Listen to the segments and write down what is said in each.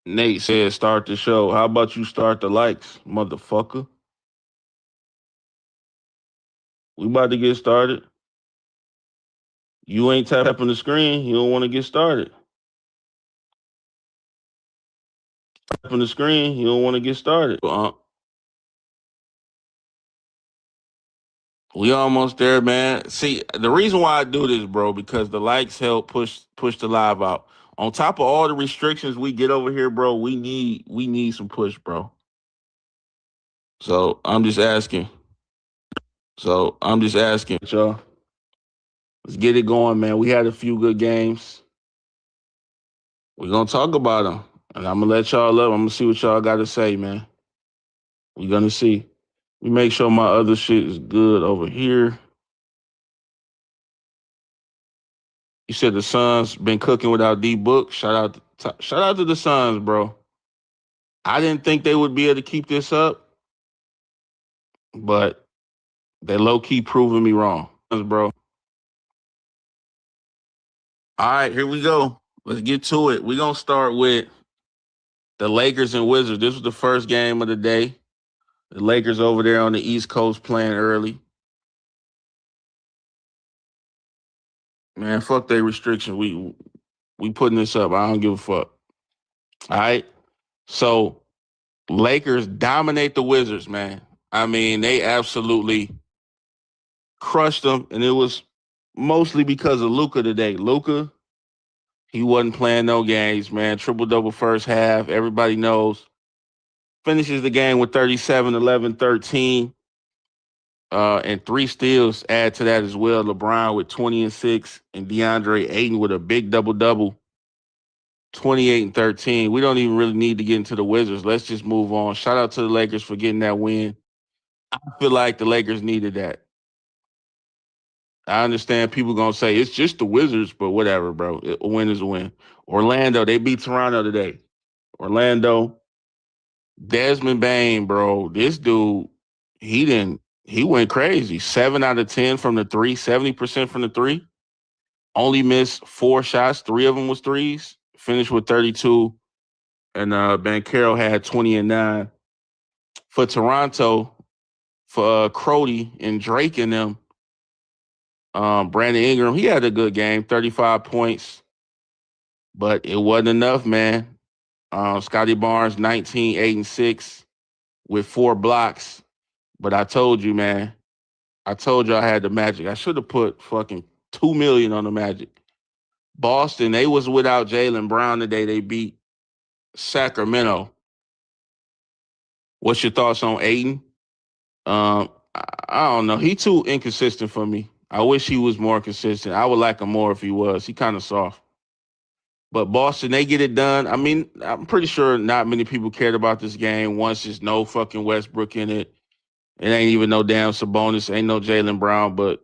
Nate said start the show. How about you start the likes, motherfucker? We about to get started. You ain't tapping the screen. You don't want to get started. Tapping the screen. You don't want to get started. We almost there, man. See, the reason why I do this, bro, because the likes help push the live out. On top of all the restrictions we get over here, bro, we need some push, bro. So I'm just asking. Y'all. Let's get it going, man. We had a few good games. We're gonna talk about them. And I'm gonna let y'all up. I'm gonna see what y'all got to say, man. We're gonna see. We make sure my other shit is good over here. You said the Suns been cooking without D Book. Shout out to the Suns, bro. I didn't think they would be able to keep this up, but they low key proving me wrong, bro. All right, here we go. Let's get to it. We're gonna start with the Lakers and Wizards. This was the first game of the day. The Lakers over there on the East Coast playing early. Man, fuck their restrictions. We putting this up. I don't give a fuck. All right. So Lakers dominate the Wizards, man. I mean, they absolutely crushed them, and it was mostly because of Luka today. Luka, he wasn't playing no games, man. Triple double first half. Everybody knows. Finishes the game with 37, 11, 13. And three steals add to that as well. LeBron with 20 and 6, and DeAndre Ayton with a big double double. 28 and 13. We don't even really need to get into the Wizards. Let's just move on. Shout out to the Lakers for getting that win. I feel like the Lakers needed that. I understand people gonna say it's just the Wizards, but whatever, bro. A win is a win. Orlando, they beat Toronto today. Orlando, Desmond Bain, bro. This dude, he went crazy. 7 out of 10 from the three, 70% from the three. Only missed 4 shots. Three of them was threes. Finished with 32. And Bankero had 20 and 9. For Toronto, for Crody and Drake and them, Brandon Ingram, he had a good game, 35 points, but it wasn't enough, man. Scotty Barnes, 19, 8, and 6 with 4 blocks. But I told you, man, I told you I had the Magic. I should have put fucking 2 million on the Magic. Boston, they was without Jaylen Brown today. They beat Sacramento. What's your thoughts on Aiden? I don't know. He too inconsistent for me. I wish he was more consistent. I would like him more if he was. He kind of soft. But Boston, they get it done. I mean, I'm pretty sure not many people cared about this game. Once there's no fucking Westbrook in it. It ain't even no damn Sabonis. Ain't no Jaylen Brown. But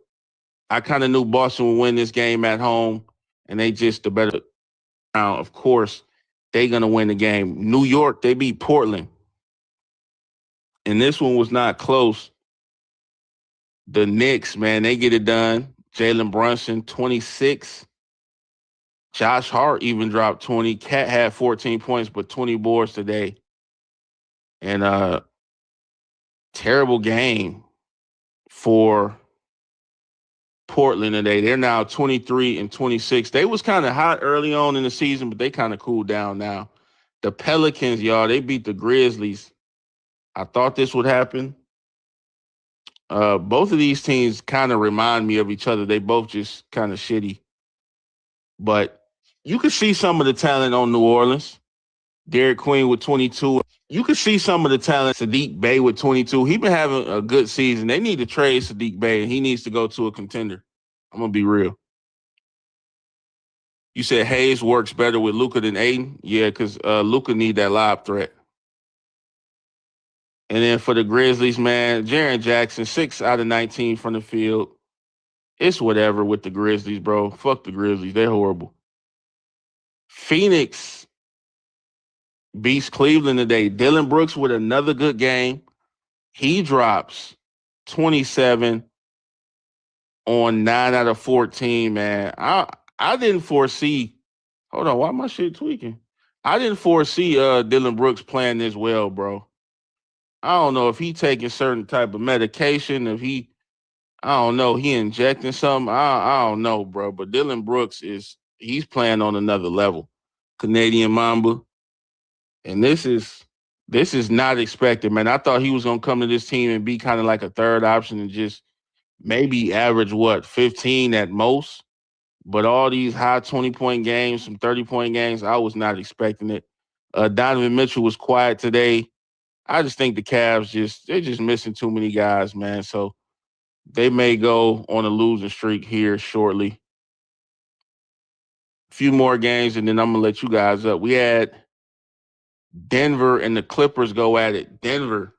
I kind of knew Boston would win this game at home. And they just the better round. Of course, they gonna win the game. New York, they beat Portland. And this one was not close. The Knicks, man, they get it done. Jalen Brunson, 26. Josh Hart even dropped 20. Cat had 14 points, but 20 boards today. And terrible game for Portland today. They're now 23 and 26. They was kind of hot early on in the season, but they kind of cooled down now. The Pelicans, y'all, they beat the Grizzlies. I thought this would happen. Both of these teams kind of remind me of each other. They both just kind of shitty. But you could see some of the talent on New Orleans. Derek Queen with 22. You could see some of the talent. Sadiq Bey with 22. He been having a good season. They need to trade Sadiq Bey, and he needs to go to a contender. I'm gonna be real. You said Hayes works better with Luka than Aiden. Yeah, because Luka need that lob threat. And then for the Grizzlies, man, Jaren Jackson, 6 out of 19 from the field. It's whatever with the Grizzlies, bro. Fuck the Grizzlies. They're horrible. Phoenix beats Cleveland today. Dylan Brooks with another good game. He drops 27 on 9 out of 14, man. I didn't foresee. Hold on, why my shit tweaking? I didn't foresee Dylan Brooks playing this well, bro. I don't know if he taking certain type of medication, if he I don't know, he injecting something. I don't know, bro. But Dylan Brooks he's playing on another level. Canadian Mamba. And this is not expected, man. I thought he was gonna come to this team and be kind of like a third option and just maybe average what, 15 at most. But all these high 20-point games, some 30-point games, I was not expecting it. Donovan Mitchell was quiet today. I just think the Cavs they're just missing too many guys, man. So they may go on a losing streak here shortly. A few more games, and then I'm gonna let you guys up. We had Denver and the Clippers go at it. Denver,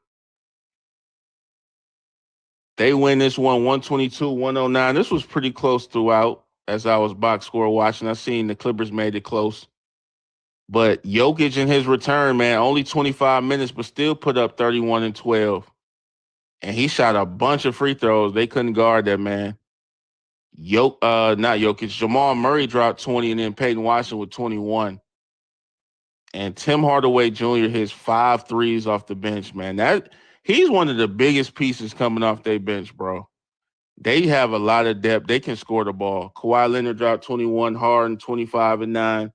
they win this one 122-109. This was pretty close throughout as I was box score watching. I seen the Clippers made it close. But Jokic in his return, man, only 25 minutes, but still put up 31 and 12. And he shot a bunch of free throws. They couldn't guard that man. Not Jokic. Jamal Murray dropped 20, and then Peyton Watson with 21. And Tim Hardaway Jr. hits 5 threes off the bench, man. He's one of the biggest pieces coming off their bench, bro. They have a lot of depth. They can score the ball. Kawhi Leonard dropped 21, Harden 25 and 9.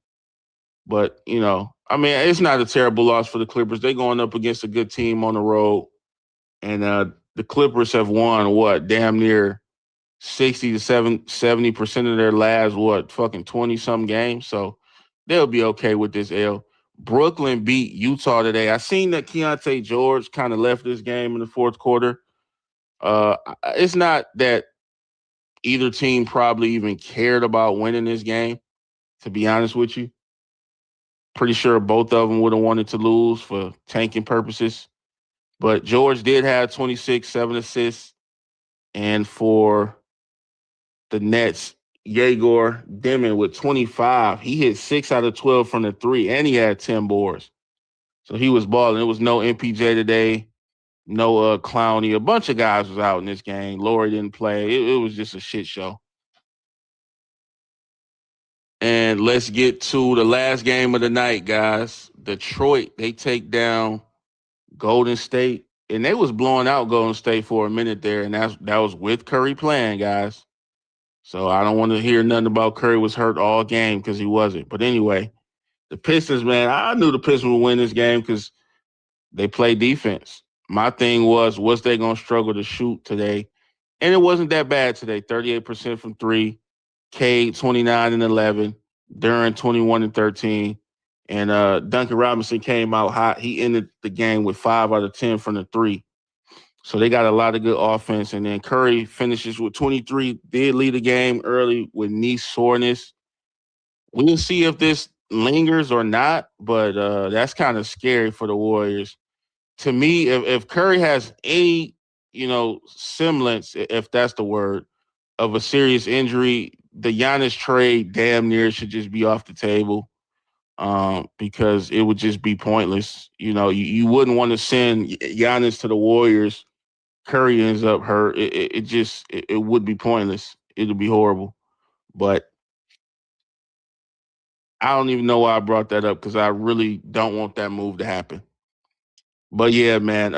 But, I mean, it's not a terrible loss for the Clippers. They're going up against a good team on the road. And the Clippers have won, damn near 60 to 70% of their last, fucking 20-some games. So they'll be okay with this L. Brooklyn beat Utah today. I seen that Keontae George kind of left this game in the fourth quarter. It's not that either team probably even cared about winning this game, to be honest with you. Pretty sure both of them would have wanted to lose for tanking purposes. But George did have 26, 7 assists. And for the Nets, Yegor Demon with 25. He hit 6 out of 12 from the three, and he had 10 boards. So he was balling. It was no MPJ today, no Clowney. A bunch of guys was out in this game. Laurie didn't play. It was just a shit show. And let's get to the last game of the night, guys. Detroit, they take down Golden State. And they was blowing out Golden State for a minute there, and that was with Curry playing, guys. So I don't want to hear nothing about Curry was hurt all game because he wasn't. But anyway, the Pistons, man, I knew the Pistons would win this game because they play defense. My thing was they going to struggle to shoot today? And it wasn't that bad today. 38% from three, Cade 29 and 11, Duran 21 and 13. And Duncan Robinson came out hot. He ended the game with 5 out of 10 from the three. So they got a lot of good offense. And then Curry finishes with 23, did lead the game early with knee soreness. We'll see if this lingers or not, but that's kind of scary for the Warriors. To me, if Curry has any, semblance, if that's the word, of a serious injury, the Giannis trade damn near should just be off the table because it would just be pointless. You wouldn't want to send Giannis to the Warriors. Curry ends up hurt. It would be pointless. It would be horrible. But I don't even know why I brought that up because I really don't want that move to happen. But yeah, man,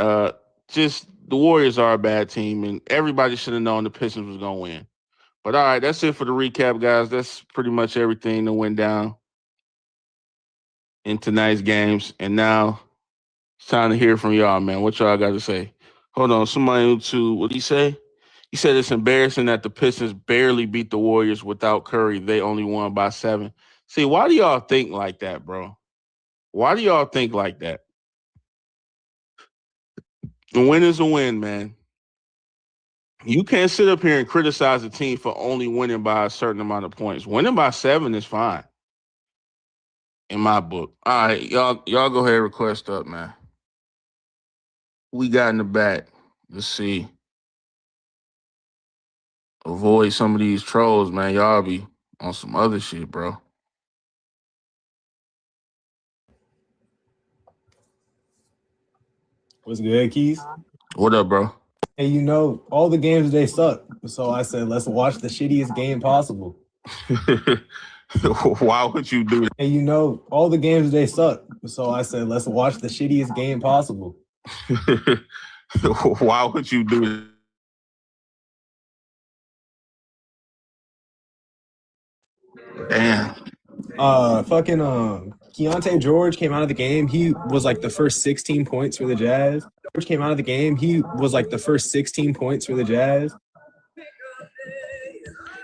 just the Warriors are a bad team, and everybody should have known the Pistons was gonna win. But all right, that's it for the recap, guys. That's pretty much everything that went down in tonight's games. And now it's time to hear from y'all, man. What y'all got to say? Hold on, somebody to what did he say? He said it's embarrassing that the Pistons barely beat the Warriors without Curry. They only won by 7. See, why do y'all think like that, bro? Why do y'all think like that? A win is a win, man. You can't sit up here and criticize a team for only winning by a certain amount of points. Winning by 7 is fine in my book. All right, y'all go ahead and request up, man. We got in the back. Let's see. Avoid some of these trolls, man. Y'all be on some other shit, bro. What's good, Keys? What up, bro? And all the games they suck. So I said, let's watch the shittiest game possible. Why would you do And you know, all the games they suck. So I said, let's watch the shittiest game possible. that? Why would you do that? Damn. Keontae George came out of the game. He was like the first 16 points for the Jazz. George came out of the game. He was like the first 16 points for the Jazz.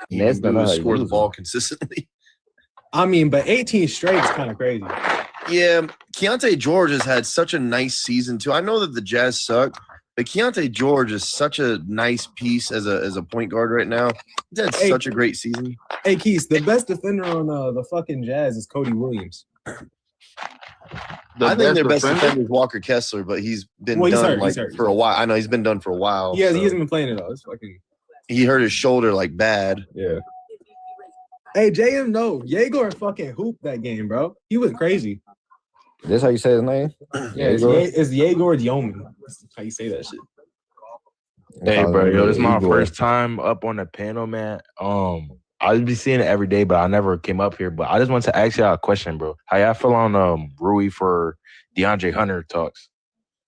You can do is score the ball consistently. I mean, but 18 straight is kind of crazy. Yeah, Keontae George has had such a nice season too. I know that the Jazz suck, but Keontae George is such a nice piece as a point guard right now. He's had such a great season. Hey, Keith, the best defender on the fucking Jazz is Cody Williams. I think their best defender is Walker Kessler, but he's been done for a while. I know he's been done for a while. Yeah, he hasn't been playing it all. It's fucking. He hurt his shoulder like bad. Yeah. Hey, JM, no. Yegor fucking hooped that game, bro. He went crazy. This how you say his name? Yeah, it's Yegor Dioman. That's how you say that shit. Hey, bro, yo, this is my first time up on the panel, man. I be seeing it every day, but I never came up here. But I just want to ask y'all a question, bro. How y'all feel on Rui for DeAndre Hunter talks?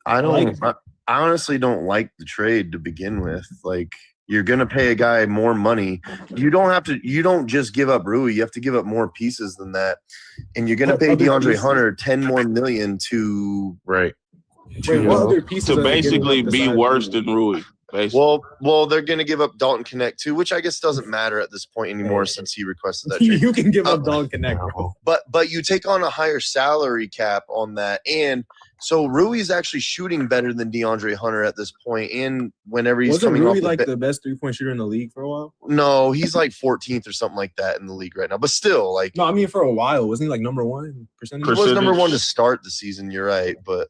I honestly don't like the trade to begin with. Like, you're gonna pay a guy more money. You don't just give up Rui. You have to give up more pieces than that. And you're gonna pay DeAndre Hunter $10 more million to basically be worse than Rui. Basically. Well, they're going to give up Dalton Connect too, which I guess doesn't matter at this point anymore since he requested that trade. You can give up Dalton Connect, bro. But you take on a higher salary cap on that, and so Rui's actually shooting better than DeAndre Hunter at this point. And whenever he's coming off, like the best 3-point shooter in the league for a while? No, he's like 14th or something like that in the league right now. But still, like no, I mean for a while, wasn't he like number one percentage? He was number one to start the season. You're right, but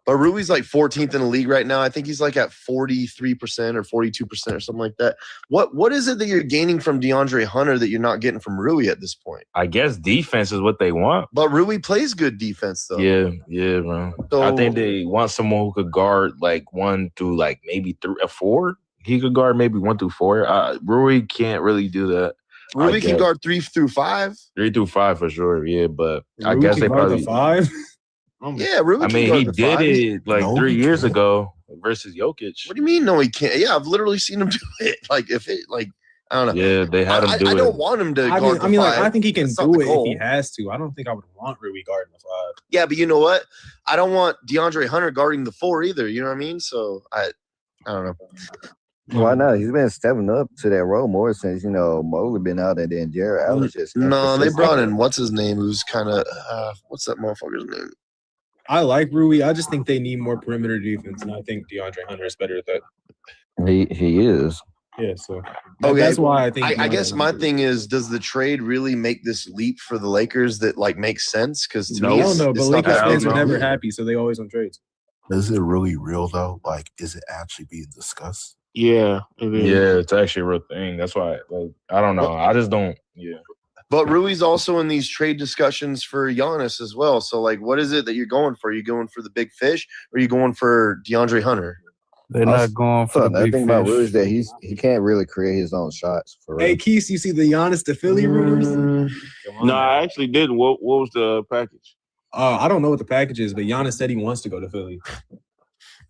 Rui's like 14th in the league right now. I think he's like at 43% or 42% or something like that. What is it that you're gaining from DeAndre Hunter that you're not getting from Rui at this point? I guess defense is what they want. But Rui plays good defense, though. Yeah, man. So, I think they want someone who could guard like 1 through like maybe 3 or 4. He could guard maybe 1 through 4. Rui can't really do that. Rui can guard 3 through 5. 3 through 5 for sure, yeah. But Rui I guess they probably the 5. Yeah, Rui. I mean, he did it like 3 years ago versus Jokic. What do you mean? No, he can't. Yeah, I've literally seen him do it. Like if it, like I don't know. Yeah, they had him do it. I don't want him to. I think he can do it if he has to. I don't think I would want Rui guarding the 5. Yeah, but you know what? I don't want DeAndre Hunter guarding the 4 either. You know what I mean? So I don't know. Why not? He's been stepping up to that role more since Mobley been out, and then Jared Allen just. No, they brought in what's his name? Who's kind of what's that motherfucker's name? I like Rui. I just think they need more perimeter defense, and I think DeAndre Hunter is better at that. He is. Yeah, so that's why I think. I guess my thing is, does the trade really make this leap for the Lakers that like makes sense? Because to me, but Lakers fans are never happy, so they always on trades. Is it really real though? Like, is it actually being discussed? Yeah, it is. Yeah, it's actually a real thing. That's why, like, I don't know. I just don't. Yeah. But Rui's also in these trade discussions for Giannis as well. So, like, what is it that you're going for? Are you going for the big fish, or are you going for DeAndre Hunter? They're not going for the big fish. The thing about Rui is that he can't really create his own shots. For real. Hey, Keith, you see the Giannis to Philly rumors? No, I actually didn't. What was the package? I don't know what the package is, but Giannis said he wants to go to Philly.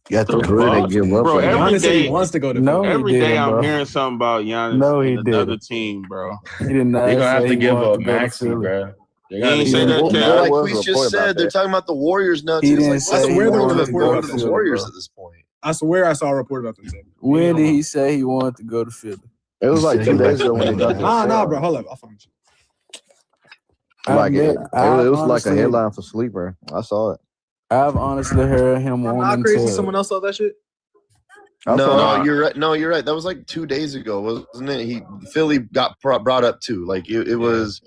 Yeah, bro, Giannis said he wants to go to Philly. Every day I'm hearing something about Giannis. No, he and another team, bro. He did not. They're gonna have to give up Maxey, bro. He ain't say that. Like we just said, they're talking about the Warriors now. He didn't say he wanted to go to the Warriors at this point. I swear I saw a report about them. When did he say he wanted to go to Philly? It was like 2 days ago when he got Nah, bro. Hold up. I'll find you. It was like a headline for Sleeper. I saw it. I've honestly heard him wanting crazy. to. Someone else saw that shit. No, you're right. No, you're right. That was like 2 days ago, wasn't it? Philly got brought up too. Like it was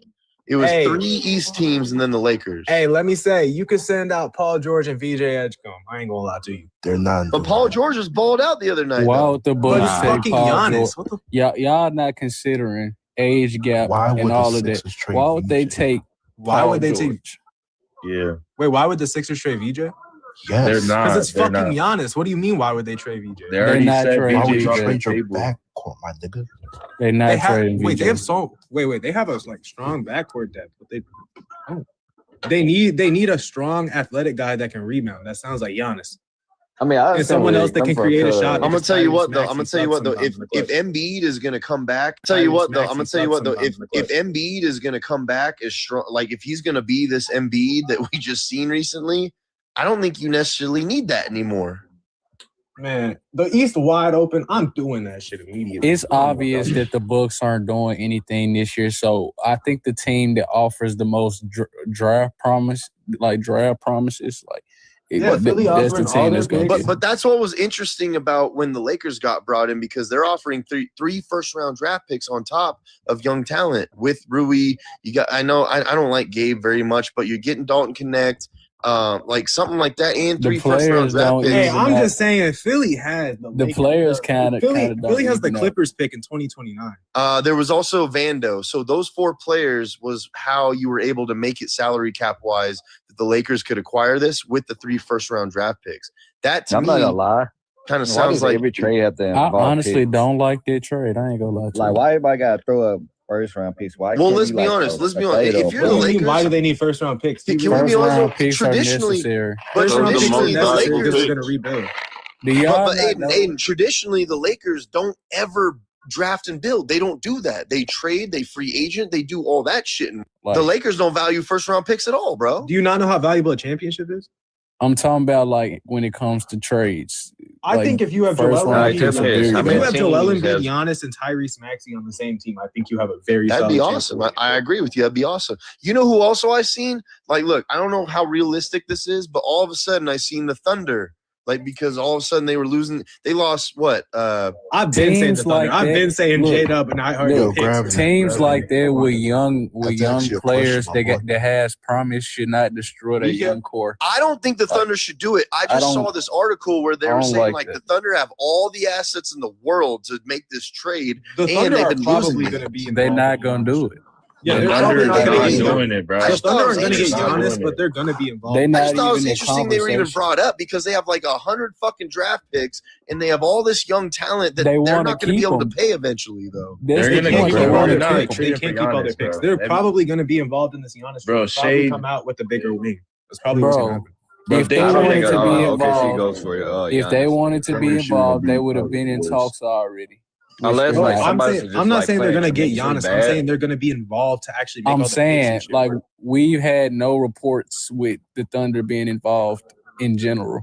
3 East teams and then the Lakers. Hey, let me say, you could send out Paul George and VJ Edgecombe. I ain't gonna lie to you. They're not. But Paul George was balled out the other night. Why would the Bucks say fucking Paul Giannis? George? Y'all not considering age gap and all of that. Why would they take? Why would they take? Yeah. Wait, why would the Sixers trade VJ? Yes, they're not. Because it's fucking Giannis. What do you mean? Why would they trade VJ? They already not said trading Why would VJ you on the trade your table. backcourt, my nigga. They're not trading. Wait, they have They have a strong backcourt depth, but they need a strong athletic guy that can rebound. That sounds like Giannis. I mean, I and someone else that can create a shot. I'm gonna tell you what though. If Embiid is gonna come back, if Embiid is gonna come back as strong, like if he's gonna be this Embiid that we just seen recently, I don't think you necessarily need that anymore. Man, the East wide open. I'm doing that shit immediately. It's obvious that the Bucks aren't doing anything this year, so I think the team that offers the most draft promises, that's the team that's going to get. But that's what was interesting about when the Lakers got brought in, because they're offering three first-round draft picks on top of young talent with Rui. You got, I don't like Gabe very much, but you're getting Dalton Connect. Like something like that, and three first-round draft picks. Hey, I'm just saying, Philly has the players kind of. Philly has the Clippers pick in 2029. There was also Vando. So those 4 players was how you were able to make it salary cap wise that the Lakers could acquire this with the 3 first-round draft picks. That to me, I'm not gonna lie. Kind of sounds like every trade have to I honestly don't like that trade. I ain't gonna lie to you. Like, why everybody got to throw up first-round picks? Why? Well, let's be honest. If you're the Lakers, why do they need first-round picks? Can we be honest? Traditionally, the Lakers are going to rebuild. But traditionally, the Lakers don't ever draft and build. They don't do that. They trade, they free agent, they do all that shit. And the Lakers don't value first-round picks at all, bro. Do you not know how valuable a championship is? I'm talking about like when it comes to trades. I think if you have Joel Embiid, Giannis, and Tyrese Maxey on the same team, I think you have a very that'd be awesome. I agree with you. That'd be awesome. You know who also I seen? Like, look, I don't know how realistic this is, but all of a sudden I seen the Thunder. Like, because all of a sudden they were losing. They lost what? I've been saying the Thunder. I've been saying J-Dub, and I heard teams like that with young players that has promise should not destroy their young core. I don't think the Thunder should do it. I just saw this article where they were saying like the Thunder have all the assets in the world to make this trade. The Thunder are probably going to be. They're not going to do it. Yeah, they're probably not going to doing it, bro. The Thunder are going to get Giannis, but they're going to be involved. I just thought it was interesting they were even brought up because they have like 100 fucking draft picks and they have all this young talent that they're not going to be able to pay eventually, though. They're going to keep all their picks. They can't keep all their picks. They're probably going to be involved in this Giannis. Bro, Shade come out with a bigger wing. That's probably what's going to happen. If they wanted to be involved, they would have been in talks already. Unless I'm not saying they're going to get Giannis. I'm saying they're going to be involved to actually make all the picks. Like, we've had no reports with the Thunder being involved in general.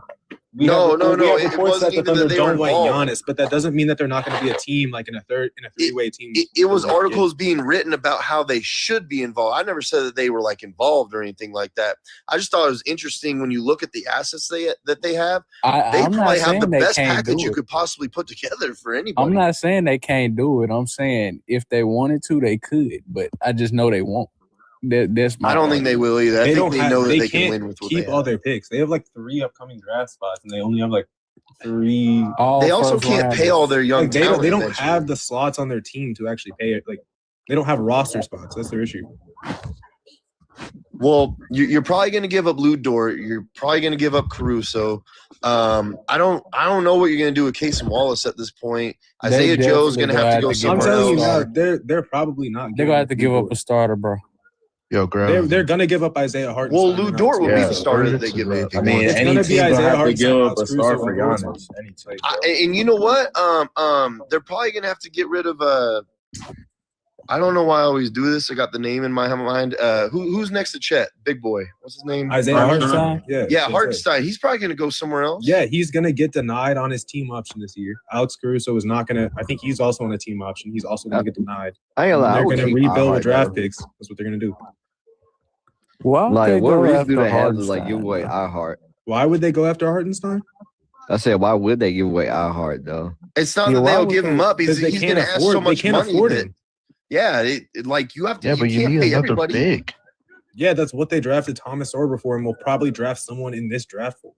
No. It wasn't even that they don't want Giannis, but that doesn't mean that they're not going to be a team like in a three-way team. It was articles being written about how they should be involved. I never said that they were like involved or anything like that. I just thought it was interesting when you look at the assets that they have. They probably have the best package you could possibly put together for anybody. I'm not saying they can't do it. I'm saying if they wanted to, they could, but I just know they won't. That's my I don't think they will either. I think they know that they can win with what keep all their picks. They have like 3 upcoming draft spots, and they only have like 3. They also can't pay all their young talent. They don't have the slots on their team to actually pay it. Like, they don't have roster spots. That's their issue. Well, you're probably going to give up Lou Dort. You're probably going to give up Caruso. I don't know what you're going to do with Casey Wallace at this point. Isaiah Joe's going to have to go somewhere else. I'm telling you now, they're probably not. They're going to have to give up a starter, bro. Yo, they're going to give up Isaiah Hartenstein. Well, Lou Dort will be the starter that they give up. I mean, it's going to be Isaiah Hartenstein. Give up a star for Giannis. And you know what? They're probably going to have to get rid of I don't know why I always do this. I got the name in my mind. Who's next to Chet? Big boy. What's his name? Isaiah Hartenstein. Yeah, Hartenstein. He's probably going to go somewhere else. Yeah, he's going to get denied on his team option this year. Alex Caruso is not going to. I think he's also on a team option. He's also going to get denied. I ain't gonna lie. They're going to rebuild the draft picks. That's what they're going to do. Well, like, what reason do they have to like give away iHeart? Why would they go after Hartenstein? I said, why would they give away iHeart though? It's not that they'll give him up. He's going to ask so much money. Yeah, like you have to. Yeah, but you need another big. Yeah, that's what they drafted Thomas Sorber for, and we'll probably draft someone in this draft pool.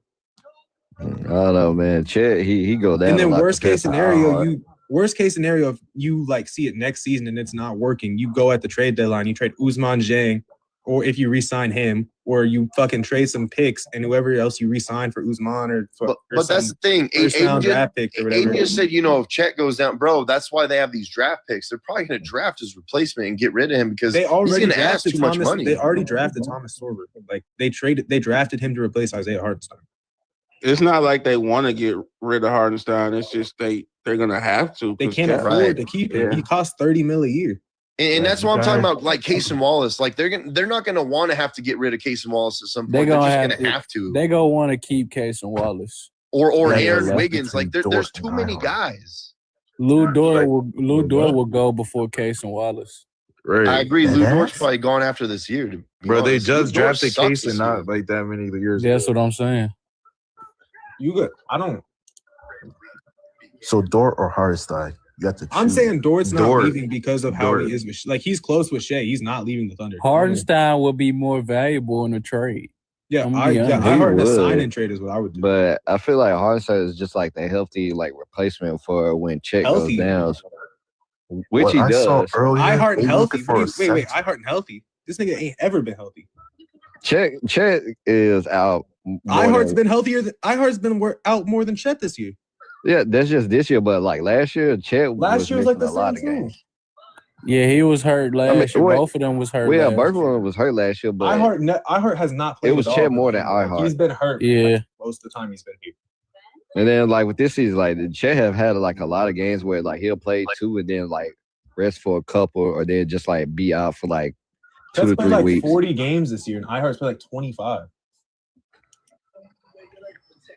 I don't know, man. Chet, he go down. And then worst case scenario, if you like see it next season and it's not working, you go at the trade deadline, you trade Ousmane Dieng, or if you re-sign him, or you fucking trade some picks and whoever else you re-sign for Usman or but that's the thing. first-round draft pick or whatever. Aiden just said, if Chet goes down, bro, that's why they have these draft picks. They're probably going to draft his replacement and get rid of him because he's going to ask too much money. They already drafted Thomas Sorber. Like they drafted him to replace Isaiah Hartenstein. It's not like they want to get rid of Hardenstein. It's just they're gonna have to. They can't afford to keep him. He costs $30 million a year. And that's what I'm talking about, like Casey Wallace. Like they're not gonna want to have to get rid of Casey Wallace at some point. They're just gonna have to. They gonna want to keep Casey Wallace or Aaron Wiggins. Like there's too many guys. Lou Dort will go before Casey Wallace. Right. I agree. Lou Dort's probably gone after this year. Bro, they just drafted Casey not like that many years ago. That's what I'm saying. You good? I don't. So Dort or Hartenstein? You got to choose. I'm saying Dort's not leaving because of how he is. Like he's close with Shea. He's not leaving the Thunder. Hardenstein will be more valuable in a trade. I heard the sign and trade is what I would do. But I feel like Hartenstein is just like the healthy replacement for when Chet goes down. Which he does. I Harden healthy. Wait. I Harden healthy. This nigga ain't ever been healthy. Chet is out. Ihart's been healthier. Ihart's been out more than Chet this year. Yeah, that's just this year. But like last year, Chet was like the lot of games. Yeah, he was hurt last year. Both of them was hurt. Well, yeah, both of them was hurt last year. But Ihart has not played. It was Chet more than Ihart. He's been hurt. Yeah, most of the time he's been here. And then with this season, Chet have had a lot of games where he'll play 2 and then rest for a couple, or then just be out for 2 to 3 weeks. 40 games this year, and Ihart's played 25.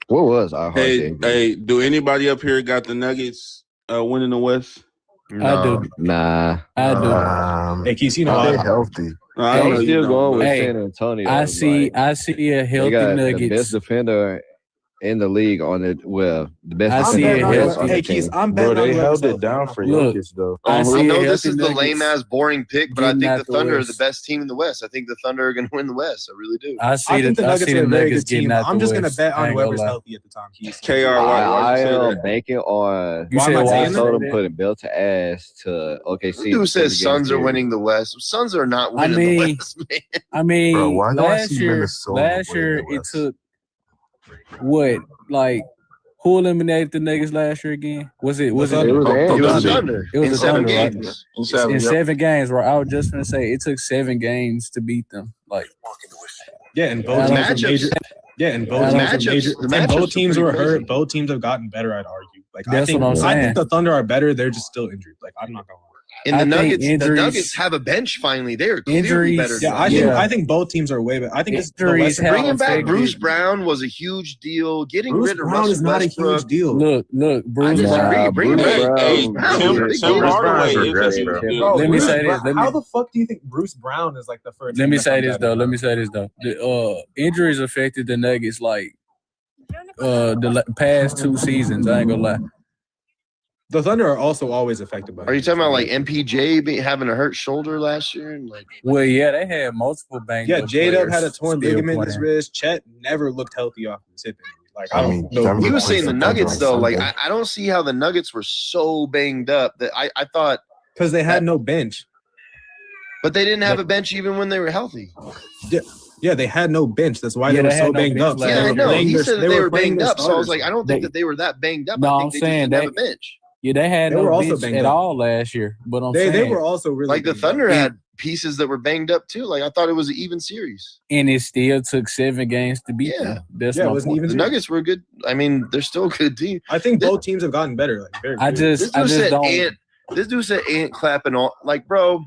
What was Ihart? Hey, do anybody up here got the Nuggets winning the West? No. I do. Nah. I do. Hey, Keith, they're healthy. I'm still going with San Antonio. I see a healthy Nuggets. The best defender in the league on it. Well, the best. I see it. Hey, Keith, I'm betting. Bro, they held it down for Jokic though. I know this is the lame ass boring pick, but I think the Thunder are the best team in the West. I think the Thunder are going to win the West. I really do. I think the Nuggets are a very good team. I'm just going to bet on whoever's healthy at the time. I am banking on. You said Minnesota putting belt to ass to OKC. Who says Suns are winning the West? Suns are not winning the West, man. I mean, bro, why do I last see Minnesota year winning the it West? took who eliminated the Nuggets last year again? Was it the Thunder. It was in the 7 Thunder, games. Right? In 7 games, right? I was just gonna say it took 7 games to beat them. And both matchups. Both teams were hurt. Both teams have gotten better. I'd argue. That's what I'm saying. I think the Thunder are better. They're just still injured. I'm not gonna lie. And the Nuggets have a bench finally. They are clearly better. I think both teams are way better. I think bringing back Bruce Brown was a huge deal. Getting rid of Russell is not a huge deal. Look, Bruce Brown. Tim Hardaway is a huge deal. Let me say this. How the fuck do you think Bruce Brown is the first? Let me say this though. The injuries affected the Nuggets the past 2 seasons. I ain't gonna lie. The Thunder are also always affected by. Are you talking about MPJ having a hurt shoulder last year? And well, yeah, they had multiple banged. Yeah, J-Dub had a torn ligament in his wrist. Chet never looked healthy off his hip injury. I don't know. He was saying the Nuggets though. I don't see how the Nuggets were so banged up that I thought because they had no bench. But they didn't have a bench even when they were healthy. Yeah, they had no bench. That's why they were so banged up. Yeah, I know. He said that they were banged up, so I was like, I don't think that they were that banged up. I think they just didn't have a bench. Yeah, they had no bench at all last year. But they were also really the Thunder had pieces that were banged up too. I thought it was an even series. And it still took 7 games to beat them. That's it was even. The Nuggets were good. I mean, they're still a good team. I think both teams have gotten better. This dude said Ant clapping all bro.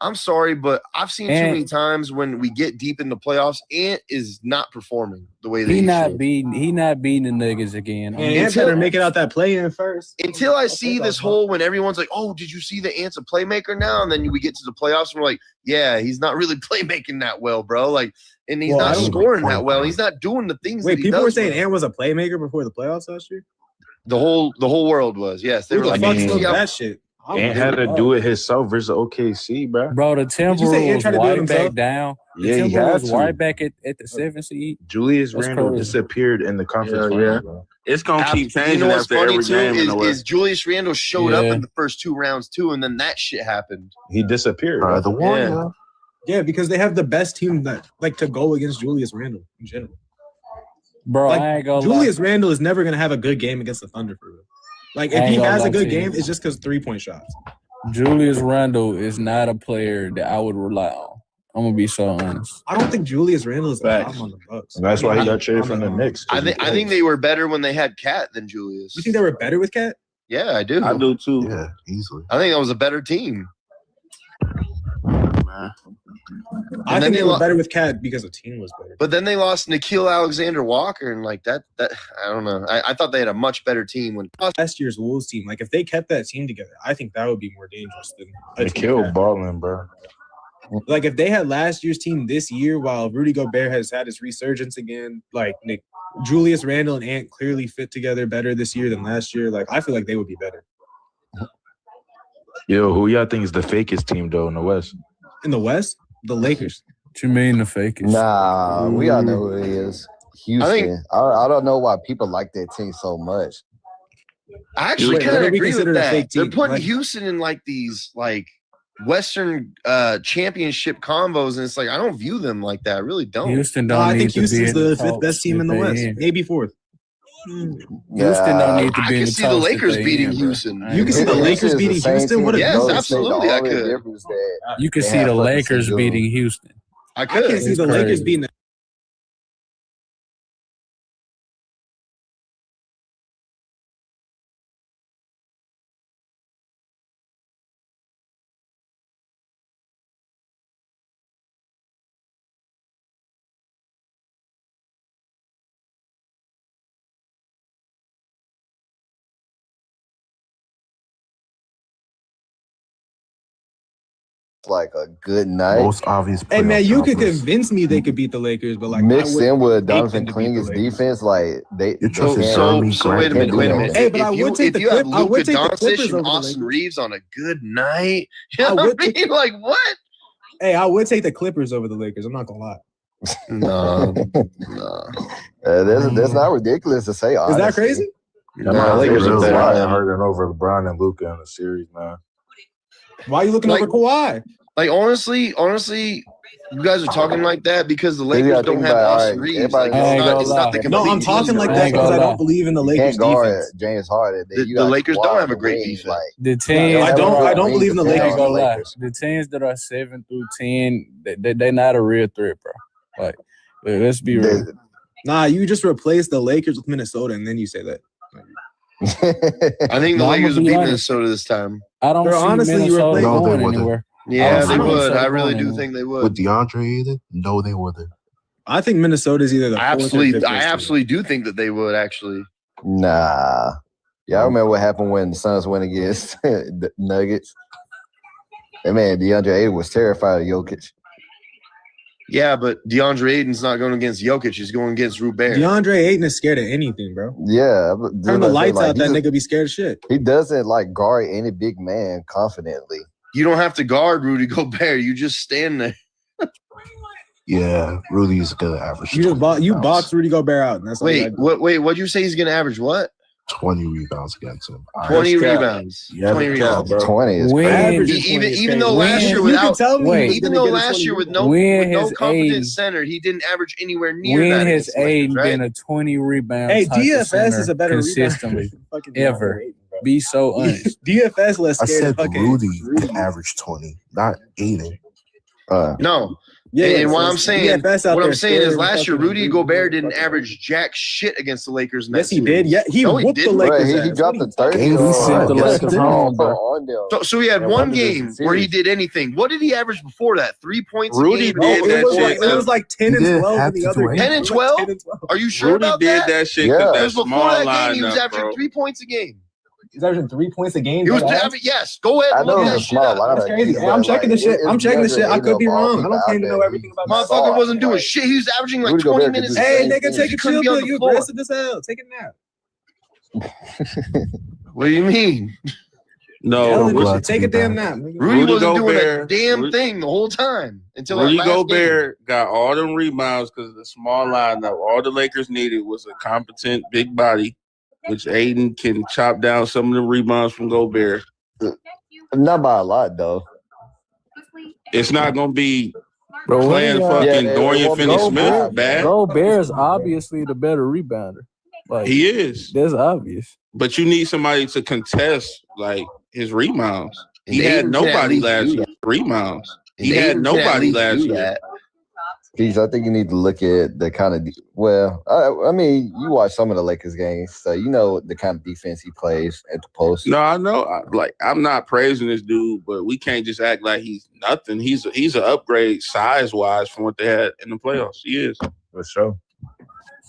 I'm sorry, but I've seen too many times when we get deep in the playoffs, Ant is not performing the way that he not beating the Nuggets again. Ant better make it out that play-in first. Until I see this whole when everyone's like, "Oh, did you see the Ant's a playmaker now?" And then we get to the playoffs and we're like, "Yeah, he's not really playmaking that well, bro." And he's not scoring that well. He's not doing the things. Wait, people were saying Ant was a playmaker before the playoffs last year. The whole world was. Yes, they were like, that shit. Ant had to do it himself versus OKC, bro. Bro, the Timberwolves was right back down. Yeah, he had to. Right back at the 7th seed. Julius Randle disappeared in the conference finals, bro. It's gonna keep changing after every game. Is Julius Randle showed up in the first 2 rounds too, and then that shit happened. He disappeared. The Warriors. Yeah, because they have the best team that to go against Julius Randle in general. Bro, I ain't gonna Julius Randle is never gonna have a good game against the Thunder for real. If he has a good game, it's just because 3-point shots. Julius Randle is not a player that I would rely on. I'm gonna be so honest. I don't think Julius Randle is the problem on the Bucks. And that's why he got traded from the Knicks. I think they were better when they had Cat than Julius. You think they were better with Cat? Yeah, I do. I do too. Yeah, easily. I think that was a better team. Man. I think they were better with Cat because the team was better. But then they lost Nikhil Alexander-Walker, and that I don't know. I thought they had a much better team when Last year's Wolves team, if they kept that team together, I think that would be more dangerous than Nikhil balling, bro. If they had last year's team this year, while Rudy Gobert has had his resurgence again, Julius Randle and Ant clearly fit together better this year than last year. I feel like they would be better. Yo, who y'all think is the fakest team though in the West? In the West, the Lakers. What you mean the fakest? Nah, we all know who it is. Houston. I don't know why people like that team so much. I actually Wait, kind what of do we agree consider with a that. fake They're team? putting Houston in these Western championship combos, and it's I don't view them like that. I really don't. Houston No, don't I need think to be Houston's in the top fifth best team in the that they West, in. maybe fourth. Houston don't need to I be in can the see the top that Lakers they beating in, bro. Houston. You can see the Lakers beating Houston. What a Yes, dope. absolutely, I could. You can They see have the fucking Lakers Sengun. beating Houston. I I could. can't see It's the Lakers crazy. beating. Like a good night. Most obvious. Hey man, playoff you could jobbers. convince me they could beat the Lakers, but Mixed in with Donovan Donovan Klinger's defense, they You're So, trusting can't- Jeremy so wait a Grant. minute. Wait a minute. Hey, but I would take if the you have Clip- I would Luka take the Doncic Clippers and over the Austin Lakers. Reeves on a good night, you I know would what I mean? What? Hey, I would take the Clippers over the Lakers. I'm not gonna lie. No. that's not ridiculous to say. Is Honestly. that crazy? Nah, Lakers are really better. are. Kawhi hurting over LeBron and Luka in the series, man. Why are you looking over Kawhi? Honestly, you guys are talking like that because the You Lakers gotta don't think have about, Austin alright, Reeves. everybody It's knows- not, it's not the No, complete No, I'm talking team. like I that ain't because gonna I lie. don't believe in the You Lakers can't guard defense. James Harden. The Lakers don't have a great defense. The teams I don't- that are- I don't believe in the I ain't Lakers. gonna lie. The teams that are 7 through 10, they're not a real threat, bro. Let's be real. Nah, you just replace the Lakers with Minnesota, and then you say that. I think the No, I'ma Lakers will be beat honest. Minnesota this time. I don't Bro, see honestly, you Minnesota replace- No, they going wouldn't. anywhere. Yeah, don't they see would. Minnesota I really going do anywhere. think they With would. DeAndre either? No, they wouldn't. I think Minnesota's either the I fourth or fifth best team. absolutely do think that they would actually. Nah. Y'all remember what happened when the Suns went against the Nuggets? That man, DeAndre Ayton was terrified of Jokic. Yeah, but DeAndre Ayton's not going against Jokic. He's going against Rubert. DeAndre Ayton is scared of anything, bro. Yeah. Turn the lights out, that he nigga be scared of shit. He doesn't guard any big man confidently. You don't have to guard Rudy Gobert. You just stand there. Yeah, Rudy's gonna average. You just 20 you rebounds. box Rudy Gobert out, and that's all you gotta do. Wait, what'd you say he's going to average what? 20 rebounds against him. 20 cap. rebounds. Yeah, 20 that's cap, rebounds. bro. 20 is When- crazy. Average is Even 20 is even though crazy. last year You without can tell me Wait. he's even gonna though get a last 20 year with rebound. no When with no has competent Aiden- center, he didn't average anywhere near When that. has against the Lakers, Aiden right? been a 20 rebound Hey, type of DFS is center a better consistently? rebounder. Fucking Ever. DeAndre Ayton, bro. Be so honest. DFS less I scared said of fucking Rudy could average 20, not Aiden. No. Yeah, and so what I'm saying, DFS out what there I'm saying is scared of last year fucking Rudy Gobert didn't fucking- average jack shit against the Lakers. In Yes, that he series. did. Yeah, he No, he whooped the didn't. Lakers. Right, he ass. dropped What the are you 30. He sent the Yes, Lakers he home, bro. on them. So he had Yeah, one won the game where he series. did anything. What did he average before that? 3 points Rudy a game. did No, that it was shit, like it was like 10 He and didn't 12 in have the to other do game. 10 and It was 12? 10 and 12. Are you sure Rudy about did that? that shit Yeah. because that Because before small that game, he was lineup, averaging bro. 3 points a game. He's averaging 3 points a game. He was dead ass. yes. Go ahead. I And know look it's that a shit small up. lineup. That's crazy. Hey, I'm but, checking the shit. I'm checking the shit. I could be wrong. I don't claim to know everything about this. Motherfucker wasn't doing shit. He was averaging like Rudy 20 Gobert could minutes. do a the Hey, same game. nigga, thing. take a He couldn't chill be on pill. the You floor. aggressive as hell. Take a nap. What do you mean? No, Ellen, glad you should to take be a damn back. nap, nigga. Rudy Rudy wasn't doing a Gobert- damn Rudy- thing the whole time until that Rudy last game. Gobert got all them rebounds because of the small lineup. All the Lakers needed was a competent big body, which Aiden can chop down some of the rebounds from Gobert. Not by a lot, though. It's not going to be Bro, playing fucking Dorian Finney-Smith bad. Gobert is obviously the better rebounder. Like He is. That's obvious. But you need somebody to contest like his rebounds. He had nobody last year. Rebounds. He had nobody last year. Keith, I think you need to look at the kind of I mean, you watch some of the Lakers games, so you know the kind of defense he plays at the post. No, I know. I'm not praising this dude, but we can't just act like he's nothing. He's an upgrade size wise from what they had in the playoffs. He is for sure.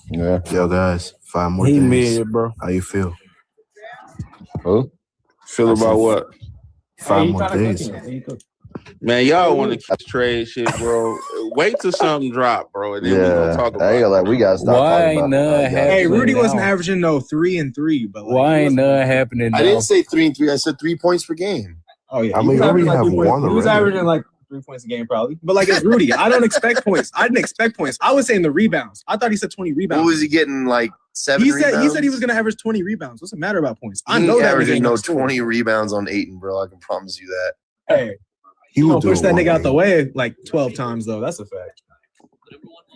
Yeah. Yo, guys, 5 more He days. mid, bro. How you feel? Who? Feel about what? 5 more days. Man, y'all want to trade shit, bro. Wait till something drop, bro, and then we gonna talk about it. We gotta stop Why talking ain't about none it. happening? Hey, Rudy now? wasn't averaging 3 and 3, but like, Why ain't none happening now? I didn't say 3 and 3. I said 3 points per game. Oh yeah, I mean, he was we averaging already have 3 points. one He was already. averaging like 3 points a game, probably. But like it's Rudy. I don't expect points. I didn't expect points. I was saying the rebounds. I thought he said 20 rebounds. What was he getting? Like 7 He rebounds? said he was going to average 20 rebounds. What's the matter about points? I He know that averaging nigga ain't no gonna score. 20 rebounds on Aiton, bro. I can promise you that. Hey, He you will gonna do push it that one nigga out the game. way like 12 times though. That's a fact.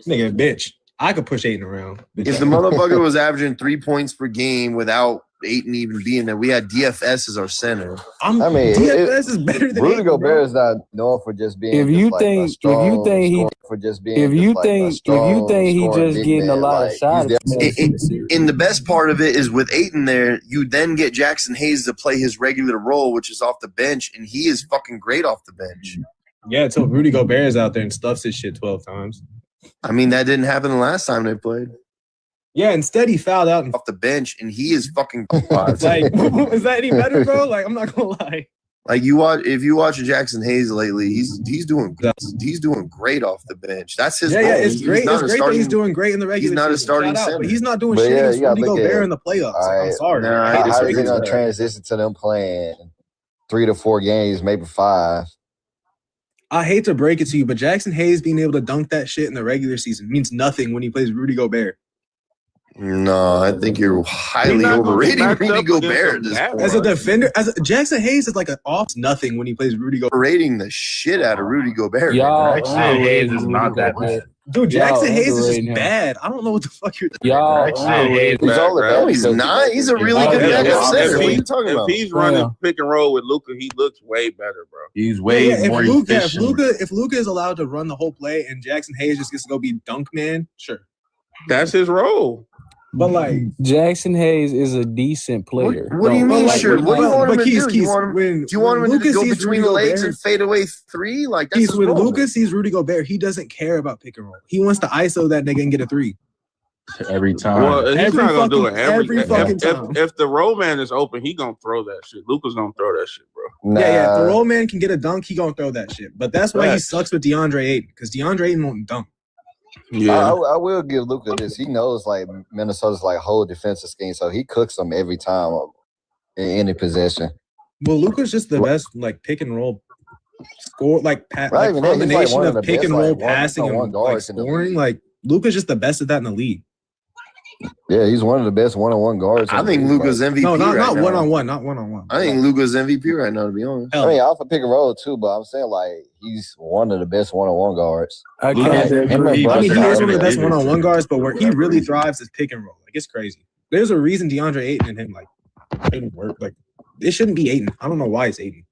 Nigga, bitch. I could push Aiden around. If the motherfucker was averaging 3 points per game without Aiton even being there, we had DFS as our center. I mean, DFS is better than Rudy Aiden, Gobert bro. is not known for just being. If just you like think- a strong if you think he- scorer, for just being, If you just like a think strong he scoring just big getting a man, lot of like, shots, he's And the best part of it is with Aiton there, you then get Jackson Hayes to play his regular role, which is off the bench, and he is fucking great off the bench. Yeah, until Rudy Gobert is out there and stuffs his shit 12 times. I mean, that didn't happen the last time they played. Yeah, instead he fouled out and Off the bench, and he is fucking like, is that any better, bro? Like, I'm not gonna lie. like you watch. If you watch Jackson Hayes lately, he's doing great off the bench. That's his Yeah, role. yeah, it's He's great. not It's a great that starting- he's doing great in the regular not a season. starting Shout out, center. but he's not doing But shit yeah, against you gotta Rudy look Gobert at- in the playoffs. all Like, I'm right. sorry. Nah, I How's disagree it with gonna that. transition to them playing 3 to 4 games, maybe 5? I hate to break it to you, but Jackson Hayes being able to dunk that shit in the regular season means nothing when he plays Rudy Gobert. No, I think you're highly He's not gonna overrating match Rudy up against Gobert him at this that point. As a defender, Jackson Hayes is like an off nothing when he plays Rudy Gobert. Overrating the shit out of Rudy Gobert. Y'all right now. Jackson Hayes is not that bad. Dude, Jackson Y'all Hayes is just underrating him. bad. I don't know what the fuck you're Y'all, Jackson Hayes He's bad, only bro. bad No, he's because not. He's a really Oh, good yeah, backup yeah. center. What are you If talking about? he's running pick and roll with Luka, he looks way better, bro. He's way more efficient. If Luka is allowed to run the whole play and Jackson Hayes just gets to go be dunk man, sure. That's his role. But like, Jackson Hayes is a decent player. What do you mean, like, sure? What do you want him but to Keys, do? Do you want him, when do you want him to Luka go sees between Rudy the legs Gobert- and fade away 3? Like, that's Keys, his when role. Luka sees Rudy Gobert, he doesn't care about pick and roll. He wants to ISO that nigga and get a 3. Every time. Well, he's Every not gonna do it fucking- every fucking time. if the roll man is open, he gonna throw that shit. Luka's gonna throw that shit, bro. Nah, Yeah. If the roll man can get a dunk, he gonna throw that shit. But that's why he Facts. sucks with DeAndre Ayton, because DeAndre Ayton won't dunk. Yeah. I will give Luka this. He knows like Minnesota's like whole defensive scheme, so he cooks them every time in any possession. Well, Luka's just the best like pick and roll score, like, Right, like even then, he's, like, combination one of of the pick best, and roll like, passing one-on-one and like guards in the scoring. league. Like Luka's just the best at that in the league. Yeah, he's one of the best one-on-one guards. I in the think league, Luka's like, MVP No, not right now. one on one, not one on one. I think Luka's MVP right now, to be honest. I mean, off a pick and roll too, but I'm saying like he's one of the best one-on-one guards. I Luka can't is agree. I mean, he That's is one of the best either. one on one guards, but where he really thrives is pick and roll. Like it's crazy. There's a reason DeAndre Ayton and him like didn't work. Like it shouldn't be Ayton. I don't know why it's Ayton.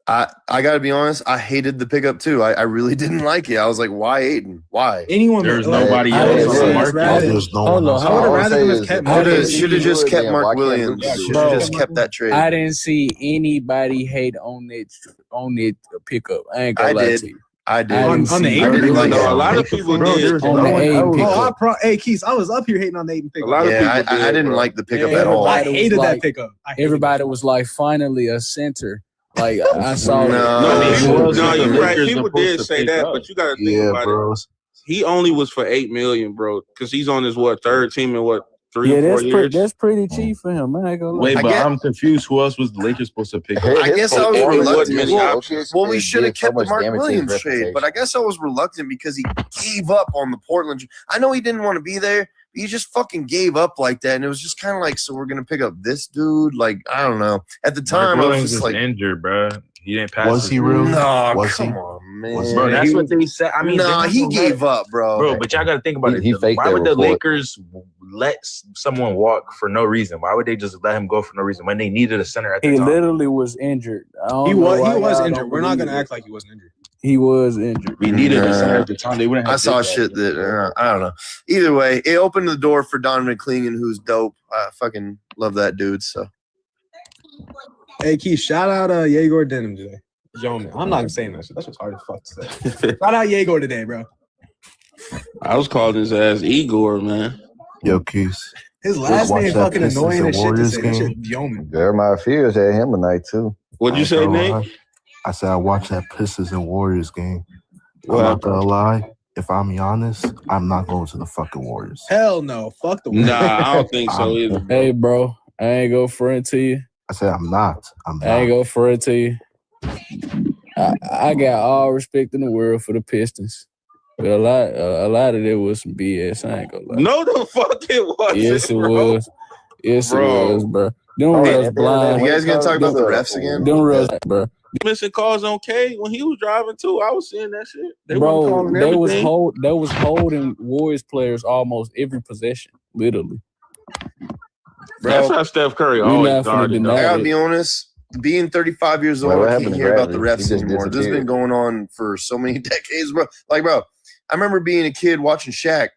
I got to be honest. I hated the pickup too. I really didn't like it. I was like, why Aiden? Why? Anyone, There's like, nobody I else would on the have market. rather- There's no Hold one on, else. I I would have would rather say him is have kept if Mark you Williams. Should have just kept Mark Why can't Williams. Luka do Should that? have just kept that trade. I didn't see anybody hate on it pickup. I ain't gonna I lie did. to you. I did. On the I Ayton really pickup? like No, a it. lot of people Bro, did. there's On no the one Ayton else. pickup. Hey, Keith, I was up here hating on the Ayton A pickup. lot of Yeah, people I didn't bro. like the pickup Yeah, at all. I everybody was hated that like- pickup. I hated Everybody that. was like, finally a center. Like I saw No. that. No, He people, was no, the you're right. Lakers People supposed did to say pick that, up. but you got to think Yeah, about bro. it. He only was for $8 million, bro, because he's on his third team in 3 Yeah, or 4 that's years. that's pretty cheap for him. I ain't gonna lie. Wait, I but get- I'm confused. Who else was the Lakers supposed to pick up? I guess I was It wasn't reluctant. many Well, options. Well, we should have kept the Mark Williams trade, but I guess I was reluctant because he gave up on the Portland. I know he didn't want to be there. But he just fucking gave up like that, and it was just kind of like, so we're gonna pick up this dude? Like, I don't know. At the time, Mark I was Williams just was like, injured, bro. He didn't pass. Was his he real? no, Was come he? on, man. Bro, that's what they said. I mean, nah, he gave up, bro. But y'all got to think about He it. faked Why that would the report. Lakers let someone walk for no reason? Why would they just let him go for no reason when they needed a center at the He time? literally was injured. He was injured. We're not gonna act like he wasn't injured. He was injured. We needed a center at the time. They wouldn't have I saw did that. shit that I don't know. Either way, it opened the door for Donovan Clingan, who's dope. I fucking love that dude. So, Hey, Keith, shout out Yegor Denim today. Yo, man, I'm not even saying that shit. That's just hard as fuck to say. Shout out Yegor today, bro. I was calling his ass Igor, man. Yo, Keys. His last watch name that fucking Pistons annoying and as shit to Warriors say. That game? shit Yeoman. Jeremiah Fears had him tonight too. What'd you I say, ain't gonna Nate? lie. I said I watched that Pistons and Warriors game. What I'm not happened? gonna lie. If I'm honest, I'm not going to the fucking Warriors. Hell no. Fuck the Warriors. Nah, I don't think so either, bro. Hey, bro, I ain't go front to you. I said I'm not. I'm I ain't not. go front to you. I got all respect in the world for the Pistons, but a lot of it was some BS. I ain't gonna lie. No, the fuck it wasn't, Yes, it bro. was. Yes, Bro. it was, bro. Them Hey, refs at the end of the blind. day, you guys gonna talk about the refs again? Them refs, bro. Missing calls on K when he was driving too. I was seeing that shit. They Bro, wasn't calling they was everything. holding Warriors players almost every possession, literally. That's Bro, how Steph Curry We always not finna guarded. deny I though. gotta be honest. Being 35 years old, Well, what I happened can't to hear about the Bradley? He refs just anymore. This has been disappeared. going on for so many decades, bro. Like, bro, I remember being a kid watching Shaq.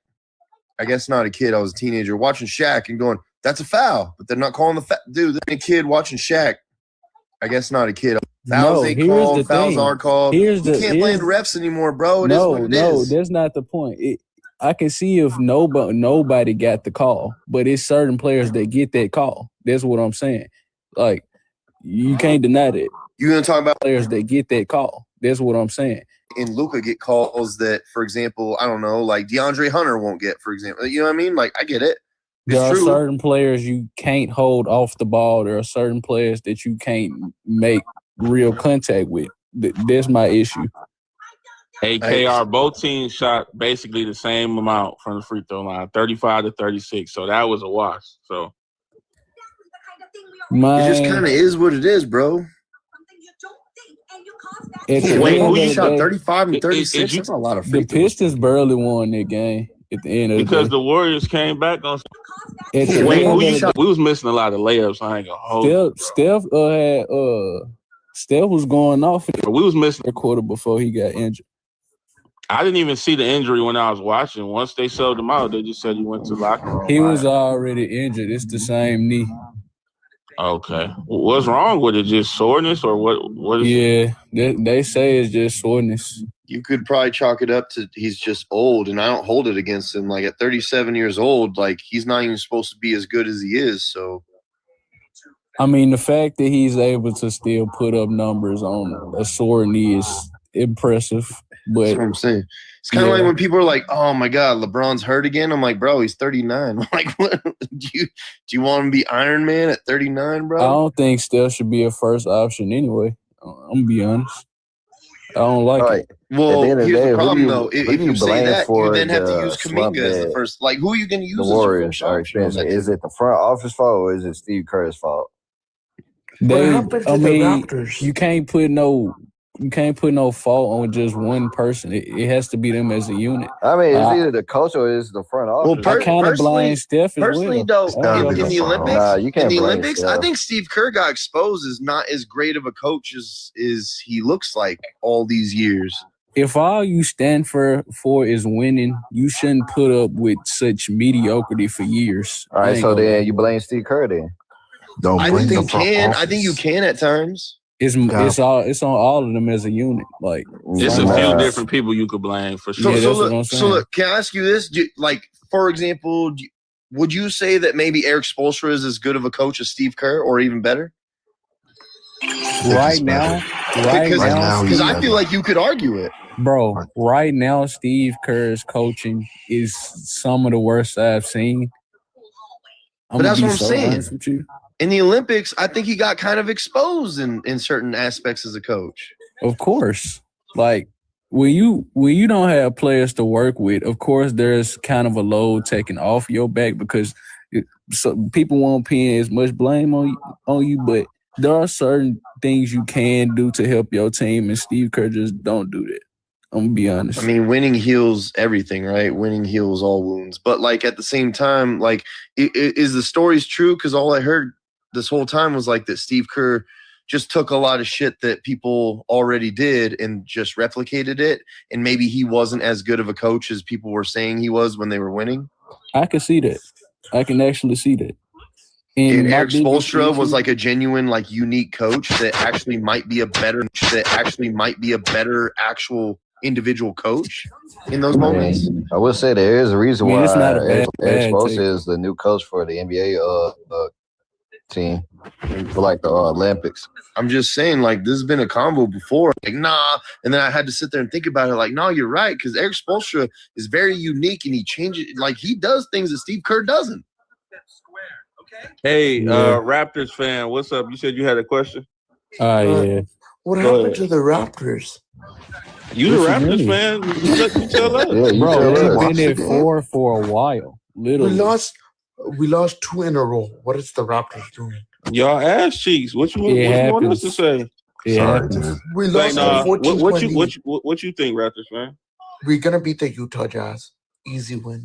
I guess not a kid. I was a teenager watching Shaq and going, "That's a foul," but they're not calling the foul. Dude, then a kid watching Shaq. I guess not a kid. Fouls No, ain't here's called. the Fouls thing. are called. Here's You the- can't blame here's- the refs anymore, bro. It is what it is. That's not the point. I can see if nobody got the call, but it's certain players that get that call. That's what I'm saying. Like, you can't deny that. You're gonna talk about Players that get that call. That's what I'm saying. and Luka get calls that, for example, I don't know, like DeAndre Hunter won't get, for example. You know what I mean? Like, I get it. There It's are true. certain players you can't hold off the ball. There are certain players that you can't make real contact with. That's my issue. Hey, KR, both teams shot basically the same amount from the free throw line, 35 to 36. So that was a wash. So It just kind of is what it is, bro. At the Wait, end who of you the shot day, 35 and It- 36? you- That's a lot of the free throws. Pistons barely won that game at the end of the because day. the Warriors came back on. At the Wait, end who of you the shot? We was missing a lot of layups. I ain't gonna hold. Steph was going off in We was missing. the quarter before he got injured. I didn't even see the injury when I was watching. Once they sold him out, they just said he went to locker room. He was already injured. It's the same knee. Okay. What's wrong with it? Just soreness or what? What is? Yeah, they say it's just soreness. You could probably chalk it up to he's just old, and I don't hold it against him. Like, at 37 years old, like, he's not even supposed to be as good as he is. So, I mean, the fact that he's able to still put up numbers on a sore knee is impressive. that's But what I'm saying. It's kind of Yeah. like when people are like, "Oh my God, LeBron's hurt again." I'm like, "Bro, he's 39." I'm like, what? Do you want him to be Iron Man at 39, bro? I don't think Steph should be a first option anyway. I'm gonna be honest. I don't like Right. it. Well, At the end of the here's day, the who do problem, you- though. who If do you you say blame that, you for then have to the use slump Kuminga as the that first. Like, who are you going to use The as your Warriors first are option on experiencing. that Is team? it the front office fault or is it Steve Kerr's fault? They, happened to I the mean, Raptors? you can't put no fault on just one person. It has to be them as a unit. I mean, it's Uh, either the coach or it's the front Well, office. I kind of personally- blame Steph as Personally, well. though, It's gotta in be the the front Olympics, Nah, you can't in the blame Olympics, Steph. I think Steve Kerr got exposed as not as great of a coach as he looks like all these years. If all you stand for is winning, you shouldn't put up with such mediocrity for years. All I right, ain't so gonna lie. then you blame Steve Kerr then. Don't I blame think the you front can. office. I think you can at times. It's on all of them as a unit. Like It's a Nah. few different people you could blame for So, sure. Yeah, so that's what look, I'm so saying. look, can I ask you this? Like, for example, would you say that maybe Eric Spoelstra is as good of a coach as Steve Kerr, or even better? right now, right Because now, he's I feel like you could argue it. bro, right now, Steve Kerr's coaching is some of the worst I've seen. But that's what I'm so saying. honest with you. In the Olympics, I think he got kind of exposed in certain aspects as a coach. Of course, like when you don't have players to work with, of course there's kind of a load taken off your back because so people won't pin as much blame on you. But there are certain things you can do to help your team, and Steve Kerr just don't do that. I'm gonna be honest. I mean, winning heals everything, right? Winning heals all wounds. But like at the same time, like is the stories true? Because all I heard this whole time was like that Steve Kerr just took a lot of shit that people already did and just replicated it. And maybe he wasn't as good of a coach as people were saying he was when they were winning. I can see that. I can actually see that. And Eric Spoelstra was like a genuine, like unique coach that actually might be a better actual individual coach in those moments. I will say there is a reason why it's not a Eric bad Spoelstra is the new coach for the NBA team for like the Olympics. I'm just saying, like, this has been a combo before. Like, nah. And then I had to sit there and think about it. Like, no, you're right. Because Eric Spoelstra is very unique and he changes, like, he does things that Steve Kerr doesn't. Hey, Raptors fan, what's up? You said you had a question? Yeah. What happened to the Raptors? You the Raptors fan? You tell us. Yeah, Bro, they've been at 4 for a while. Literally. We lost 2 in a row. What is the Raptors doing? Y'all ass cheeks. What you want us to say? Sorry, dude. We lost 14 what you think, Raptors fan? We're gonna beat the Utah Jazz. Easy win.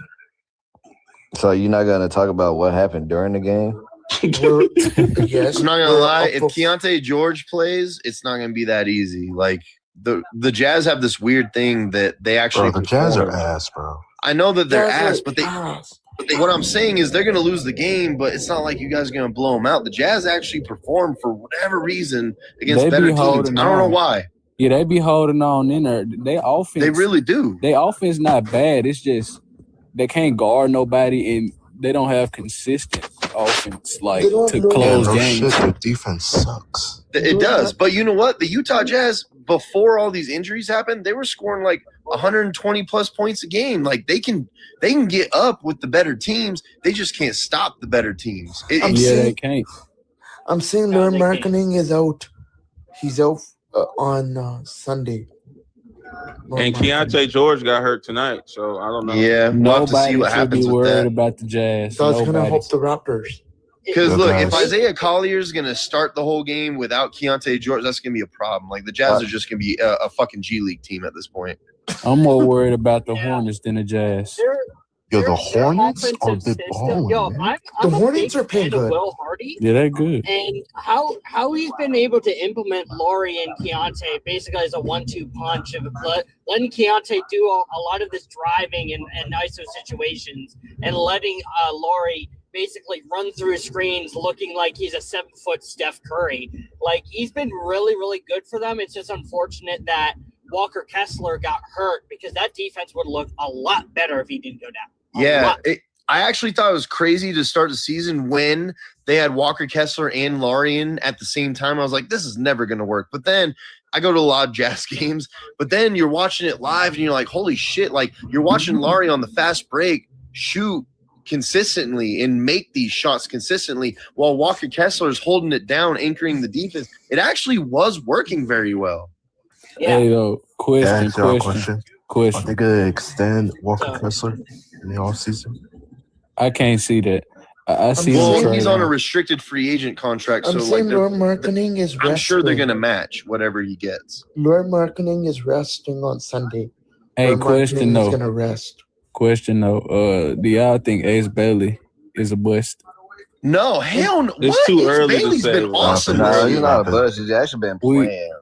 So you're not gonna talk about what happened during the game? Yes. I'm not gonna lie. If Keontae George plays, it's not gonna be that easy. Like the Jazz have this weird thing that they actually. Bro, the Jazz are ass, bro. I know that they're ass, but what I'm saying is they're gonna lose the game, but it's not like you guys are gonna blow them out. The Jazz actually perform for whatever reason against better teams. I don't know why. Yeah, they be holding on in there. They offense. They really do. They offense not bad. It's just they can't guard nobody and they don't have consistent offense like to close games. Their defense sucks. It does, but you know what? The Utah Jazz, before all these injuries happened, they were scoring like 120 plus points a game. Like they can get up with the better teams. They just can't stop the better teams. They can't. I'm seeing Lauren Marketing is out. He's out on Sunday. And Keontae George got hurt tonight, so I don't know. Yeah, we'll have to see what happens be with worried that. about the Jazz. That's gonna help the Raptors. Because look, if Isaiah Collier's gonna start the whole game without Keontae George, that's gonna be a problem. Like the Jazz are just gonna be a fucking G League team at this point. I'm more worried about the Hornets than the Jazz. Yo, the Hornets are big balling. Yo, The Hornets are paying good. Will Hardy. Yeah, they're good. And how he's been able to implement Laurie and Keontae basically as a 1-2 punch of letting Keontae do a lot of this driving and ISO situations and letting Laurie basically run through screens looking like he's a 7-foot Steph Curry. Like he's been really, really good for them. It's just unfortunate that Walker Kessler got hurt because that defense would look a lot better if he didn't go down. Yeah, I actually thought it was crazy to start the season when they had Walker Kessler and Larian at the same time. I was like, this is never going to work. But then I go to a lot of Jazz games, but then you're watching it live and you're like, holy shit, like you're watching Laurie on the fast break shoot consistently and make these shots consistently while Walker Kessler is holding it down, anchoring the defense. It actually was working very well. Yeah. Hey, yo, question. Are they going to extend Walker Kessler in the offseason? I can't see that. I see. Well, he's on a restricted free agent contract, so like Lauren Marketing is resting. I'm sure they're going to match whatever he gets. Lauren Marketing is resting on Sunday. Hey, question though. He's going to rest. Question though. Do y'all think Ace Bailey is a bust? No, hell no. It's too early to Bailey's say. been awesome. No, he's not a bust. He's actually been playing.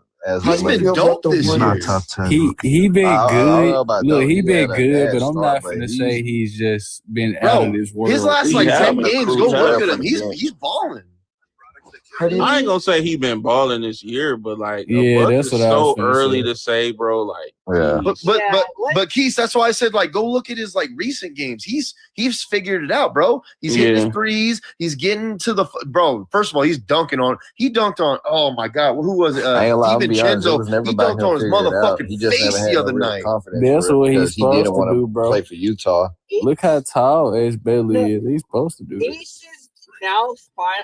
He's been dope this year. Not top 10. He been good. Look, he been good, but I'm not start, gonna say he's just been out of this world. His last like 10 games, go look at him. He's balling. I ain't gonna say he been balling this year, but like, yeah, that's what I was so early to say, bro. Like, yeah, but Keith, that's why I said like, go look at his like recent games. He's figured it out, bro. He's hitting his threes. He's getting to the bro. First of all, he's dunking on. He dunked on. Oh my God, who was it? DiVincenzo. He dunked on his motherfucking face the other night. That's what he's supposed to do, bro. Play for Utah. Look how tall Ace Bailey is. He's supposed to do it. Ace is now finally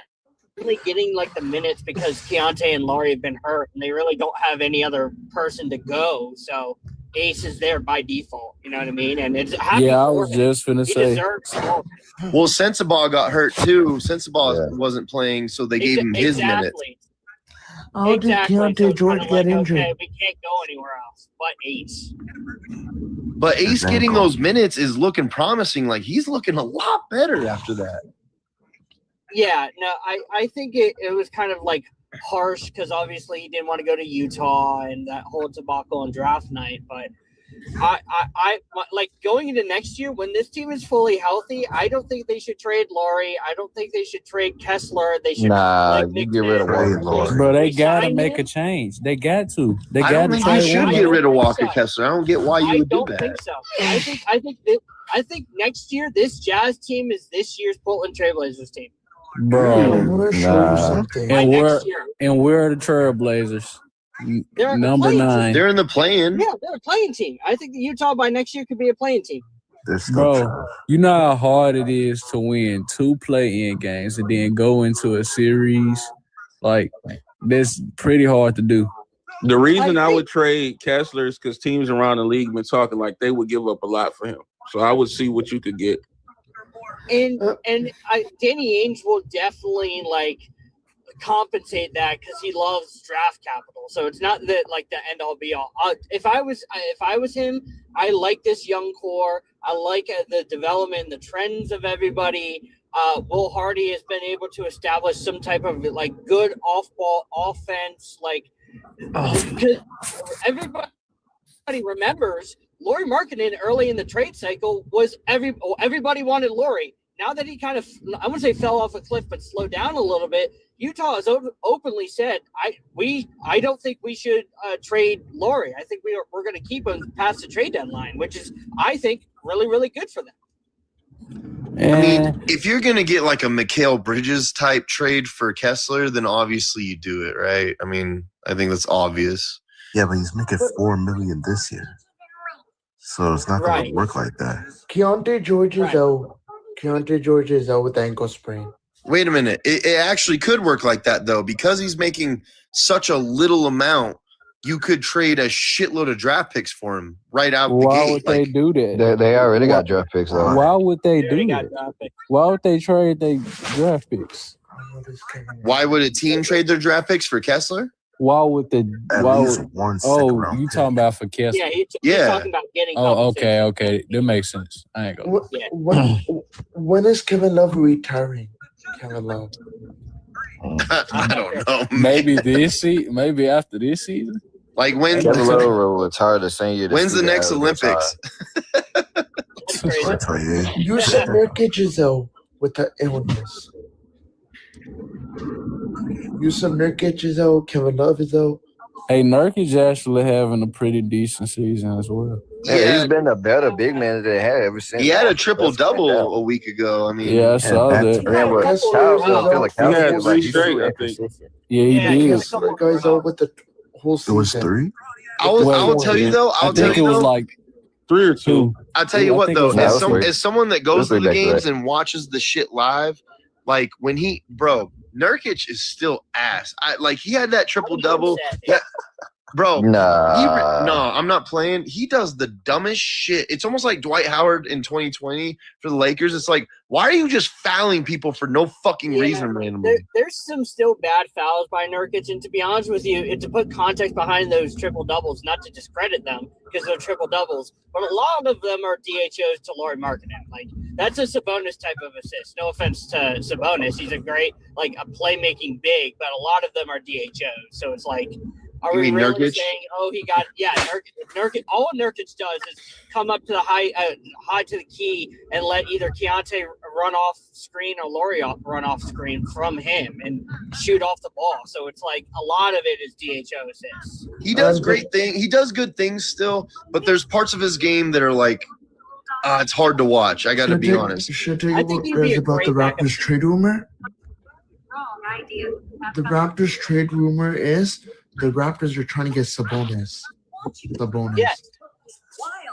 getting like the minutes because Keontae and Laurie have been hurt and they really don't have any other person to go. So Ace is there by default. You know what I mean? And it's happy. Yeah, I was just finna say. Well, Sensabaugh got hurt too. Sensabaugh wasn't playing, so they gave him his minutes. How did Exactly. So Keontae it's George kinda get like, injured? okay, we can't go anywhere else but Ace. But Ace His getting ankle. those minutes is looking promising. Like he's looking a lot better after that. Yeah, no, I think it was kind of like harsh because obviously he didn't want to go to Utah and that whole debacle on draft night. But I like going into next year when this team is fully healthy. I don't think they should trade Laurie. I don't think they should trade Kessler. They should Nah, you get rid of Trade Walker. Laurie. Bro, they Resign gotta make a him? change. They got to. They I got don't to think you trade should one. get rid of think Walker so. Kessler. I don't get why you I would do don't that. think so. I think next year this Jazz team is this year's Portland Trailblazers team. I Bro, want to show you Nah. something. By and next year, we're the Trailblazers. They're a Number playing team. 9. They're in the play-in. yeah, they're a playing team. I think the Utah by next year could be a playing team. They're still Bro, trash. you know how hard it is to win 2 play-in games and then go into a series? Like, that's pretty hard to do. The reason I think- would trade Kessler is because teams around the league been talking like they would give up a lot for him. So I would see what you could get. And Danny Ainge will definitely like compensate that because he loves draft capital. So it's not that like the end all be all. If I was him, I like this young core. I like the development and the trends of everybody. Will Hardy has been able to establish some type of like good off-ball offense. Like everybody remembers Lauri Markkanen early in the trade cycle was everybody wanted Lauri. Now that he kind of, I wouldn't say fell off a cliff, but slowed down a little bit, Utah has openly said, I don't think we should trade Lauri. I think we're going to keep him past the trade deadline, which is, I think, really, really good for them. I mean, if you're going to get like a Mikal Bridges type trade for Kessler, then obviously you do it, right? I mean, I think that's obvious. Yeah, but he's making $4 million this year, so it's not going Right. to work like that. Keontae George is Right. out. Keontae George is out with ankle sprain. Wait a minute. It actually could work like that, though, because he's making such a little amount. You could trade a shitload of draft picks for him right out the why gate. would they do that? They already got draft picks though. Why would they They already do got that? draft picks. Why would they trade their draft picks? Why would a team trade their draft picks for Kessler? Why would the At why least would, one second oh round you pick. talking about for Kessler? Yeah, he's Yeah. talking about getting Oh, compensation. okay, that makes sense. I ain't gonna. Yeah. When is Kevin Love retiring? Kevin Love. I don't know. man. Maybe this season, maybe after this season. Like when's Kevin Love will retire the same year. the next Olympics? That's crazy. That's right, yeah. Yusuf Nurkic is out with the illness. Yusuf Nurkic is out. Kevin Love is out. Hey, Nurkic actually having a pretty decent season as well. Yeah, he's been a better big man than they had ever since. He had a triple-double a week ago. I mean, Yeah, I saw back that. to back. Yeah, but Kessler Kyle, is I feel like out. Kyle He had was three like, he's straight, too I think. inconsistent. Yeah, he Yeah, did. Kessler guys out with the whole It season. was 3? I will Well, tell you though. I I'll tell think it you was though. like 3 or 2. 2. I'll tell you I what think it though. was last week. As someone that goes to It was the back to games back. and watches the shit live, like when Nurkic is still ass. He had that triple double. Yeah, bro. Nah. No, I'm not playing. He does the dumbest shit. It's almost like Dwight Howard in 2020 for the Lakers. It's like, why are you just fouling people for no fucking reason randomly? There's some still bad fouls by Nurkic, and to be honest with you, and to put context behind those triple doubles, not to discredit them because they're triple doubles, but a lot of them are DHOs to Lauri Markkanen. Like that's a Sabonis type of assist. No offense to Sabonis, he's a great a playmaking big, but a lot of them are DHOs. So it's like, are You we mean really Nurkic? saying, oh, he got Nurkic? All Nurkic does is come up to the high to the key and let either Keontae run off screen or Lauri run off screen from him and shoot off the ball. So it's like a lot of it is DHO assists. He does great things. He does good things still, but there's parts of his game that are like, it's hard to watch. I got to be honest. Should I tell you I think what he'd be is a about the great backup. Raptors trade rumor? The Raptors trade rumor is the Raptors are trying to get Sabonis. Yes.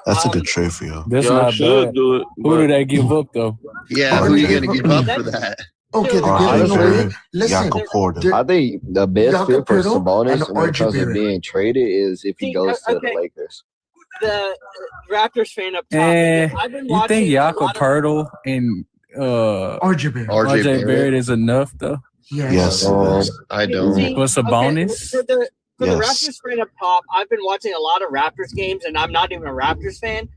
That's a good trade for you. That's Y'all not should bad. do it. Who did they give up though? Yeah, who are you going to give up for that? Okay, they're Or giving away. Jacob Listen, Porter. they're- I think the best Jakob fit for Poeltl Sabonis and when it comes to RJ being traded is if he See, goes to okay. the Lakers. The Raptors fan up top. I've been You watching think a Jakob lot of- Poeltl and RJ Barrett. RJ RJ Barrett is enough though? Yes. I don't. See, What's a bonus? For the Yes. Raptors fan up top, I've been watching a lot of Raptors games, and I'm not even a Raptors fan.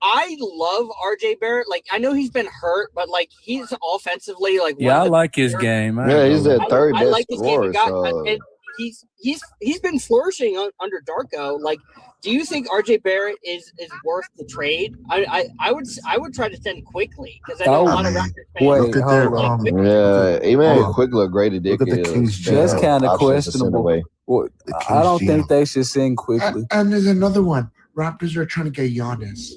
I love RJ Barrett. Like, I know he's been hurt, but like he's offensively like Yeah, I like his game. Yeah, he's the third I best like his game. scorer. And he's been flourishing under Darko. Like, do you think RJ Barrett is worth the trade? I would try to send quickly because I know a lot of Raptors fans. Look at their Yeah, even quick look great at Dick Look at the is. Kings. That's kind of options to send away. questionable. Well, The I don't Kings think GM. they should send quickly. And there's another one. Raptors are trying to get Giannis.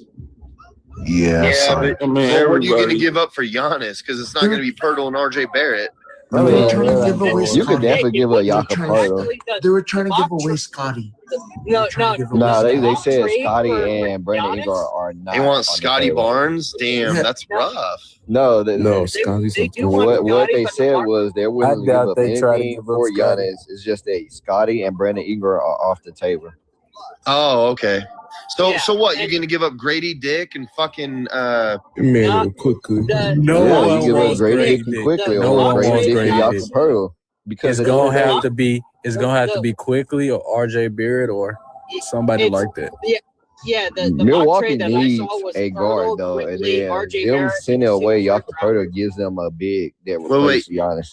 Yeah. But I mean, what are you going to everybody. give up for Giannis? Because it's not going to be Pirtle and RJ Barrett. They were trying to give away You could Scotty. definitely give a Yaka Actually, Pirtle. They were trying to give away Scotty. No, Nah, they mock said trade Scotty for and Brandon Giannis? Ingram are not. They on want the Scotty table. Barnes? Damn, Yeah. that's rough. No, No, Scotty's they on do want what Scotty, they but said the was they're willing to give doubt up they try to anything give up for Scotty. Giannis. It's just that Scotty and Brandon Ingram are off the table. Oh, okay. So Yeah, so what? You're and- going to give up Grady Dick and fucking Man, quickly. No yeah, one you give up wants Grady Grady Dick Dick. quickly No or one Grady wants Dick Grady and Yaka Dick. Pirtle. Because It's at the gonna end of the have day- to be. It's gonna have to be quickly or RJ Barrett or somebody It's- like that. Yeah, the mock Milwaukee trade that needs I saw was a guard Pirtle, though, and quickly, then RJ them Barrett, sending away single Yaka first round. Pirtle gives them a big that wait. replaces Giannis.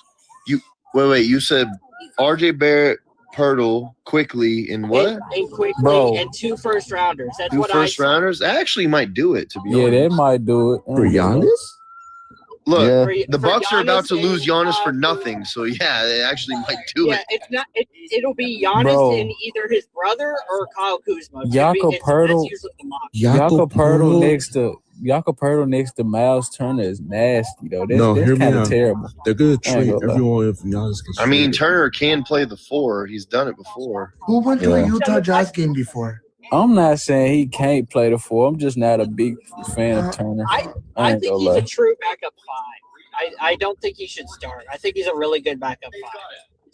Wait. You said RJ Barrett, Pirtle, quickly, and what? And quickly, Bro. and 2 first rounders. That's Two what first I rounders? I actually might do it, to be Yeah, honest. that might do it. For Giannis? Look, Yeah. the Bucks are about to lose Giannis for and, nothing, so yeah, they actually might do Yeah, it. it's not. It'll be Giannis Bro. and either his brother or Kyle Kuzma. Jakob That's Pirtle- usually the mock. Yaka Pirtle next to Miles Turner is nasty though. No, That's hear me kind of out. terrible. They're gonna I ain't trade gonna lie. everyone if Giannis gets I mean, traded. Turner can play the 4. He's done it before. Who went to Yeah. a Utah Jazz game before? I'm not saying he can't play the 4. I'm just not a big fan of Turner. I ain't think gonna he's lie. a true backup 5. I don't think he should start. I think he's a really good backup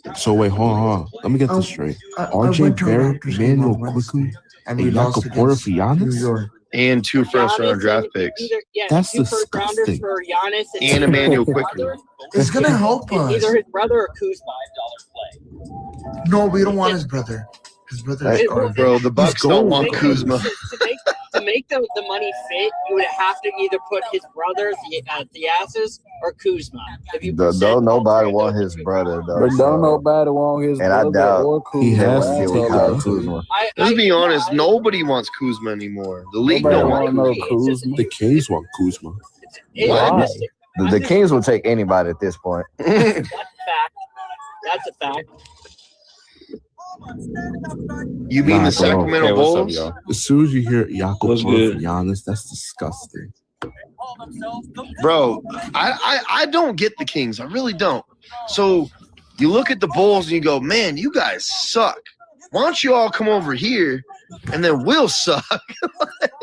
5. So wait, hold on. Let me get this straight. I RJ went to a Barrett, Raptors game Emmanuel on Wednesday, quickly, and and we lost Jakob Porter against for Giannis? New York. And 2 first-round Giannis draft and picks. That's 2 first rounders disgusting. for Giannis And Emmanuel quickly. It's gonna help us. Either his brother or Kuzma. No, we don't want his brother. His brother is It- garbage. Bro, the Bucks don't going want To Kuzma. make the money fit, you would have to either put his brother, Theasis, or Kuzma. If you Don't present all nobody three of want those his two. brother though. But so- don't nobody want his And I brother doubt or Kuzma. he has They to want take to Kyle it. Kuzma. Let's be honest, nobody wants Kuzma anymore. The league Nobody don't want want no It's just- Kuzma. The Kings want Kuzma. Why? The Kings will take anybody at this point. That's a fact. That's a fact. You mean Nah, the bro. Sacramento Hey, what's up, Bulls? y'all? As soon as you hear Jakob What's Porter good? for Giannis, that's disgusting. Bro, I don't get the Kings. I really don't. So you look at the Bulls and you go, man, you guys suck. Why don't you all come over here and then we'll suck?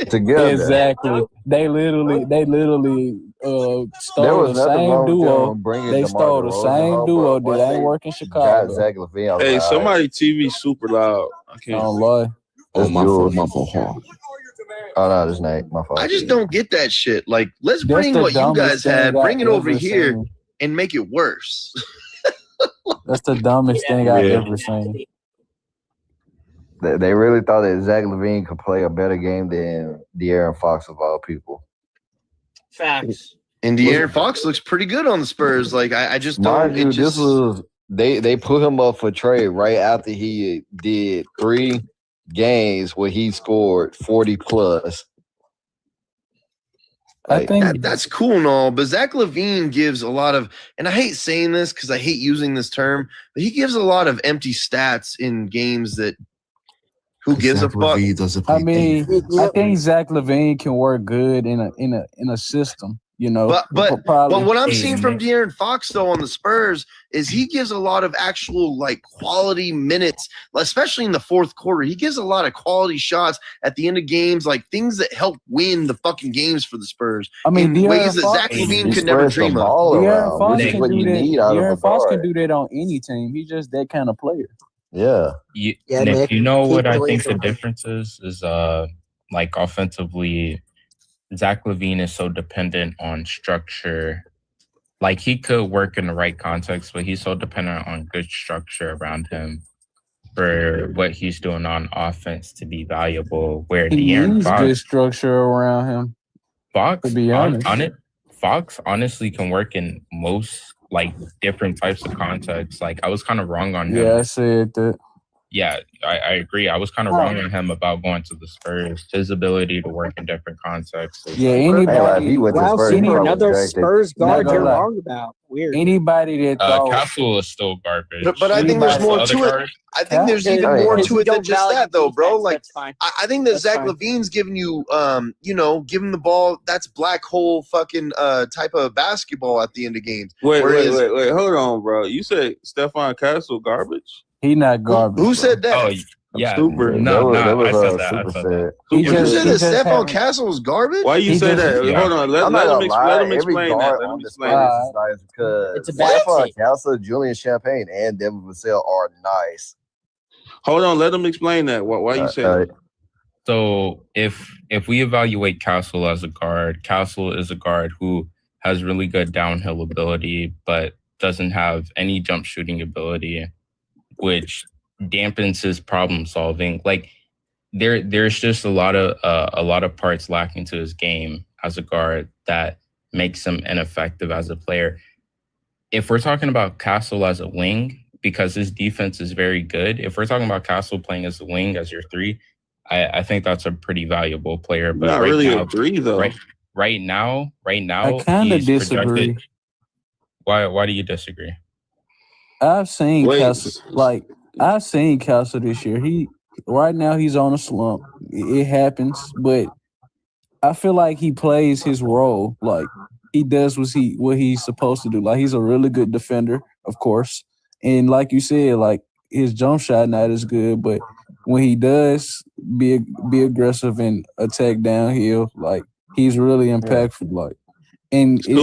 Together. Exactly. They literally There stole was the nothing same wrong with duo. them bringing They DeMar stole the DeRozan same over. duo Once that ain't they work in got Chicago. Zach LaVine, I was Hey, like, somebody TV super loud. I I can't. don't lie. Oh, That's my fault, Jules. my fault. Hold on. Oh no, this Nate. My fault. I just don't get that shit. Like, let's That's bring the what you dumbest guys thing had, I bring it over ever here, seen. and make it worse. That's the dumbest thing I've Yeah. ever seen. They really thought that Zach LaVine could play a better game than De'Aaron Fox of all people. Facts. And De'Aaron Fox looks pretty good on the Spurs. Like, I just don't. Mind you, this was they put him up for trade right after he did 3 games where he scored 40 plus. I think that's cool and all, but Zach LaVine gives a lot of, and I hate saying this because I hate using this term, but he gives a lot of empty stats in games that who gives Zach a fuck. LaVine doesn't play I mean, defense. I think Zach LaVine can work good in a system, you know. But probably. what I'm seeing from De'Aaron Fox though on the Spurs is he gives a lot of actual like quality minutes, especially in the fourth quarter. He gives a lot of quality shots at the end of games, like things that help win the fucking games for the Spurs. I mean, in ways De'Aaron that Fox, Zach LaVine He could never spreads the dream of. ball De'Aaron around, Fox which is can what do you that. need out of a De'Aaron Fox can guard. do that on any team. He's just that kind of player. Yeah. Yeah, Nick, you know what I think the difference is like offensively, Zach LaVine is so dependent on structure like he could work in the right context, but he's so dependent on good structure around him for what he's doing on offense to be valuable. Where He De'Aaron needs good Fox, structure around him. To be honest, Fox honestly can work in most like different types of contexts. Like I was kind of wrong on him. Yeah, I said that. Yeah, I agree. I was kind of wrong on him about going to the Spurs. His ability to work in different contexts. Yeah, anybody. Wow, senior, another Spurs guard you're wrong about. Weird. Anybody that thought Castle is still garbage. But I think there's more to it. I think there's even more to it than just that, though, bro. Like, I think that Zach LaVine's giving you, giving the ball. That's black hole fucking type of basketball at the end of games. Wait, hold on, bro. You said Stephon Castle garbage? He not garbage. Who said that? Oh, yeah. Super. No, I said that. You said that Stephon Castle was garbage? Why you say that? Hold on. Let him explain that. Let him explain that. Because Stephon Castle, Julian Champagne, and Devin Vassell are nice. Hold on. Let him explain that. Why you say that? So if we evaluate Castle as a guard, Castle is a guard who has really good downhill ability, but doesn't have any jump shooting ability, which dampens his problem solving. Like there's just a lot of parts lacking to his game as a guard that makes him ineffective as a player. If we're talking about Castle as a wing, because his defense is very good, if we're talking about Castle playing as a wing, as your 3, I think that's a pretty valuable player. But not really a 3 though. Right now, I kind of disagree. Why do you disagree? I've seen Castle this year. Right now he's on a slump. It happens, but I feel like he plays his role. Like he does what he's supposed to do. Like he's a really good defender, of course. And like you said, like his jump shot not as good, but when he does be aggressive and attack downhill, like he's really impactful. Like. And he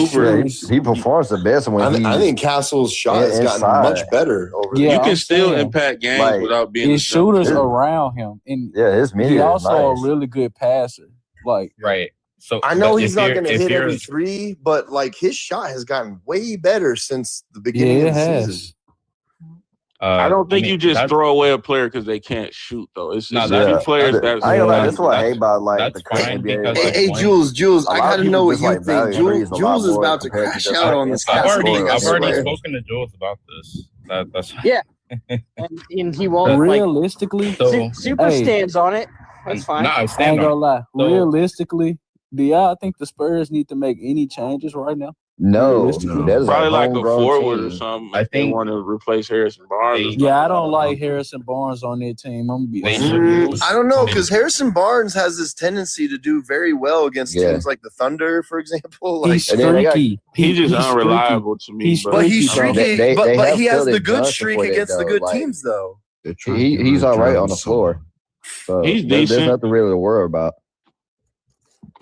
performs the best when I think Castle's shot has gotten much better over there. You can still impact games without being his shooters around him. And he also a really good passer. Like right. So I know he's not going to hit every 3, but like his shot has gotten way better since the beginning of the season. I don't think you just throw away a player because they can't shoot, though. It's just players that's. I ain't gonna lie, that's what I hate about like the NBA. Hey, Jules, I gotta know what you think. Jules is about to crash out on this. I've already spoken to Jules about this. That's yeah, and he won't realistically. Super stands on it. That's fine. I ain't gonna lie. Realistically, do y'all think the Spurs need to make any changes right now? No. Probably like a forward or something. I think they want to replace Harrison Barnes. Yeah, I don't like Harrison Barnes on their team. I'm gonna be honest. I don't know, because Harrison Barnes has this tendency to do very well against teams like the Thunder, for example. Like he's streaky. He's just unreliable to me. But he's streaky. But he has the good streak against the good teams, though. He's all right on the floor. So he's decent. There's nothing really to worry about.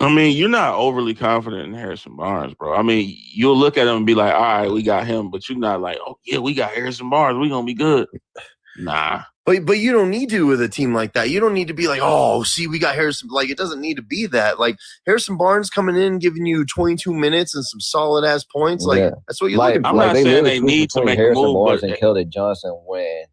I mean, you're not overly confident in Harrison Barnes, bro. I mean, you'll look at him and be like, all right, we got him. But you're not like, oh, yeah, we got Harrison Barnes. We're going to be good. Nah. But you don't need to with a team like that. You don't need to be like, oh, see, we got Harrison. Like, it doesn't need to be that. Like, Harrison Barnes coming in, giving you 22 minutes and some solid-ass points. Like, that's what you're looking for. I'm not saying they need to make a move. Barnes and Keldon Johnson when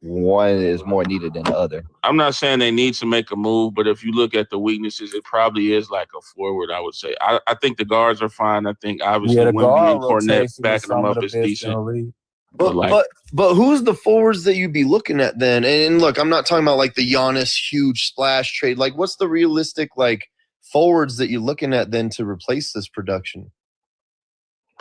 one is more needed than the other. I'm not saying they need to make a move, but if you look at the weaknesses, it probably is like a forward, I would say. I think the guards are fine. I think obviously Wemby and Cornette backing them up is decent. But who's the forwards that you'd be looking at then? And look, I'm not talking about like the Giannis huge splash trade. Like, what's the realistic like forwards that you're looking at then to replace this production?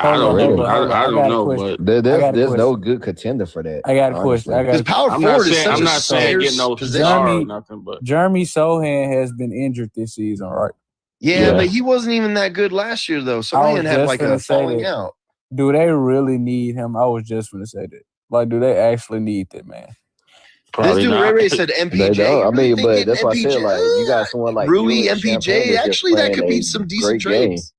I don't know, but there's no good contender for that. I got a question. I'm not saying get no star or nothing, but Jeremy Sohan has been injured this season, right? Yeah, but he wasn't even that good last year though. Sohan had like a falling out. Do they really need him? I was just going to say that. Like, do they actually need that man? Probably this dude Ray said MPJ. I mean, but that's what I said. Like, you got someone like Rui, MPJ. Actually, that could be some decent trades.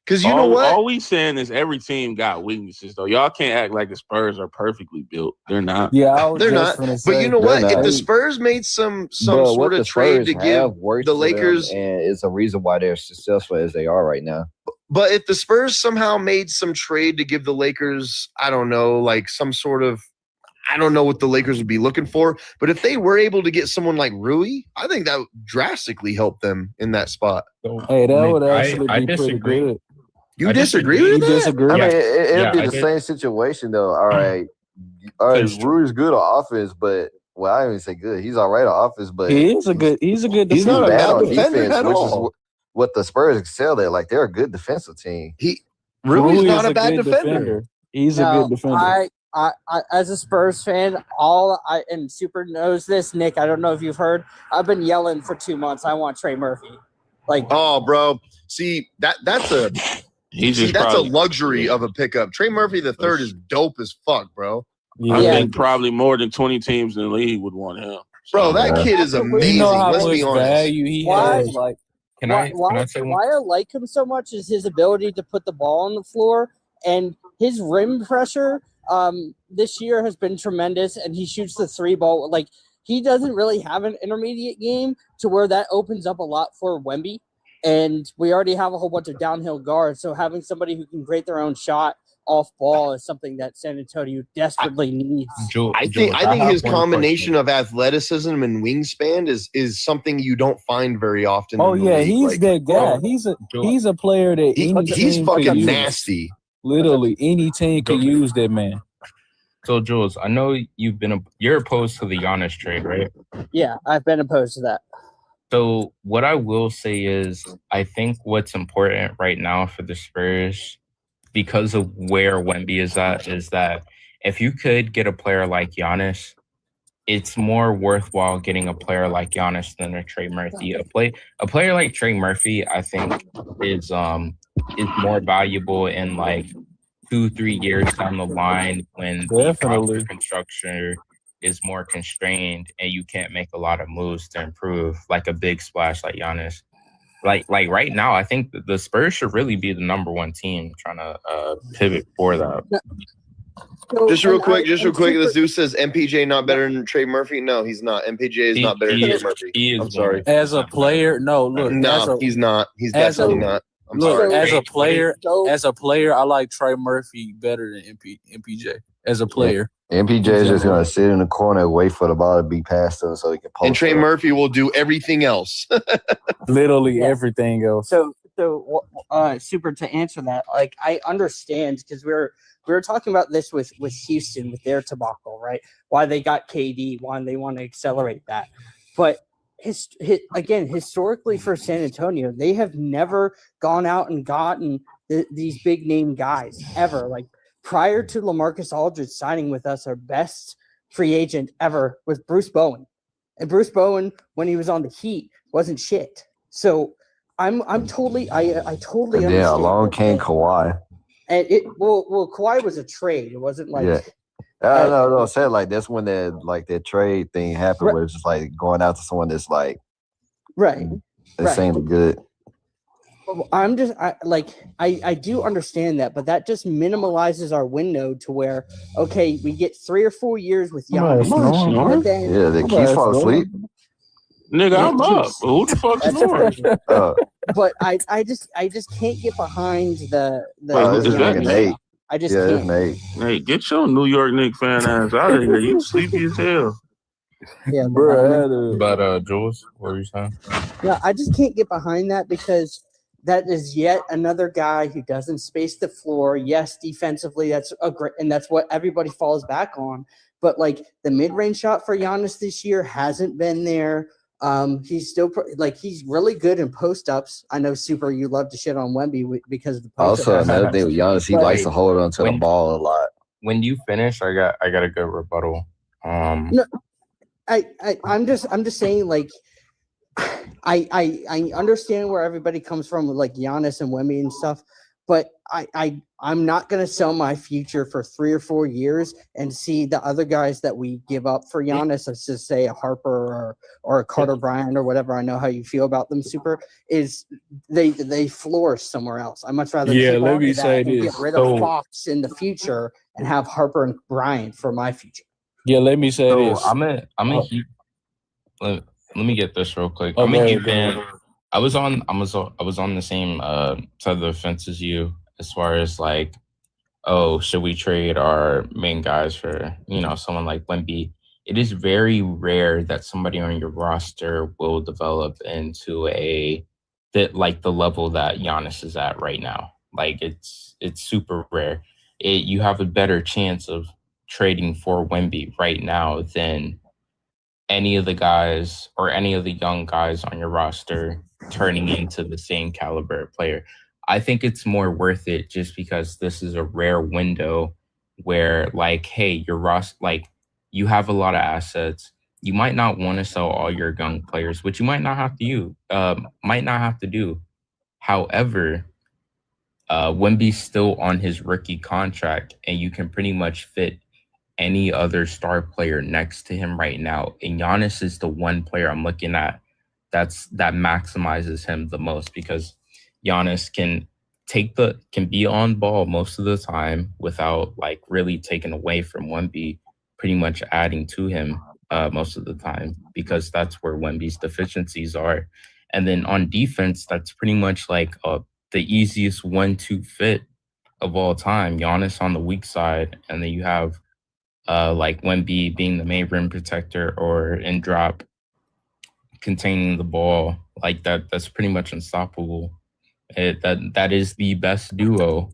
Because you know what? All we saying is every team got weaknesses, though. Y'all can't act like the Spurs are perfectly built. They're not. Yeah, they're not. But you know what? If the Spurs made some sort of trade to give the Lakers, and it's a reason why they're successful as they are right now. But if the Spurs somehow made some trade to give the Lakers, I don't know, like some sort of, I don't know what the Lakers would be looking for. But if they were able to get someone like Rui, I think that would drastically help them in that spot. Hey, that would actually be pretty good. You disagree with that? You disagree? I mean, it'll be the same situation though. All right, Rui's good on offense, but well, I don't even say good. He's all right on offense, but he's a good defender. He's not bad on defender defense, at which all. is what the Spurs excel at. Like they're a good defensive team. Rui's not is a bad good defender. He's a good defender. I, as a Spurs fan, and Super knows this, Nick. I don't know if you've heard. I've been yelling for 2 months. I want Trey Murphy. Like, oh, bro, see that's a luxury of a pickup. Trey Murphy the third is dope as fuck, bro. I think probably more than 20 teams in the league would want him. Bro, that kid is amazing. You know how Let's much be honest. value he has. Like, Can I say one? Why I like him so much is his ability to put the ball on the floor, and his rim pressure this year has been tremendous, and he shoots the three ball. Like, he doesn't really have an intermediate game to where that opens up a lot for Wemby, and we already have a whole bunch of downhill guards, so having somebody who can create their own shot off ball is something that San Antonio desperately needs. I think his combination of athleticism and wingspan is something you don't find very often. Oh in the yeah, league. he's Like, that guy. He's a player that he's fucking nasty. Literally, any team can use that man. So Jules, I know you're opposed to the Giannis trade, right? Yeah, I've been opposed to that. So what I will say is, I think what's important right now for the Spurs, because of where Wemby is at, is that if you could get a player like Giannis, it's more worthwhile getting a player like Giannis than a Trey Murphy. A player like Trey Murphy, I think, is more valuable in like 2-3 years down the line when the roster construction is more constrained and you can't make a lot of moves to improve, like a big splash like Giannis. Like right now, I think the Spurs should really be the number one team trying to pivot for that. Just real quick, the Zeus says MPJ not better than Trey Murphy. No, he's not. MPJ is not better than Trey Murphy. I'm sorry. As a player, he's not. He's definitely not. I'm sorry. As a player, I like Trey Murphy better than MPJ. As a player, MPJ is just gonna sit in the corner and wait for the ball to be passed him so he can post. And Trey Murphy will do everything else. Literally everything else. So, Super, to answer that, like, I understand, because we were talking about this with Houston with their debacle, right? Why they got KD, why they want to accelerate that. But historically for San Antonio, they have never gone out and gotten these big name guys ever. Like, prior to LaMarcus Aldridge signing with us, our best free agent ever was Bruce Bowen. And Bruce Bowen, when he was on the Heat, wasn't shit. So I totally understand. Yeah, along came Kawhi. And Kawhi was a trade. It wasn't like no. Said like that's when that trade thing happened, right. where it's just like going out to someone that's like right. Ain't good. I do understand that, but that just minimalizes our window to where, okay, we get 3 or 4 years with Giannis. The keys fall asleep. Nigga, I'm up. Who the fuck is snoring? But I just can't get behind the this is Nate. I just can't. Nate, get your New York Knicks fan ass out of here. You sleepy as hell. Yeah, bro. But Jules, what were you saying? Yeah, I just can't get behind that because that is yet another guy who doesn't space the floor. Yes, defensively, that's and that's what everybody falls back on. But like the mid-range shot for Giannis this year hasn't been there. He's still he's really good in post-ups. I know, Super, you love to shit on Wemby because of the post-ups. Also, another thing with Giannis, he likes to hold on to the ball a lot. When you finish, I got a good rebuttal. No, I'm just saying, like, I understand where everybody comes from with like Giannis and Wemby and stuff, but I'm not gonna sell my future for 3 or 4 years and see the other guys that we give up for Giannis, let's just say a Harper or a Carter Bryant or whatever. I know how you feel about them, Super. Is they flourish somewhere else. I much rather let me say this. Get rid of Fox in the future and have Harper and Bryant for my future. Yeah, let me say this. I'm a Heat. Let me get this real quick. I'm a Heat fan. I was on the same side of the fence as you as far as like, oh, should we trade our main guys for, someone like Wemby? It is very rare that somebody on your roster will develop into the level that Giannis is at right now. Like it's super rare. You have a better chance of trading for Wemby right now than any of the guys or any of the young guys on your roster turning into the same caliber player. I think it's more worth it just because this is a rare window where, like, hey, your roster, like, you have a lot of assets. You might not want to sell all your young players, which you might not have to do. However, Wemby's still on his rookie contract, and you can pretty much fit any other star player next to him right now. And Giannis is the one player I'm looking at that maximizes him the most, because Giannis can be on ball most of the time without like really taking away from Wemby, pretty much adding to him most of the time, because that's where Wemby's deficiencies are. And then on defense, that's pretty much like the easiest 1-2 fit of all time. Giannis on the weak side, and then you have like Wemby being the main rim protector or in drop containing the ball. Like that's pretty much unstoppable. That is the best duo.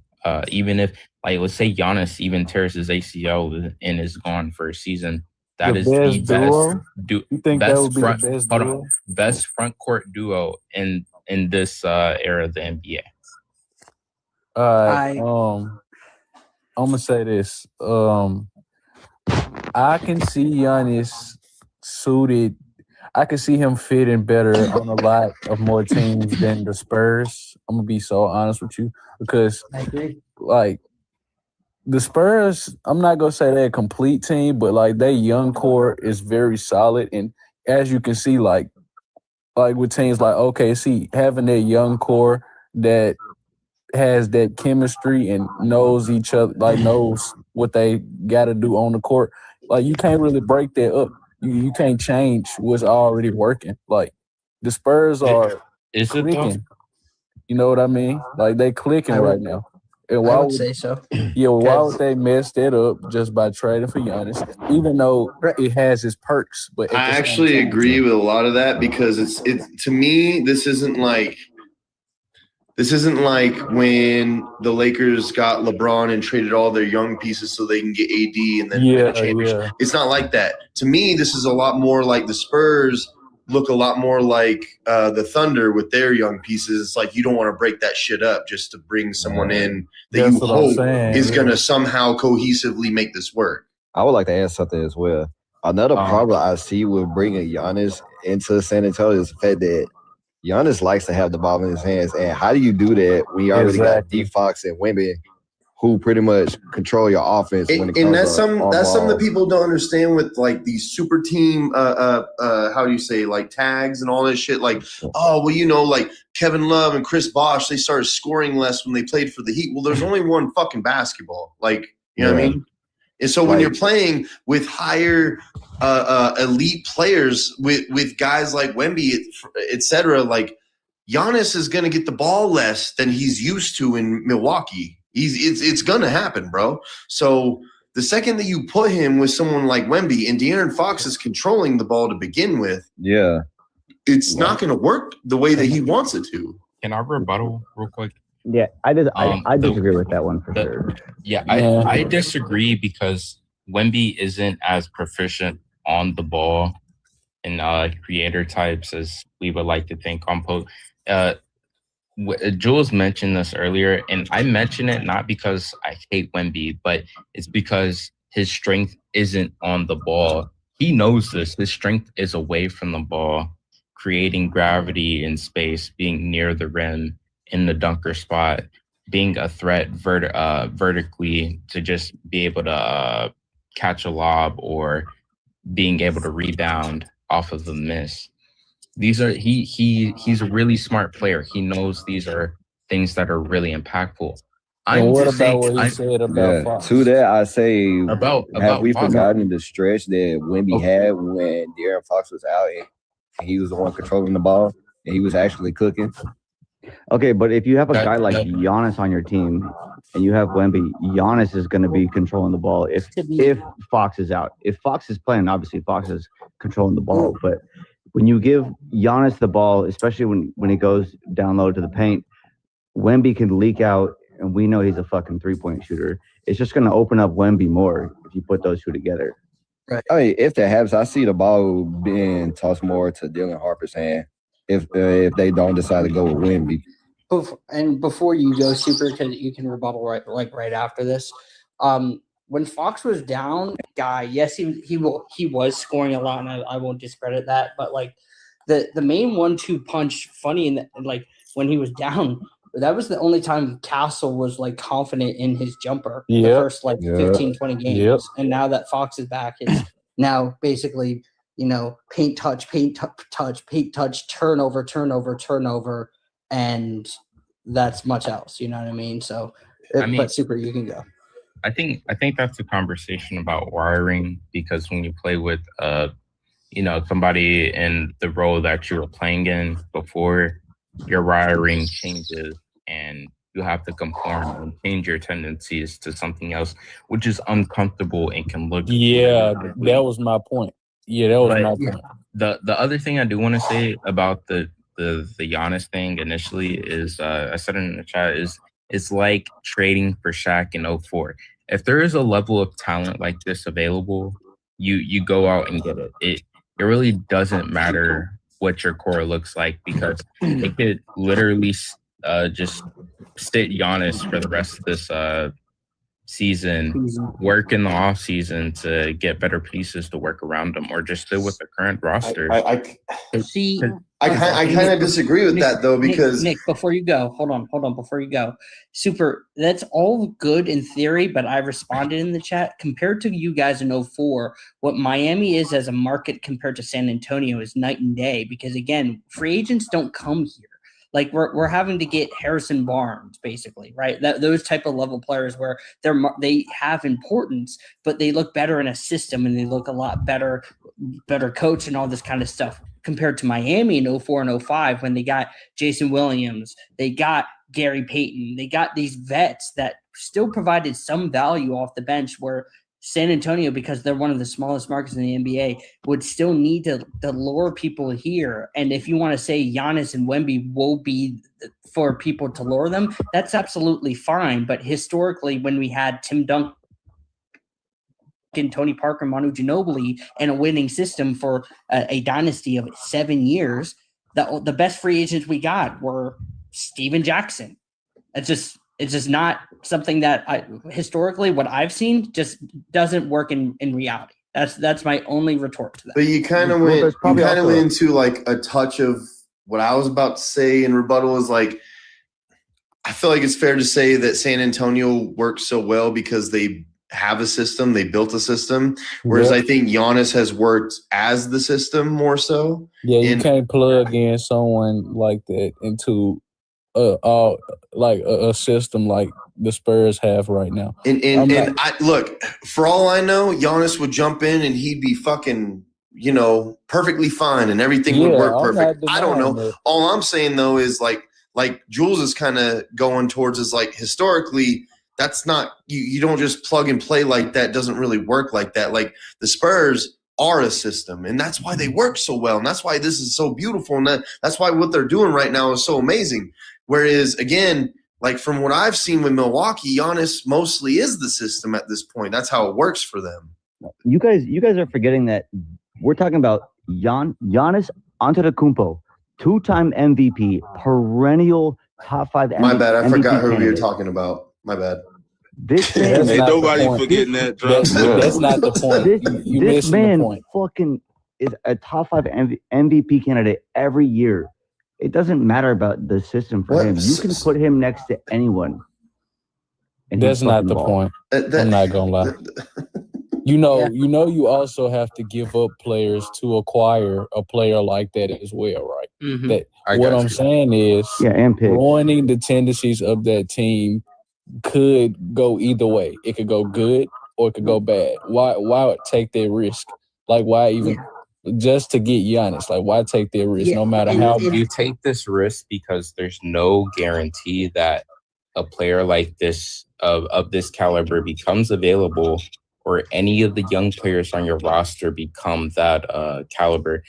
Even if, like, let's say Giannis even tears his ACL and is gone for a season, that is the best duo. You think that would be the best duo? Best front court duo in this era of the NBA. I'm gonna say this. I can see Giannis suited. I can see him fitting better on a lot of more teams than the Spurs. I'm gonna be so honest with you, because I agree. Like the Spurs, I'm not gonna say they're a complete team, but like their young core is very solid. And as you can see, like with teams like OKC, having that young core that has that chemistry and knows each other, like knows what they got to do on the court. Like you can't really break that up. You can't change what's already working. Like the Spurs are clicking. You know what I mean? Like they clicking right now. And I would say so. Yeah, why would they mess that up just by trading for Giannis? Even though it has its perks, but I actually agree with a lot of that, because it's to me, this isn't like when the Lakers got LeBron and traded all their young pieces so they can get AD and then win a championship. Yeah. It's not like that. To me, this is a lot more like the Spurs look a lot more like the Thunder with their young pieces. It's like you don't want to break that shit up just to bring someone in that you hope is going to somehow cohesively make this work. I would like to add something as well. Another problem I see with bringing Giannis into San Antonio is the fact that Giannis likes to have the ball in his hands. And how do you do that when you already got D Fox and Wemby, who pretty much control your offense when it comes that's something that people don't understand with like these super team how do you say, like tags and all this shit, like, oh well, you know, like Kevin Love and Chris Bosh, they started scoring less when they played for the Heat. Well, there's only one fucking basketball, like, you know what I mean? And so when you're playing with higher elite players with guys like Wemby, et cetera, like Giannis is going to get the ball less than he's used to in Milwaukee. It's going to happen, bro. So the second that you put him with someone like Wemby and De'Aaron Fox is controlling the ball to begin with, it's not going to work the way that he wants it to. Can I rebuttal real quick? Yeah, I disagree with that one for sure. Yeah, I disagree because Wemby isn't as proficient on the ball in creator types as we would like to think on post. Jules mentioned this earlier, and I mention it not because I hate Wemby, but it's because his strength isn't on the ball. He knows this. His strength is away from the ball, creating gravity in space, being near the rim, in the dunker spot, being a threat vertically to just be able to catch a lob or being able to rebound off of the miss. These are he's a really smart player. He knows these are things that are really impactful. What about what he said about Fox? To that, I say about have we Fox. forgotten the stretch that Wemby had when De'Aaron Fox was out and he was the one controlling the ball? and he was actually cooking. Okay, but if you have a guy like Giannis on your team and you have Wemby, Giannis is going to be controlling the ball if Fox is out. If Fox is playing, obviously Fox is controlling the ball. But when you give Giannis the ball, especially when he goes down low to the paint, Wemby can leak out, and we know he's a fucking three-point shooter. It's just going to open up Wemby more if you put those two together. Right. I mean, if that happens, I see the ball being tossed more to Dylan Harper's hand if they don't decide to go with Wemby. And before you go, Super, because you can rebuttal right after this. When Fox was down, yes, he was scoring a lot, and I won't discredit that. But like the main 1-2 punch, funny, and like when he was down, that was the only time Castle was like confident in his jumper the first 15, 20 games. Yep. And now that Fox is back, it's now basically, paint touch, turnover, and that's much else. You know what I mean? So, but Super, you can go. I think that's a conversation about wiring, because when you play with somebody in the role that you were playing in before, your wiring changes and you have to conform and change your tendencies to something else, which is uncomfortable and can look. Yeah, that was my point. Yeah, that was my point. The other thing I do want to say about the Giannis thing initially is, I said it in the chat, is it's like trading for Shaq in 2004. If there is a level of talent like this available, you go out and get it. It really doesn't matter what your core looks like, because they could literally just sit Giannis for the rest of this season, work in the off season to get better pieces to work around them, or just stay with the current roster. I kind of disagree with that though, because Nick, before you go, hold on, before you go, Super, that's all good in theory, but I responded in the chat. Compared to you guys in 2004, what Miami is as a market compared to San Antonio is night and day, because again, free agents don't come here. Like we're having to get Harrison Barnes, basically, right? Those type of level players where they have importance, but they look better in a system and they look a lot better coach and all this kind of stuff, compared to Miami in 2004 and 2005 when they got Jason Williams, they got Gary Payton, they got these vets that still provided some value off the bench, where San Antonio, because they're one of the smallest markets in the NBA, would still need to lure people here. And if you want to say Giannis and Wemby will be for people to lure them, that's absolutely fine. But historically, when we had Tim Duncan, Tony Parker, Manu Ginobili, and a winning system for a dynasty of 7 years, the best free agents we got were Steven Jackson. It's just not something that historically what I've seen just doesn't work in reality. That's my only retort to that. But you kind of went into like a touch of what I was about to say in rebuttal is like, I feel like it's fair to say that San Antonio works so well because they have a system, they built a system, whereas I think Giannis has worked as the system more so. Yeah, you can't plug in someone like that into a system like the Spurs have right now. And look, for all I know, Giannis would jump in and he'd be fucking, perfectly fine and everything would work perfect. I don't know. That. All I'm saying though is like Jules is kind of going towards is like historically that's not you don't just plug and play like that. It doesn't really work like that. Like the Spurs are a system, and that's why they work so well, and that's why this is so beautiful, and that's why what they're doing right now is so amazing. Whereas again, like from what I've seen with Milwaukee, Giannis mostly is the system at this point. That's how it works for them. You guys are forgetting that we're talking about Giannis Antetokounmpo, 2-time MVP, perennial top 5 MVP. My bad, I forgot who we were talking about. My bad. This man, ain't nobody forgetting that. That's not the point. This man fucking is a top 5 MVP candidate every year. It doesn't matter about the system for him. You can put him next to anyone. That's not the point. I'm not gonna lie. You also have to give up players to acquire a player like that as well, right? Mm-hmm. What I'm saying is, ruining the tendencies of that team could go either way. It could go good or it could go bad. Why take that risk? Like, why even just to get Giannis? Like, why take that risk? No matter how you take this risk because there's no guarantee that a player like this of this caliber becomes available, or any of the young players on your roster become that caliber.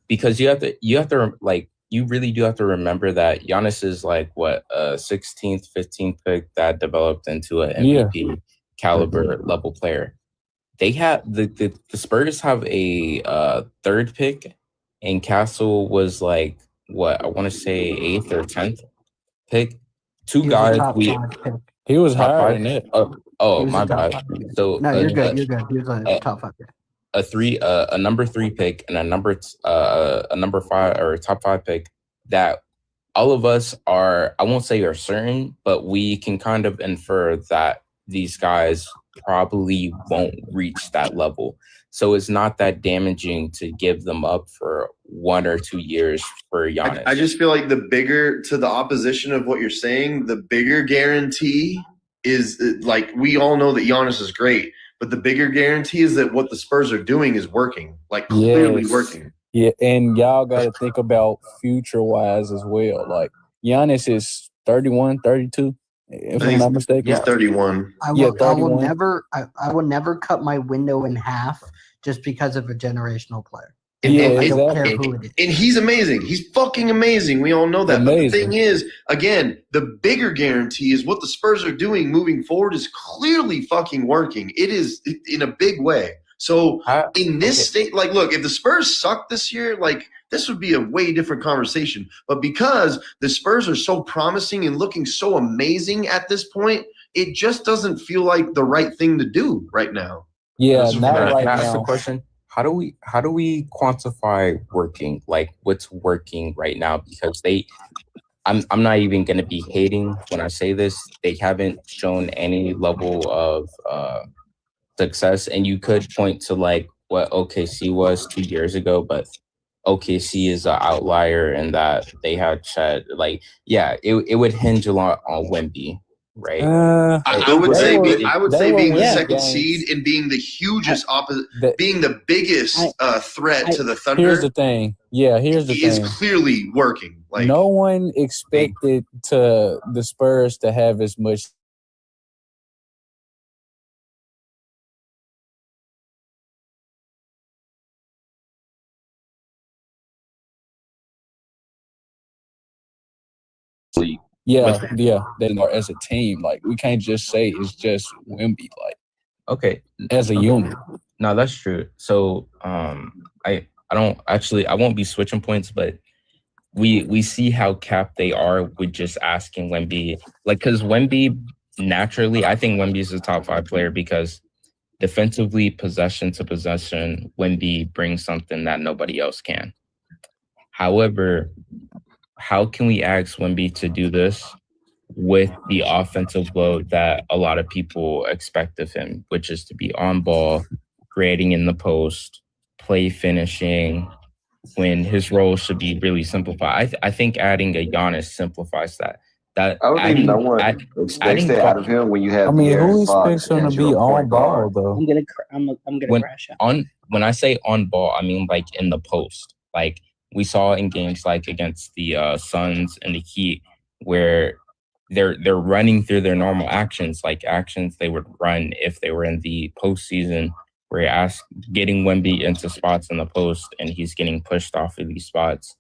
Because you really do have to remember that Giannis is like what, 16th, 15th pick that developed into an MVP caliber level player. They have the Spurs have a third pick, and Castle was like what, I want to say 8th or 10th pick. Two guys he was top higher 5. than that. Oh my bad. So no, you're good. You're good. You're good. Top 5. A number 3 pick and a number 5 or top 5 pick that all of us are, I won't say are certain, but we can kind of infer that these guys probably won't reach that level. So it's not that damaging to give them up for 1 or 2 years for Giannis. I just feel like the bigger, to the opposition of what you're saying, the bigger guarantee is, like, we all know that Giannis is great, but the bigger guarantee is that what the Spurs are doing is working, like clearly working. Yeah, and y'all got to think about future-wise as well. Like, Giannis is 31, 32, if I'm not mistaken. He's 31. I will never cut my window in half just because of a generational player. I don't care who it is. And he's amazing. He's fucking amazing. We all know that. But the thing is, again, the bigger guarantee is what the Spurs are doing moving forward is clearly fucking working. It is in a big way. So in this state, like, look, if the Spurs suck this year, like, this would be a way different conversation. But because the Spurs are so promising and looking so amazing at this point, it just doesn't feel like the right thing to do right now. Yeah, not right now. Ask the question: How do we quantify working? Like, what's working right now? Because I'm not even going to be hating when I say this. They haven't shown any level of success, and you could point to like what OKC was 2 years ago, but OKC is an outlier in that they had Chet. Like, yeah, it would hinge a lot on Wemby, right? I would say being the second seed and being the hugest being the biggest threat to the Thunder. Here's the thing. Yeah, here's the thing. Is clearly working. Like, no one expected the Spurs to have as much. Yeah, they are as a team. Like, we can't just say it's just Wemby. Like, okay, as a unit. No, that's true. So, I won't be switching points, but we see how capped they are with just asking Wemby, like, because Wemby naturally, I think Wemby is a top 5 player because defensively, possession to possession, Wemby brings something that nobody else can. However, how can we ask Wemby to do this with the offensive load that a lot of people expect of him, which is to be on ball, creating in the post, play finishing, when his role should be really simplified? I think adding a Giannis simplifies that. I don't think no one expects that out of him when you have. I mean, who expects him to be on ball though? I'm gonna crash out. When I say on ball, I mean like in the post, like we saw in games like against the Suns and the Heat, where they're running through their normal actions, like actions they would run if they were in the postseason, where you're getting Wemby into spots in the post and he's getting pushed off of these spots.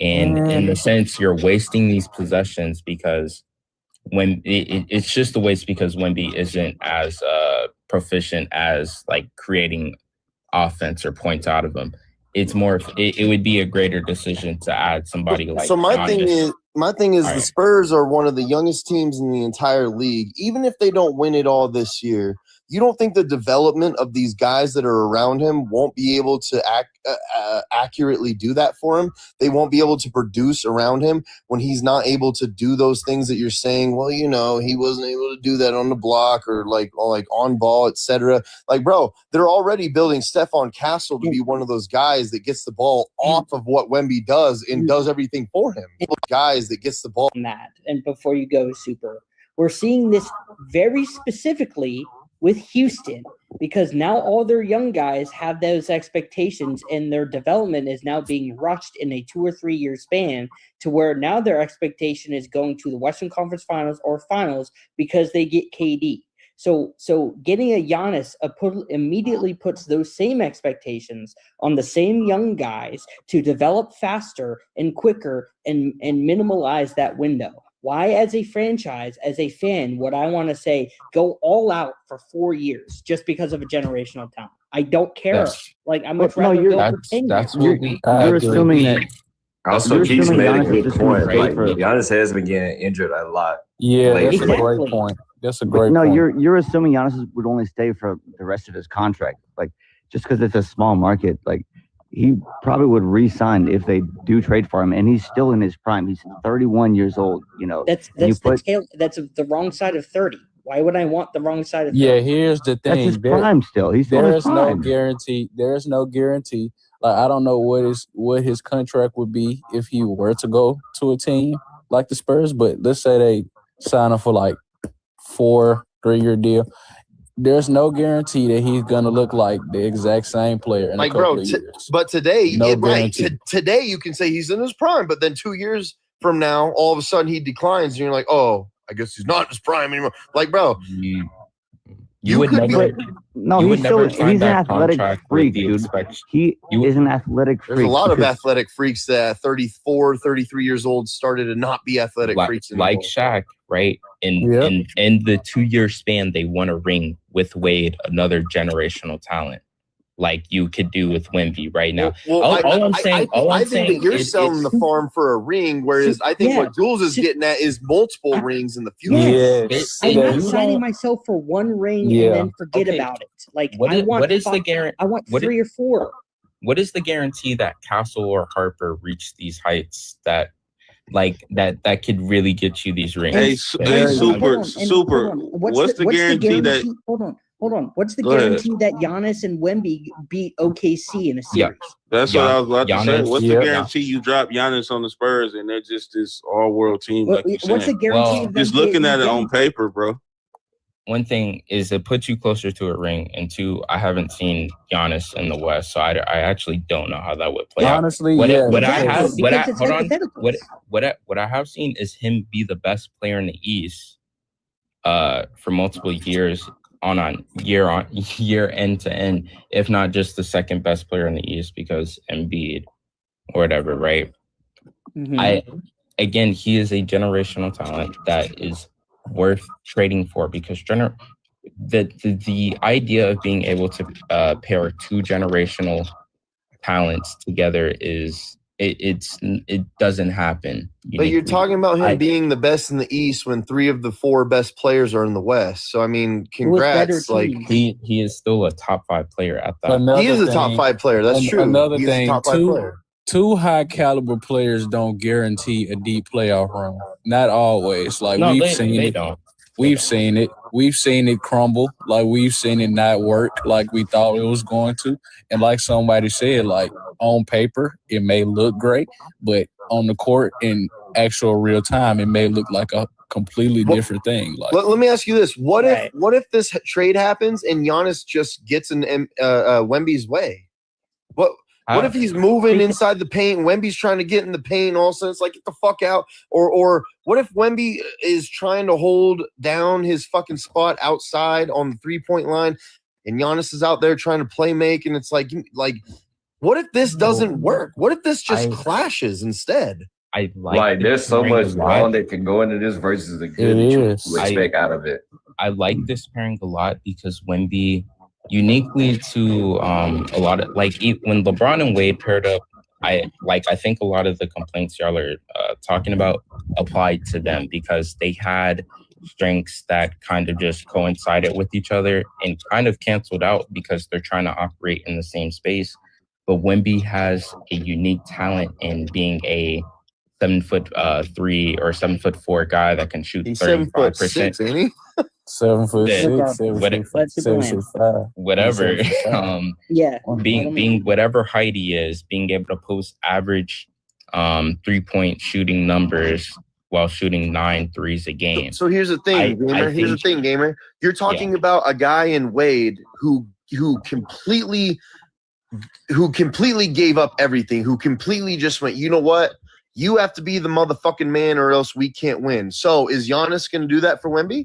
And in a sense, you're wasting these possessions because it's just a waste because Wemby isn't as proficient as like creating offense or points out of them. It's more, it would be a greater decision to add somebody like. So my thing is the Spurs are one of the youngest teams in the entire league. Even if they don't win it all this year, you don't think the development of these guys that are around him won't be able to accurately do that for him? They won't be able to produce around him when he's not able to do those things that you're saying, well, you know, he wasn't able to do that on the block or like on ball, etc. Like, bro, they're already building Stephon Castle to be one of those guys that gets the ball off of what Wemby does and does everything for him. Guys that gets the ball. That, and before you go, Super, we're seeing this very specifically with Houston. because now all their young guys have those expectations, and their development is now being rushed in a 2 or 3 year span to where now their expectation is going to the Western Conference Finals or Finals because they get KD. So getting a Giannis immediately puts those same expectations on the same young guys to develop faster and quicker and minimalize that window. Why, as a franchise, as a fan, would I want to say go all out for 4 years just because of a generational talent? I don't care. I much rather go for 10 That's years. You're assuming that. Also, Keith's made a good point. Right? Giannis has been getting injured a lot. Yeah, that's a great point. That's a great point. No, you're assuming Giannis would only stay for the rest of his contract. Like, just because it's a small market, like, he probably would re-sign if they do trade for him, and he's still in his prime. He's 31 years old. That's the wrong side of 30. Why would I want the wrong side of 30? Yeah, here's the thing. That's his prime still. He's still there's in his prime. no guarantee. There's no guarantee. Like, I don't know what his contract would be if he were to go to a team like the Spurs, but let's say they sign him for like 4 3-year deal. There's no guarantee that he's gonna look like the exact same player in a couple of years. But today, No today you can say he's in his prime, but then 2 years from now, all of a sudden he declines, and you're like, oh, I guess he's not in his prime anymore. Like, bro, You would never. No, you would he's never still sign he's an that athletic contract freak, with the dude. expect- He is an athletic freak. there's a lot of because- athletic freaks that 34, 33 years old started to not be athletic freaks anymore. like Shaq, right? In the 2 year span, they won a ring with Wade, another generational talent, like you could do with Wemby right now. Well, all I'm saying that you're is selling the farm for a ring, whereas I think what Jules is getting at is multiple rings in the future. I'm not signing myself for one ring and then forget about it. Like, what is the guarantee? I want 3 or 4. What is the guarantee that Castle or Harper reach these heights that could really get you these rings? Hey, super. What's the guarantee that? Hold on. What's the Go ahead. guarantee that Giannis and Wemby beat OKC in a series? That's what I was about to say. Giannis, What's the guarantee you drop Giannis on the Spurs and they're just this all-world team? Like you What's the guarantee? of them just looking at it getting- on paper, bro. One thing is it puts you closer to a ring, and 2, I haven't seen Giannis in the West, so I actually don't know how that would play Honestly, out. yeah. What I have seen is him be the best player in the East for multiple years on year end to end, if not just the second best player in the East because Embiid or whatever, right? Mm-hmm. He is a generational talent that is worth trading for because the idea of being able to pair 2 generational talents together is it doesn't happen. But you're talking about him being the best in the East when 3 of the 4 best players are in the West. So I mean, congrats! Like he is still a top 5 player at that. He is a top 5 player. That's true. Another He's thing, a top 5 player. 2 high caliber players don't guarantee a deep playoff run. Not always. Like we've seen it. We've seen it. We've seen it crumble. Like we've seen it not work like we thought it was going to. And like somebody said, like on paper, it may look great, but on the court in actual real time, it may look like a completely different thing. Like, let me ask you this: what if this trade happens and Giannis just gets in Wemby's way? What if he's moving inside the paint and Wemby's trying to get in the paint and all of a sudden it's like, get the fuck out? Or what if Wemby is trying to hold down his fucking spot outside on the 3-point line and Giannis is out there trying to play make and it's like what if this doesn't work? What if this just clashes instead? There's so much wrong that can go into this versus the good that you expect out of it. I like this pairing a lot because Wemby, uniquely to a lot of when LeBron and Wade paired up, I think a lot of the complaints y'all are talking about applied to them because they had strengths that kind of just coincided with each other and kind of canceled out because they're trying to operate in the same space. But Wemby has a unique talent in being a 7'3" or 7'4" guy that can shoot 35%. 7'6", ain't he? 7'6", 7'5". Whatever. Yeah. Being whatever height he is, being able to post average 3-point shooting numbers while shooting 9 threes a game. So here's the thing, gamer. You're talking about a guy in Wade who completely gave up everything, who completely just went, you know what? You have to be the motherfucking man or else we can't win. So is Giannis going to do that for Wemby?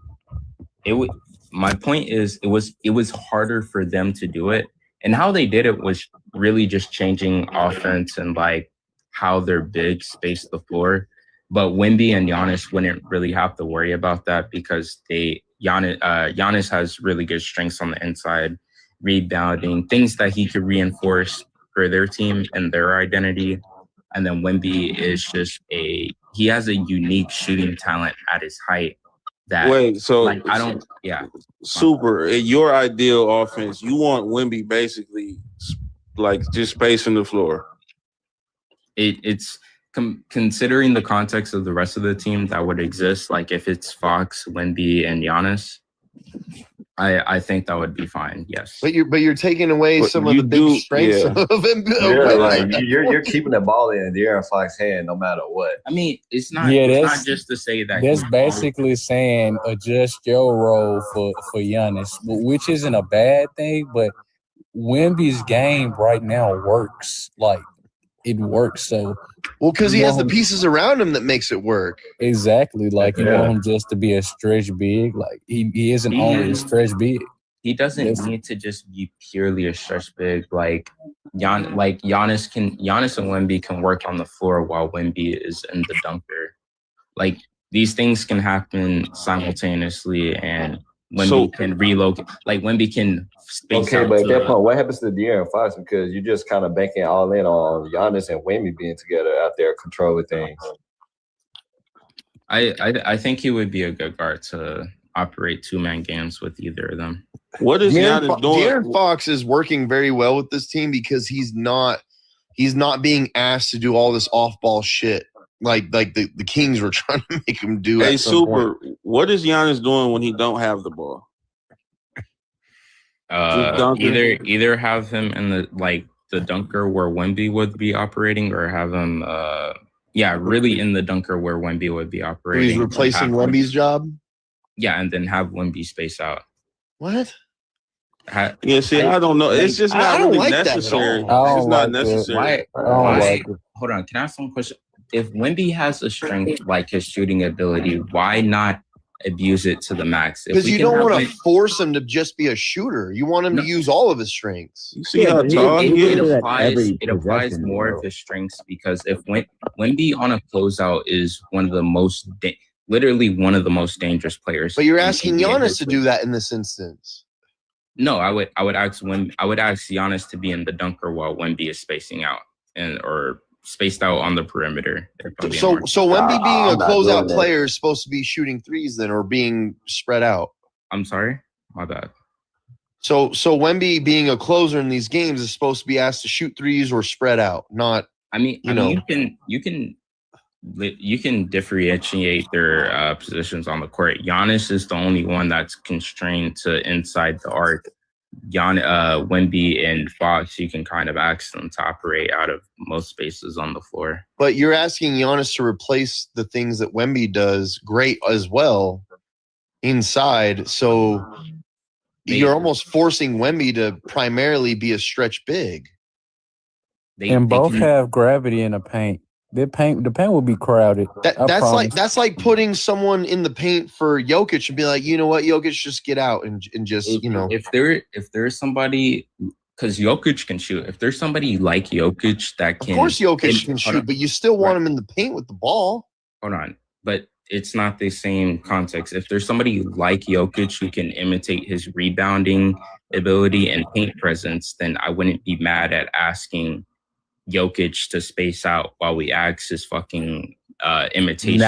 My point is it was harder for them to do it. And how they did it was really just changing offense and like how their bigs spaced the floor. But Wemby and Giannis wouldn't really have to worry about that because Giannis has really good strengths on the inside, rebounding, things that he could reinforce for their team and their identity. And then Wemby is just he has a unique shooting talent at his height. Super. In your ideal offense, you want Wemby basically like just spacing the floor. It's considering the context of the rest of the team that would exist. Like if it's Fox, Wemby, and Giannis, I think that would be fine. Yes, but you're taking away some of the big strengths of him. Like you're keeping the ball in De'Aaron Fox's hand no matter what. I mean, it's not just to say that. That's basically saying adjust your role for Giannis, which isn't a bad thing. But Wemby's game right now works. Like it works. So because he has the pieces around him that makes it work. Exactly. Like you want him just to be a stretch big. Like he isn't only a stretch big. He doesn't need to just be purely a stretch big. Like Giannis and Wemby can work on the floor while Wemby is in the dunker. Like these things can happen simultaneously, and Wemby can relocate. Like Wemby can space. Okay, but at that point, what happens to De'Aaron Fox? Because you're just kind of banking all in on Giannis and Wemby being together out there controlling things. I think he would be a good guard to operate 2-man games with either of them. What is Giannis doing? De'Aaron Fox is working very well with this team because he's not being asked to do all this off-ball shit like the Kings were trying to make him do. Hey, Super, what is Giannis doing when he don't have the ball? Either have him in the dunker where Wemby would be operating, or have him really in the dunker where Wemby would be operating. He's replacing Wemby's job? Yeah, and then have Wemby space out. What? I don't know. It's just not really necessary. It's not necessary. Hold on, can I ask one question? If Wemby has a strength like his shooting ability, why not abuse it to the max? Because you don't want to force him to just be a shooter. You want him to use all of his strengths. You see how tall he is? It applies more of his strengths, because if Wemby on a closeout is one of the most literally one of the most dangerous players. But you're asking Giannis to do that in this instance. No, I would ask Giannis to be in the dunker while Wemby is spacing out or spaced out on the perimeter. So Wemby being a closeout player is supposed to be shooting threes then, or being spread out. I'm sorry, my bad. So Wemby being a closer in these games is supposed to be asked to shoot threes or spread out, not. You can differentiate their positions on the court. Giannis is the only one that's constrained to inside the arc. Wemby and Fox, you can kind of ask them to operate out of most spaces on the floor. But you're asking Giannis to replace the things that Wemby does great as well inside. So you're almost forcing Wemby to primarily be a stretch big. Both have gravity in the paint. The paint will be crowded. That's like putting someone in the paint for Jokic and be like, you know what, Jokic, just get out and just if there's somebody, because Jokic can shoot. If there's somebody like Jokic that can, of course Jokic can shoot, but you still want him in the paint with the ball. Hold on, but it's not the same context. If there's somebody like Jokic who can imitate his rebounding ability and paint presence, then I wouldn't be mad at asking Jokic to space out while we ask his fucking imitation.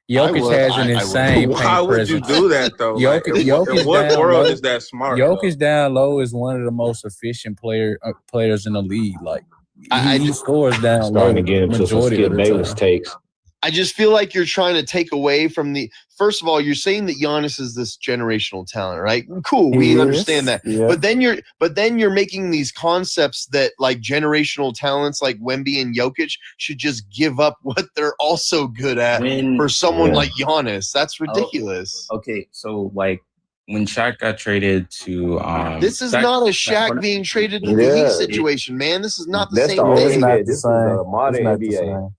Jokic has an insane paint presence. How would you do that though? Jokic in what world is that smart? Jokic down low is one of the most efficient players in the league. Like he scores down low. Starting to get into some Skip Bayless takes. I just feel like you're trying to take away from the. First of all, you're saying that Giannis is this generational talent, right? Cool, we understand that. Yeah. But then you're making these concepts that like generational talents like Wemby and Jokic should just give up what they're also good at for someone like Giannis. That's ridiculous. Okay, so like when Shaq got traded to this is not a Shaq being traded to the Heat situation, man. This is not the same thing. This is a modern NBA.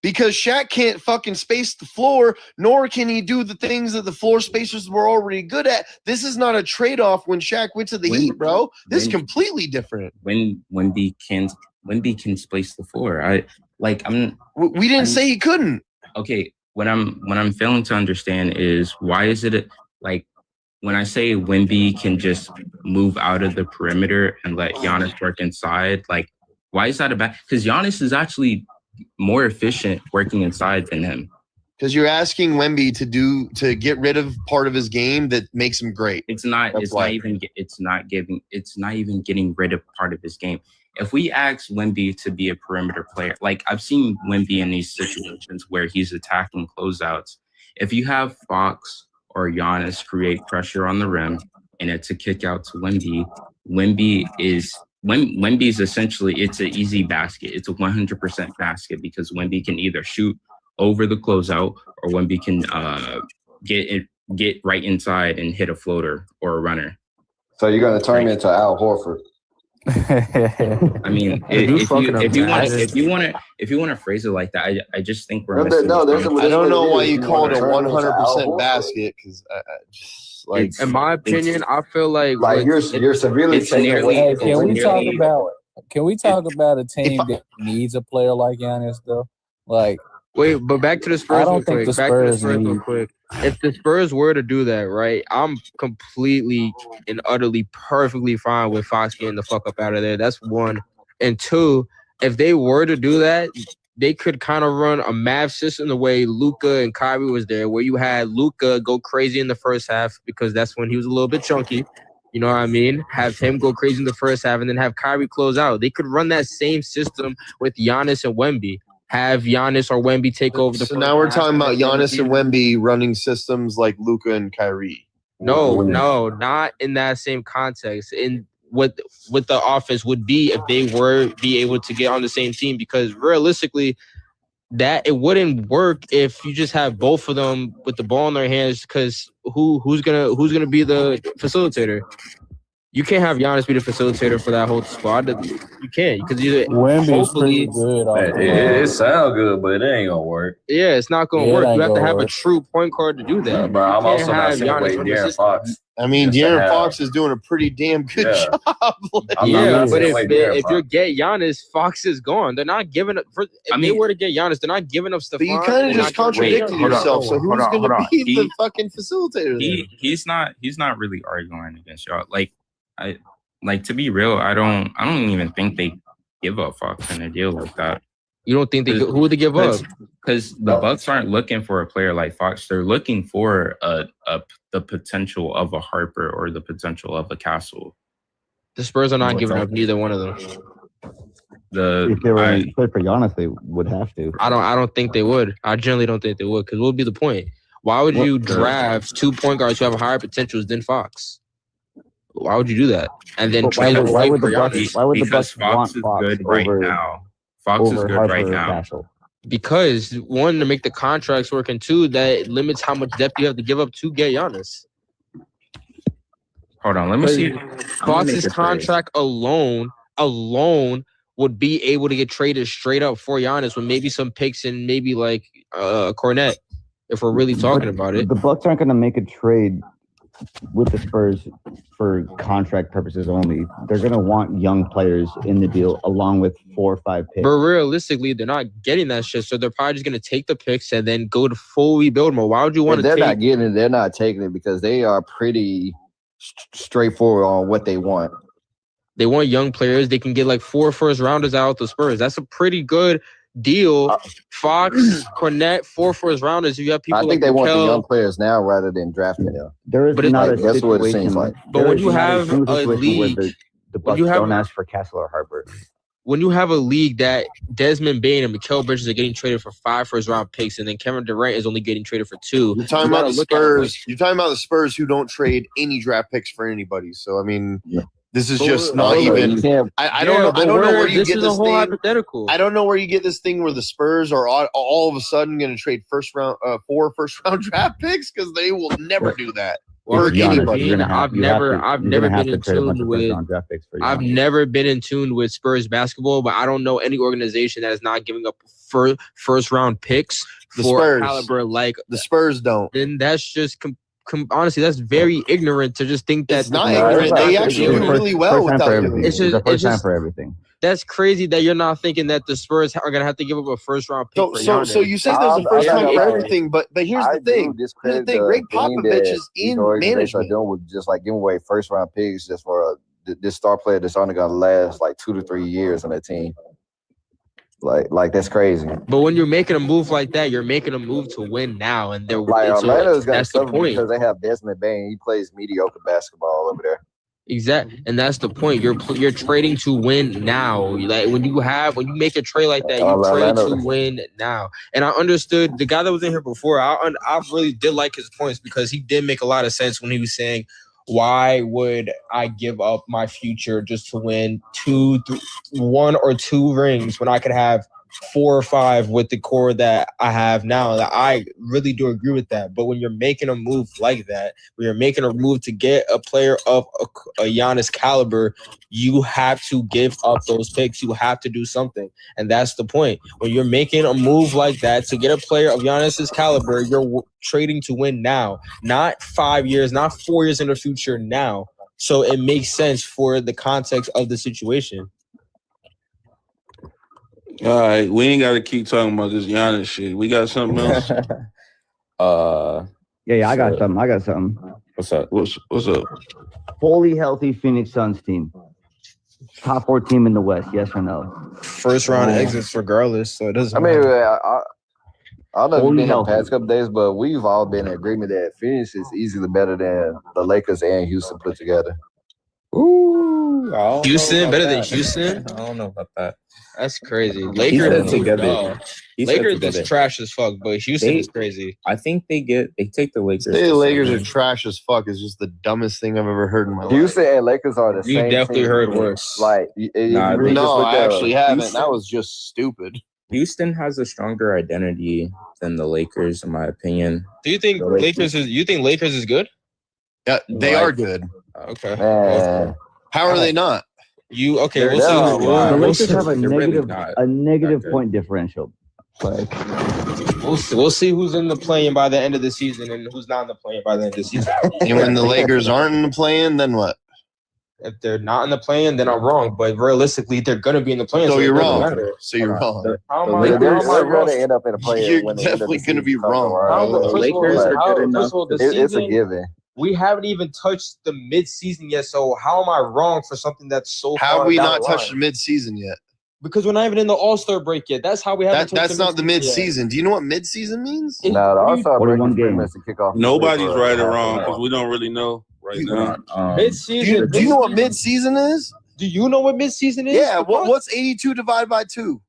Because Shaq can't fucking space the floor, nor can he do the things that the floor spacers were already good at. This is not a trade-off when Shaq went to the Heat, bro. This is completely different. When Wemby can space the floor. We didn't say he couldn't. Okay, what I'm failing to understand is why is it like when I say Wemby can just move out of the perimeter and let Giannis work inside, like why is that a bad? Because Giannis is actually more efficient working inside than him. Because you're asking Wemby to get rid of part of his game that makes him great. It's not even getting rid of part of his game. If we ask Wemby to be a perimeter player, like I've seen Wemby in these situations where he's attacking closeouts. If you have Fox or Giannis create pressure on the rim and it's a kick out to Wemby, Wemby's essentially, it's an easy basket. It's a 100% basket because Wemby can either shoot over the closeout or Wemby can get right inside and hit a floater or a runner. So you're going to turn me into Al Horford. I mean, if you want to phrase it like that, I just think we're missing. I don't know why you call it a 100% basket because in my opinion, I feel like you're severely taking away. Can we talk about a team that needs a player like Giannis though? Like, wait, but back to the Spurs real quick. If the Spurs were to do that, right, I'm completely and utterly perfectly fine with Fox getting the fuck up out of there. That's one. And two, if they were to do that, they could kind of run a math system the way Luka and Kyrie was there, where you had Luka go crazy in the first half because that's when he was a little bit chunky. You know what I mean? Have him go crazy in the first half and then have Kyrie close out. They could run that same system with Giannis and Wemby. Have Giannis or Wemby take over the. So now we're talking about Giannis and Wemby running systems like Luka and Kyrie. No, not in that same context. In what the offense would be if they were be able to get on the same team, because realistically, that it wouldn't work if you just have both of them with the ball in their hands. Because who's gonna be the facilitator? You can't have Giannis be the facilitator for that whole squad. You can't because Wemby's pretty good. It sounds good, but it ain't gonna work. Yeah, it's not gonna work. You have to have a true point guard to do that. But I'm also not saying De'Aaron Fox. I mean, De'Aaron Fox is doing a pretty damn good job. But if you get Giannis, Fox is gone. They're not giving up. If they were to get Giannis, they're not giving up Stephon. But you kind of just contradicted yourself. So who's going to be the fucking facilitator? He's not really arguing against y'all. To be real, I don't even think they give up Fox in a deal like that. You don't think who would they give up? Because the Bucks aren't looking for a player like Fox. They're looking for the potential of a Harper or the potential of a Castle. The Spurs are not giving up neither one of them. If they were to play for Giannis, they would have to. I don't think they would. I generally don't think they would. Because what would be the point? Why would you draft 2 point guards who have higher potentials than Fox? Why would you do that? And then trade away for Giannis? Why would the Bucks want Fox good right now? Fox is good right now. Because one, to make the contracts work, and two, that limits how much depth you have to give up to get Giannis. Hold on, let me see. Fox's contract alone would be able to get traded straight up for Giannis with maybe some picks and maybe like Cornette, if we're really talking about it. The Bucks aren't going to make a trade with the Spurs for contract purposes only. They're going to want young players in the deal along with 4 or 5 picks. But realistically, they're not getting that shit, so they're probably just going to take the picks and then go to full rebuild mode. Why would you want to take it? They're not getting it. They're not taking it because they are pretty straightforward on what they want. They want young players. They can get like 4 first-rounders out the Spurs. That's a pretty good deal. Fox, Cornette, 4 first-rounders. You have people. I think they want the young players now rather than drafting them. There is that's what it seems like. But when you have a league, the Bucks don't ask for Castle or Harper. when you have a league that Desmond Bane and Mikal Bridges are getting traded for 5 first-round picks, and then Kevin Durant is only getting traded for 2. You're talking about the Spurs. You're talking about the Spurs who don't trade any draft picks for anybody. So I mean, this is just not even. I don't know where you get this thing. Hypothetical. I don't know where you get this thing where the Spurs are all of a sudden going to trade 4 first-round draft picks because they will never do that. Or anybody. I've never been in tune with. I've never been in tune with Spurs basketball, but I don't know any organization that is not giving up first round picks for a caliber like the Spurs don't. Then that's just honestly, that's very ignorant to just think that. It's not ignorant. They actually do really well without doing it. It's first time for everything. That's crazy that you're not thinking that the Spurs are gonna have to give up a first round pick. So you say there's a first time for everything, but here's the thing. Greg Popovich is in management. Doing with just like giving away first round picks just for this star player that's only gonna last like 2 to 3 years on that team. Like that's crazy. But when you're making a move like that, you're making a move to win now, and they're like Orlando's got that's the point because they have Desmond Bane. He plays mediocre basketball over there. Exactly, and that's the point. You're trading to win now. Like when you make a trade like that, you trade to win now. And I understood the guy that was in here before. I really did like his points because he did make a lot of sense when he was saying, "Why would I give up my future just to win 1 or 2 rings when I could have 4 or 5 with the core that I have now?" That I really do agree with that. But when you're making a move like that, when you're making a move to get a player of a Giannis caliber, you have to give up those picks. You have to do something. And that's the point. When you're making a move like that to get a player of Giannis's caliber, you're trading to win now, not 5 years, not 4 years in the future now. So it makes sense for the context of the situation. All right, we ain't got to keep talking about this Giannis shit. We got something else? Yeah, I got something. What's up? What's up? Fully healthy Phoenix Suns team. Top 4 team in the West, yes or no? First round exits regardless, so it doesn't matter. I don't know if you've been in the past couple days, but we've all been in agreement that Phoenix is easily better than the Lakers and Houston put together. Ooh, Houston better than Houston? I don't know about that. That's crazy. Lakers together. Lakers is trash as fuck, but Houston is crazy. I think they take the Lakers. The Lakers are trash as fuck is just the dumbest thing I've ever heard in my life. Houston and Lakers are the same. You definitely heard worse. Like, I actually haven't. That was just stupid. Houston has a stronger identity than the Lakers, in my opinion. Do you think Lakers is good? Yeah, they are good. Okay. How are they not? We'll see. The Lakers have a negative point differential. Like we'll see who's in the play-in by the end of the season and who's not in the play-in by the end of the season. And when the Lakers aren't in the play-in, then what? If they're not in the play-in, then I'm wrong. But realistically, they're gonna be in the play-in. So you're wrong. So you're wrong. They're going to end up in a play-in. You're definitely going to be wrong. The Lakers are good enough. It's a given. We haven't even touched the mid-season yet, so how am I wrong for something that's so far How have we down not the touched line? the mid-season yet? Because we're not even in the All-Star break yet. That's how we haven't touched That's not the mid-season mid-season. Do you know what mid-season means? No, the All-Star break is pretty much the kickoff. Nobody's right or wrong because we don't really know right now. Mid-season. Do you know what mid-season is? Do you know what mid-season is? Yeah, what's 82 divided by 2?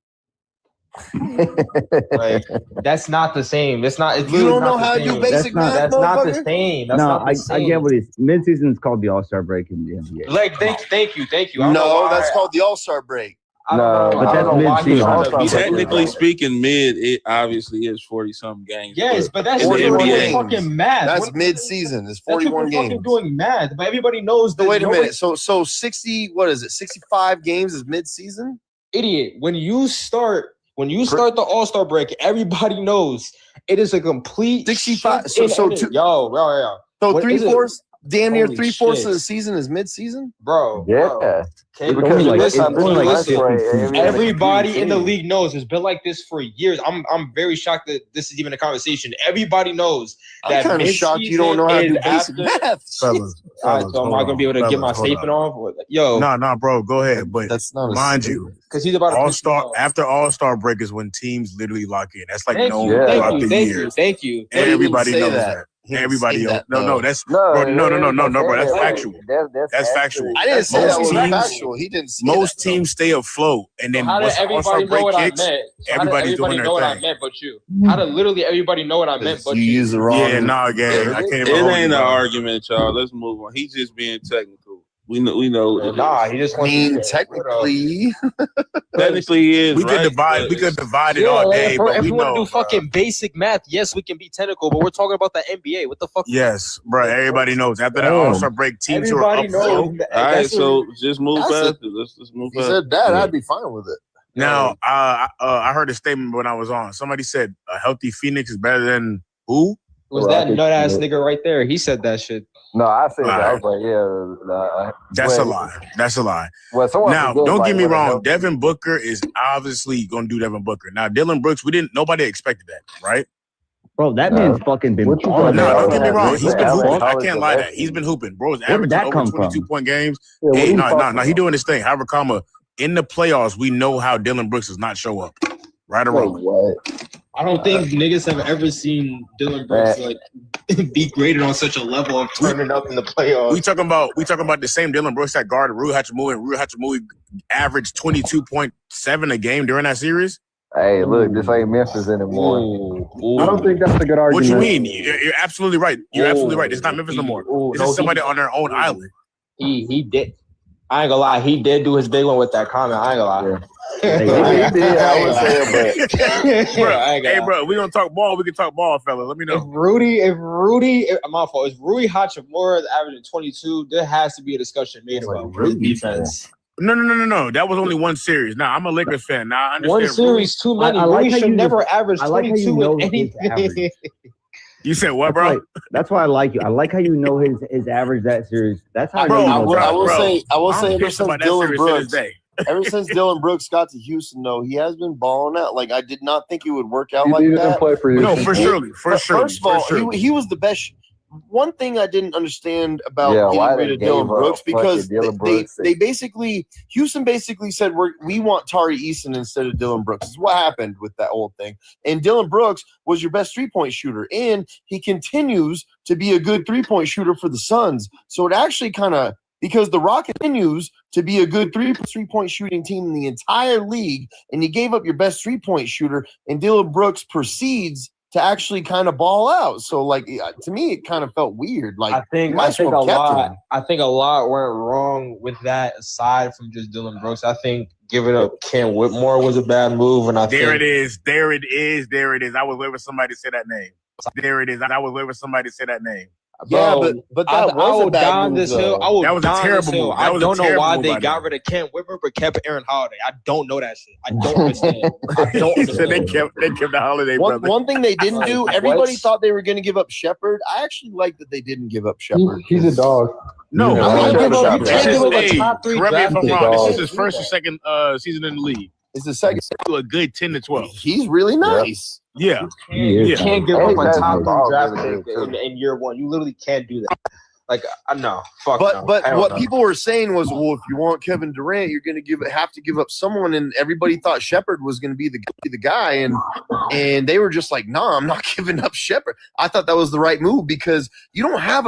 Like, that's not the same. It's not. It's you don't know not how to do basic math. That's not the same. That's not the same. I get what it's. Mid-season is called the All-Star break in the NBA. Like, thank you. No, that's called the All-Star break. No, but that's mid-season. Technically speaking, it obviously is 40-something games. Yes, but that's 41 games. Fucking math. That's mid-season. It's 41 games. Fucking doing math, but everybody knows that. So wait a minute. So 60. What is it? 65 games is mid-season. Idiot. When you start the All-Star break, everybody knows it is a complete 65. So 3/4, damn near Holy 3/4 shit. of the season is mid-season, bro. Yeah. Listen, everybody in the league knows it's been like this for years. I'm very shocked that this is even a conversation. Everybody knows that. I'm kind of shocked you don't know how to do basic math. Fellas, so am I gonna be able to get my statement off? Yo, nah, bro, go ahead. But that's not mind you, because he's about All-Star after All-Star break is when teams literally lock in. That's like known throughout the years. Thank you. Everybody knows that. everybody else. No, that's No, bro. That's factual. That's factual. I didn't say that was factual. He didn't say most that, teams stay afloat, and then how did once everybody know what I meant? everybody's doing their know what I thing. meant but you? How did literally everybody know what I meant but you? use the wrong. Yeah, nah, gang. I can't even It hold ain't you, an bro. argument, y'all. Let's move on. He's just being technical. We know. Nah, he just wants to technically. Technically is We right, could divide. but We could it's- divide it all day, but if we we want to know. do fucking basic math, yes, we can be technical, but we're talking about the NBA. What the fuck? Yes, bro. Everybody knows. After that All-Star break, teams who are Everybody up knows. float. All right, so just move past it. Let's just move He past said it. that. I'd be fine with it. Now, I heard a statement when I was on. Somebody said a healthy Phoenix is better than who? Was that nut ass nigga right there? He said that shit. No, I said that. I Right. was like, yeah. That's a lie. That's a lie. Well, someone Now, forgets, don't like, get me when a wrong. healthy- Devin Booker is obviously going to do Devin Booker. Now, Dylan Brooks, nobody expected that, right? Bro, that man's fucking been No, balling. don't get me wrong. He's He's been average hooping. I college can't and lie that. everything. He's been hooping. Bro, is Where did averaging that over come from? 22-point games. Yeah, what are you talking No. He about? doing his thing. However, in the playoffs, we know how Dylan Brooks does not show up. Right or wrong? What? I don't think niggas have ever seen Dylan Brooks like be graded on such a level of turning up in the playoffs. We talking about the same Dylan Brooks that guarded Rui Hachimura, and Rui Hachimura averaged 22.7 a game during that series. Hey, look, this ain't Memphis anymore. I don't think that's a good argument. What you mean? You're absolutely right. You're absolutely right. It's not Memphis no more. This is somebody on their own island. He did. I ain't gonna lie. He did do his big one with that comment. I ain't gonna lie. He did. I would say it, but Hey, bro, we don't talk ball. We can talk ball, fellas. Let me know. My fault. If Rui Hachimura is averaging 22, there has to be a discussion made about his defense. No. That was only one series. Now, I'm a Lakers fan. Now, I understand. One series too many. I like Rui how should you never just- average I like how 22 you know in his average. anything. You said what, bro? That's why I like you. I like how you know his average that series. That's how I know Bro, you I know will, that. I will say, I'm ever pissed since about that Dylan series to this Brooks, day. ever since Dylan Brooks got to Houston, though, he has been balling out. Like I did not think it would work out He like didn't that. play for you. No, for sure. First of all, he was the best. One thing I didn't understand about why getting rid they of Dylan gave up Brooks because fucking Dylan Brooks they basically Houston basically said we want Tari Eason instead of Dylan Brooks. Is what happened with that whole thing. And Dylan Brooks was your best 3-point shooter, and he continues to be a good 3-point shooter for the Suns. So it actually kind of because the Rockets continues to be a good 3-point shooting team in the entire league, and you gave up your best 3-point shooter, and Dylan Brooks proceeds to actually kind of ball out. So, like, to me, it kind of felt weird. Like, I think a lot went wrong with that. Aside from just Dylan Brooks, I think giving up Cam Whitmore was a bad move. And There it is. I was waiting for somebody to say that name. There it is. I was waiting for somebody to say that name. Yeah, but that was a bad move, though. That was a terrible move. I don't know why they got rid of Cam Whitmore but kept Aaron Holiday. I don't know that shit. I don't understand. They kept the Holiday brother. One thing they didn't do, everybody thought they were going to give up Shepard. I actually like that they didn't give up Shepard. He's a dog. No, top 3 correct me if I'm draft wrong. This dog. is his first or second season in the league. It's the second. To a good 10 to 12. He's really nice. Yeah. You can't give up a Hey, top 3 that's draft really pick good, in year one. You literally can't do that. Like, no, fuck no. But Hell what no. people were saying was, well, if you want Kevin Durant, you're going to have to give up someone, and everybody thought Shepard was going to be the guy, and they were just like, nah, I'm not giving up Shepard. I thought that was the right move because you don't have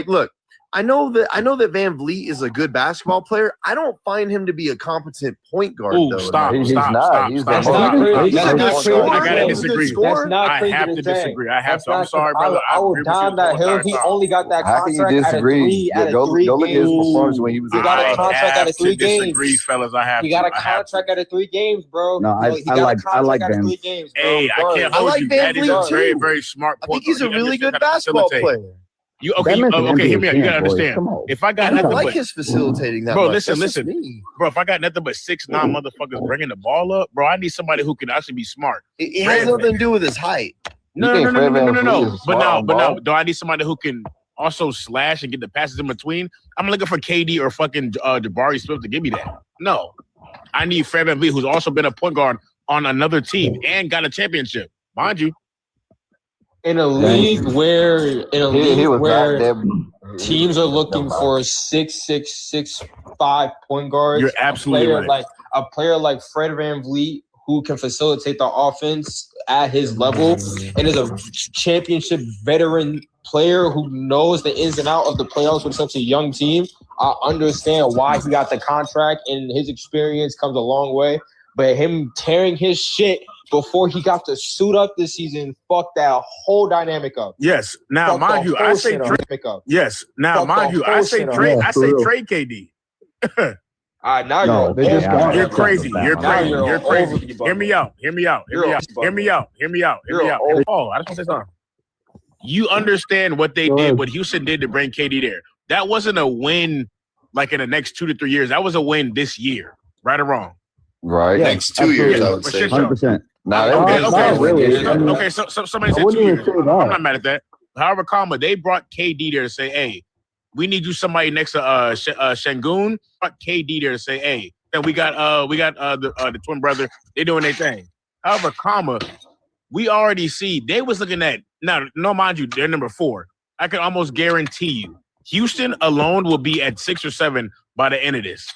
look. I know that Van Vliet is a good basketball player. I don't find him to be a competent point guard. Ooh, though. stop. He's not. He's That's not. not crazy. He's a That's good not scorer. I crazy. gotta He's a good disagree. scorer. That's not I crazy have to to say. disagree. I have That's to. I'm not- sorry, brother. I will die on that hill. He only got that How can you contract at a disagree? 3 out of Go 3 look at his games. performance when he was He in got a college. contract out of 3 games. Disagree, fellas. I have He got a to. I have to. contract out of 3 games, bro. No, He got a contract out of Van. 3 games, bro. Hey, I can't I hold like you. Van That is a Vliet, very, too. very smart I point. think he's a He really good understands how to basketball facilitate. player. You That man's an okay? Hear me out. You NBA gotta champ, boys. understand. Come on. If I got I don't nothing like but his facilitating that bro, much. listen. That's just me. Bro, if I got nothing but 6'9" motherfuckers bringing the ball up, bro, I need somebody who can actually be smart. It has nothing to do with his height. No. think Fred VanVleet is But smart on no. ball? Do I need somebody who can also slash and get the passes in between? I'm looking for KD or fucking Jabari Smith to give me that. No, I need Fred VanVleet, who's also been a point guard on another team and got a championship, mind you. In a league where He was not that. teams are looking for 6'6", 6'5" point guards. You're absolutely right. A player like Fred VanVleet who can facilitate the offense at his level and is a championship veteran player who knows the ins and outs of the playoffs with such a young team, I understand why he got the contract and his experience comes a long way. But him tearing his shit before he got to suit up this season, fuck that whole dynamic up. Yes. Now, Fuck mind the you, I whole say shit trade. up. Yes. Now, Fuck mind the you, I whole say shit up. trade. Yeah, I for say real. trade KD. Now No, they just got You're it. crazy. You're Now crazy. you're You're crazy. overly Hear me out. Hear me out. Hear me You're out. Hear me out. Hear me out. Hear me out. You're Oh, I just want to say something. You understand what they did, what Houston did to bring KD there. That wasn't a win like in the next 2 to 3 years. That was a win this year. Right or wrong? Right. Next 2 years, I would For say. shit show. 100%. Okay, so somebody said 2 years. I'm not mad at that. However, comma, they brought KD there to say, hey, we need you somebody next to Şengün. Brought KD there to say, hey, then we got the twin brother. They doing their thing. However, comma, we already see they was looking at now. No, mind you, they're number 4. I can almost guarantee you, Houston alone will be at 6 or 7 by the end of this.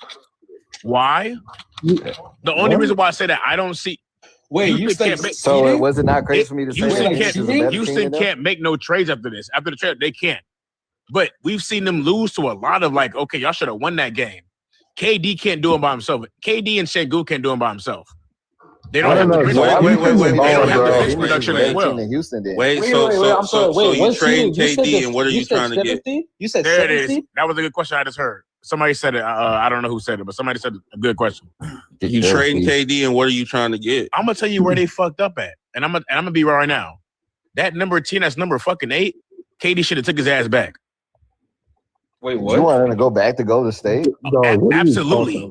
Why? The only reason why I say that I don't see. Wait, So was it not crazy for me to say Houston that Houston's a better team Houston than them? can't make no trades after this. After the trade, they can't. But we've seen them lose to a lot of like, okay, y'all should have won that game. KD can't do it by himself. KD and Şengün can't do it by himself. They don't have the bench. They don't have the bench production as well. Houston did. Wait, so you trade KD and what are you trying to get? You said There it 17? is. That was a good question I just heard. Somebody said it. I don't know who said it, but somebody said a good question. You trading KD and what are you trying to get? I'm gonna tell you where they fucked up at, and I'm gonna be right now. That number 10, that's number fucking 8. KD should have took his ass back. Wait, You want him to go back to Golden State? Absolutely.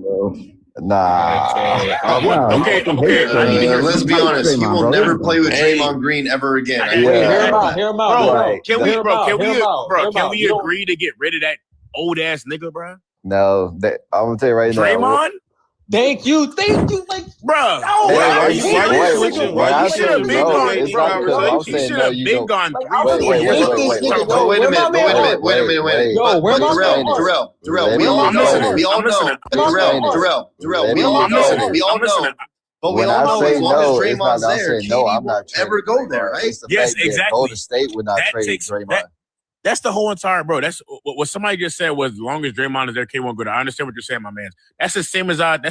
Nah. Okay. Let's be honest. He will never play with Draymond Green ever again. Hear him out. Can we agree to get rid of that old ass nigga, bro? No, I'm gonna tell you right now. Draymond? Thank you. Like, bro. Why you switching? He should have been gone. He should have been gone. Wait a minute. Yo, where am I? Darrell, we all know. But we all know as long as Draymond's there, KD won't ever go there, right? Yes, exactly. Golden State would not trade Draymond. That's the whole entire, bro. That's what somebody just said was as long as Draymond is there, K won't go there. I understand what you're saying, my man. That's the same exact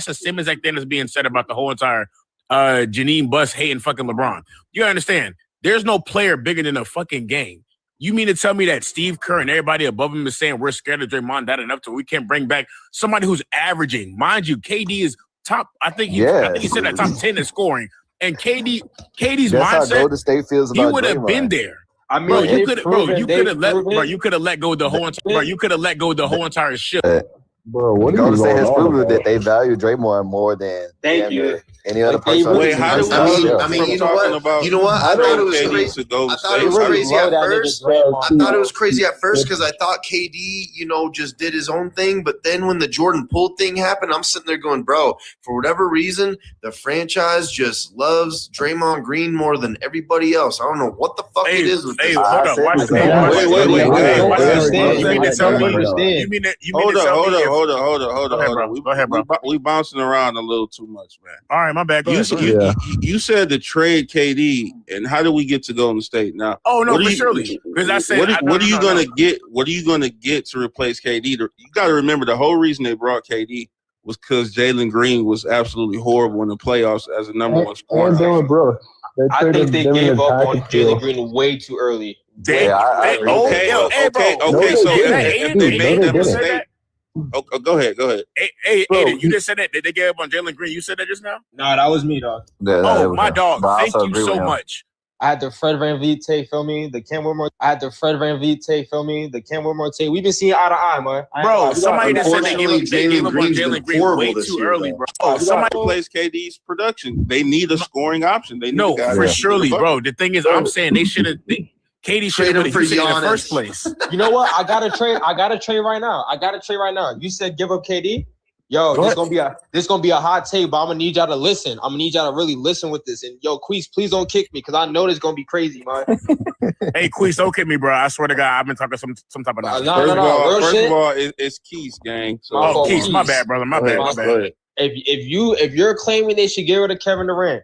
thing that's being said about the whole entire Janine Buss hating fucking LeBron. You understand? There's no player bigger than a fucking game. You mean to tell me that Steve Kerr and everybody above him is saying we're scared of Draymond that enough to we can't bring back somebody who's averaging? Mind you, KD is top. I think he said that top 10 in scoring. And KD's That's mindset, how Golden State feels about he would have Draymond. been there. I mean, Bro, you could have let go of the whole entire. Bro, you could have let go of the whole entire shit. Bro, what are Golden you State going has on proven about? that they value Draymond more than any other person. Wait, how do we I mean, you know what? I thought it was crazy. I thought it was crazy at first because I thought KD, just did his own thing. But then when the Jordan Poole thing happened, I'm sitting there going, bro, for whatever reason, the franchise just loves Draymond Green more than everybody else. I don't know what the fuck it is with this. Hold up. Watch this. You mean to tell me? Hold on. We bouncing around a little too much, man. All right, my bad. You said to trade KD, and how do we get to Golden State now? Oh no, for surely. Because I said, what are you gonna get? What are you gonna get to replace KD? You got to remember the whole reason they brought KD was because Jalen Green was absolutely horrible in the playoffs as a number one scorer. I think they gave up on Jalen Green way too early. Okay. So if they made that mistake. Oh, go ahead. Hey, Aiden, you just said that they gave up on Jalen Green. You said that just now? No, that was me, dog. My dog. Thank you so much. I had the Fred VanVleet feel me, the Cam Whitmore. I had the Fred VanVleet feel me, the Cam Whitmore. We've been seeing eye to eye, man. Bro, somebody that said they gave up on Jalen Green way too early, bro. Somebody plays KD's production. They need a scoring option. They need no, for surely, bro. The thing is, I'm saying they should have. KD should have been for Giannis in the first place. You know what? I got to trade right now. You said give up KD. Yo, this gonna be a hot take, but I'm gonna need y'all to listen. I'm gonna need y'all to really listen with this. And yo, Queese, please don't kick me because I know this gonna be crazy, man. Hey, Queese, don't kick me, bro. I swear to God, I've been talking some type of nonsense. First of all, it's Keith, gang. So, Keith, my bad, brother. My bad. If you're claiming they should get rid of Kevin Durant,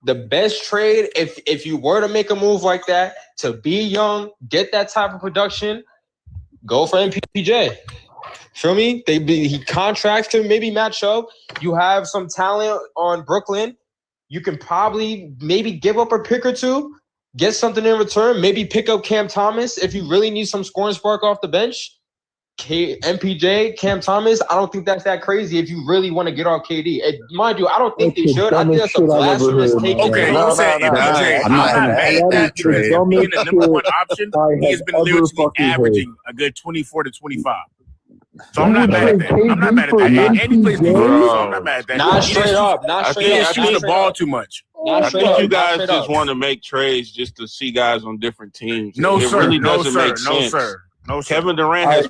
the best trade, if you were to make a move like that, to be young, get that type of production, go for MPJ. Feel me? He contracts to maybe match up. You have some talent on Brooklyn. You can probably maybe give up a pick or two, get something in return. Maybe pick up Cam Thomas if you really need some scoring spark off the bench. MPJ, Cam Thomas, I don't think that's that crazy if you really want to get off KD. And mind you, I don't think they should. I think that's a blasphemous take. Okay, you said MPJ. I hate that trade. Being the number one option, he has been literally averaging a good 24 to 25. So I'm not mad at that. I'm not mad at that. And he plays defense, so I'm not mad at that. Not straight up. I think he's shooting the ball too much. I think you guys just want to make trades just to see guys on different teams. No, it sir. really No, doesn't sir. make sense. No, sir. No, sir. Kevin Durant has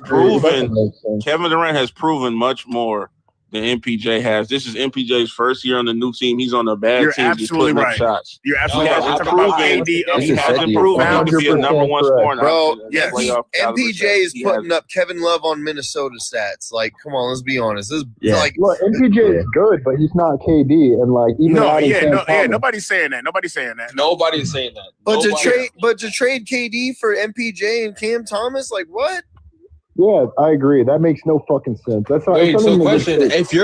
proven much more than MPJ has. This is MPJ's first year on the new team. He's on a bad You're team. absolutely right. Shots. You're absolutely right. We're talking about AD. He hasn't proven him to be a number one scorer. Bro, yes. MPJ is putting up Kevin Love on Minnesota stats. Like, come on, let's be honest. This is like, look, MPJ is good, but he's not KD. And like, even nobody's saying that. Nobody's saying that. Nobody's saying that. But to trade KD for MPJ and Cam Thomas, like what? Yeah, I agree. That makes no fucking sense. That's not. Wait, so question: if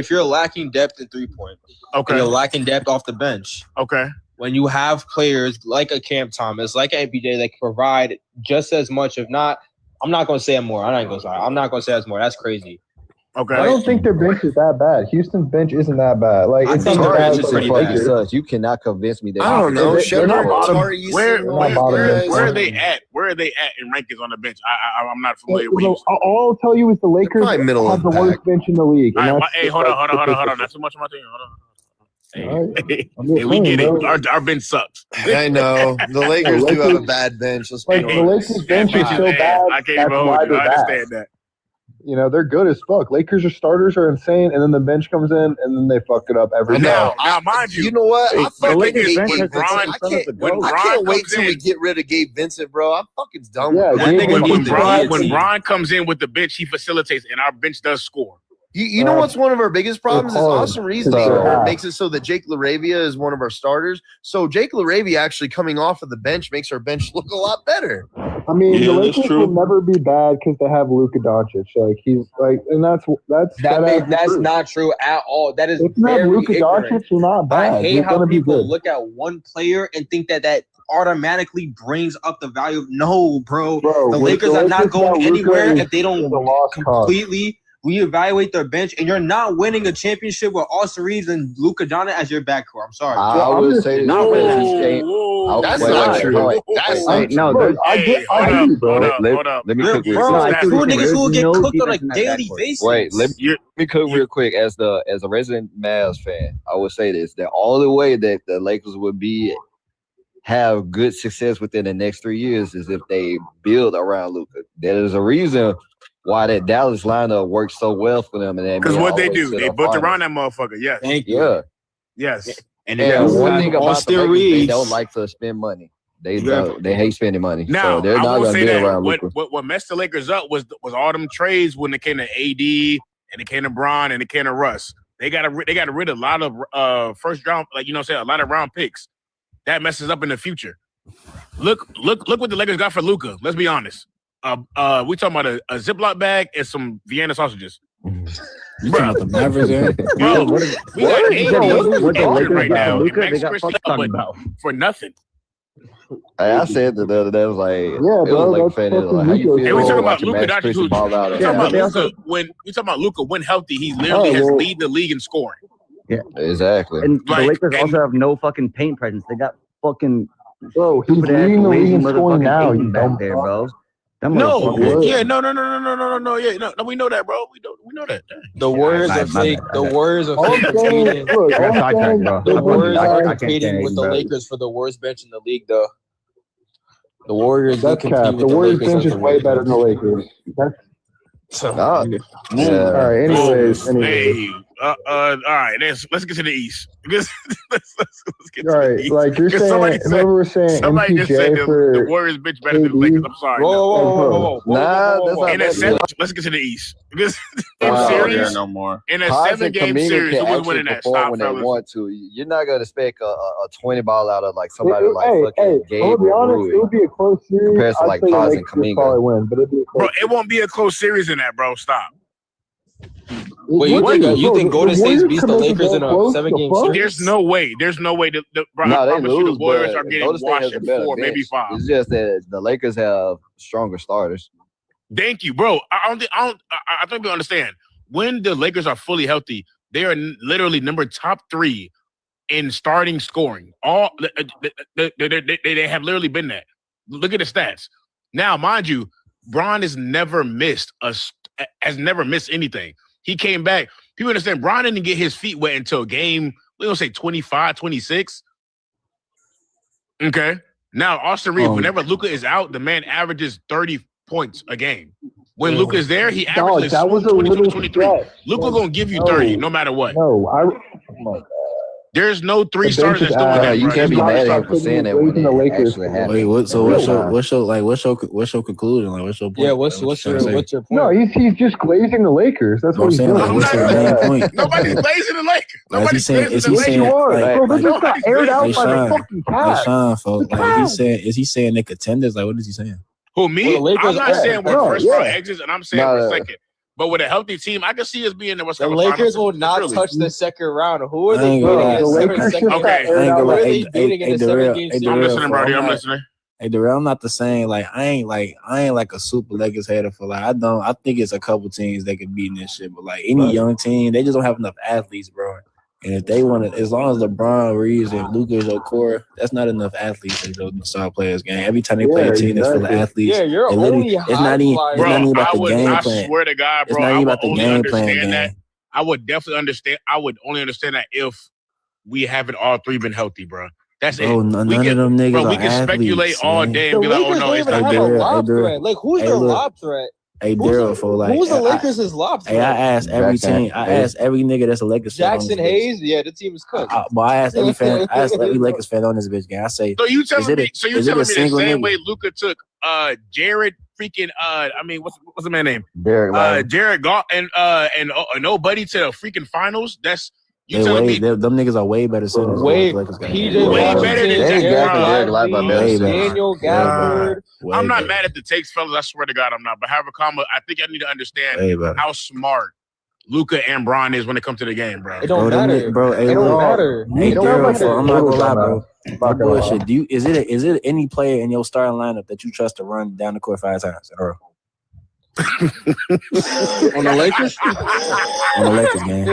you're lacking depth in 3-point, okay, and you're lacking depth off the bench, okay, when you have players like a Cam Thomas, like an MPJ that can provide just as much, if not, I'm not going to say more. I'm not going to say as more. That's crazy. Okay, I don't think their bench is that bad. Houston's bench isn't that bad. Like, I think their bench is pretty bad. You cannot convince me that. I don't know. Where are they at? Where are they at in rankings on the bench? I'm not familiar with. All I'll tell you is the Lakers have the worst bench in the league. Hey, hold on. Not too much of my thing. Hold on. Hey, we get it. Our bench sucks. I know. The Lakers do have a bad bench. Let's be honest. The Lakers bench is so bad. I can't even hold you. I understand that. You know, they're good as fuck. Lakers' starters are insane, and then the bench comes in, and then they fuck it up every time. Now, mind you, you know what? I can't wait till we get rid of Gabe Vincent, bro. I'm fucking done with that. When Bron comes in with the bench, he facilitates, and our bench does score. You know what's one of our biggest problems is Austin Reeves makes it so that Jake LaRavia is one of our starters. So Jake LaRavia actually coming off of the bench makes our bench look a lot better. I mean, the Lakers will never be bad because they have Luka Doncic. Like he's like, and that's not true at all. That is if you have Luka Doncic, you're not bad. I hate how people look at one player and think that automatically brings up the value. No, bro. The Lakers are not going anywhere if they don't completely reevaluate their bench, and you're not winning a championship with Austin Reeves and Luka Doncic as your backcourt. I'm sorry. I would say not winning. That's not true. That's not no. true. Let me cook real quick. Two niggas who will get cooked on a daily basis. Wait, let me cook real quick. As a resident Mavs fan, I would say this: the only way that the Lakers would have good success within the next 3 years is if they build around Luka. There is a reason why that Dallas lineup works so well for them. Because what they do, they built around that motherfucker. Yes. Thank you. Yeah. Yes. And one thing about the Lakers, they don't like to spend money. They hate spending money. Now, so they're not going to be around Luka. What messed the Lakers up was all them trades when it came to AD and it came to Bron and it came to Russ. They got rid of a lot of first round, like a lot of round picks. That messes up in the future. Look what the Lakers got for Luka. Let's be honest. We talking about a Ziploc bag and some Vienna sausages. You talking about the Mavericks? We got AD right now. Max Christian for nothing. I said that the other day. I was like, yeah, bro. How you feel? Hey, we talking about Luka Doncic. When we talking about Luka, when healthy, he literally has lead the league in scoring. Yeah, exactly. And the Lakers also have no fucking paint presence. They got fucking bro. He's leading the league in scoring now. You back there, bro. No, yeah, no, yeah, no, we know that, bro. We know that. The Warriors are fake. The Warriors are fake. The Warriors are competing with the Lakers for the worst bench in the league, though. The Warriors. That's cap. The Warriors bench is way better than the Lakers. All right. Anyways. Hey, All right, let's get to the East. let's get All to the right, East. like you're saying, whoever was saying Somebody just said MPJ for the Warriors bitch better than the Lakers. I'm sorry. Whoa. Nah, that's not bad. Let's get to the East. Series, no more. In a Haas and 7-game Kuminga series, can who was actually winning that? perform Stop, when they fellas. want to. You're not gonna expect a 20 ball out of like somebody like hey, fucking I'm Gabe gonna be or honest, Rui it would be a close series. compared to I'd like say the Haas and Lakers would Kuminga. probably win, but it'd be a close Bro, it won't be a close series in that, bro. Stop. Wait, you think Golden State beats the Lakers in a 7-game series? There's no way. There's no way. Bro, No, I they promise you, lose, the Warriors but are getting Golden State washed has a in better 4, bench. maybe 5. It's just that the Lakers have stronger starters. Thank you, bro. I think we understand. When the Lakers are fully healthy, they are literally top 3 in starting scoring. They have literally been that. Look at the stats. Now, mind you, Bron has never missed anything. He came back. People understand Bron didn't get his feet wet until game, we're going to say 25, 26. Okay. Now, Austin Reeves, whenever Luka is out, the man averages 30 points a game. When Luka is there, he averages that was a 22 little to 23. stretch. Luka going to give you 30 no matter what. No, oh my God. There's no 3 The stars bench that's is doing that. You Bro. can't be mad at him Stop for saying that putting when the it Lakers. actually happened. Wait, what's your conclusion? Like, what's your point? Yeah, what's your point? No, he's just glazing the Lakers. That's No, what I'm he's saying, doing. like, what's your main point? Nobody's blazing the Lakers. Like, is he saying, Yes, you are. Bro, they just got aired out by the fucking Hey, Cavs. Sean, folks. Like, is he saying they're contenders? Like, what is he saying? Who, me? Well, the Lakers I'm not are- saying we're first round exits, and I'm saying we're second. But with a healthy team, I can see us being in the West The Coast Lakers Finals. will not Truly. touch the second round. Who are I they ain't beating gonna in lie. the The second? Lakers just Okay. got I aired ain't out. gonna Who are lie. they beating in the Darrell, 7-game hey, series? I'm Darrell, listening, Brody. I'm not- listening. Hey, Darrell, I'm not the same. Like, I ain't like a super Lakers hater for like. I think it's a couple teams that can beat in this shit, but like any young team, they just don't have enough athletes, bro. And if they want to, as long as LeBron, Reeves, and Luka is your core, that's not enough athletes to go star players game. Every time they play a team that's full of athletes, Yeah, you're they literally- only it's not even about the game I plan. swear to God, It's bro, not I even would about the only game plan, understand that. man. I would definitely understand. I would only understand that if we haven't all 3 been healthy, bro. That's Bro, it. none We of can, them niggas bro, we are can speculate athletes, all man. day The and be like, Lakers oh no, don't it's even not. have a Darrell, lob Darrell. threat. Like, who's Hey, their look. lob threat? Hey, Daryl, for like, Who's the Lakers' lob Hey, I threat? asked every team. I asked every nigga that's a Lakers fan. Jackson Hayes? Yeah, the team is cooked. But I asked every fan. I asked every Lakers fan on this bitch game. I say, So you telling is it me? a- So you is it a telling me the single same nigga? way Luka took Jared freaking I mean what's the man name? Derek Jared Goff and nobody to the freaking finals. That's you They telling way, me them niggas are way better centers. Way than the Lakers got. PJ way Washington, better than Danny Jack Gafford, Brown. Derek Lively, Way better. Daniel Way Gafford. Way I'm not better. mad at the takes, fellas. I swear to God, I'm not. But however, I think I need to understand Way better. how smart Luka and Bron is when it comes to the game, bro. It don't them matter. ni- bro, hey, It don't look. matter. Hey, It don't Daryl, matter. I'm not gonna lie, bro. No Not gonna bullshit. lie. Is it any player in your starting lineup that you trust to run down the court 5 times in a row? On the Lakers? On the Lakers game.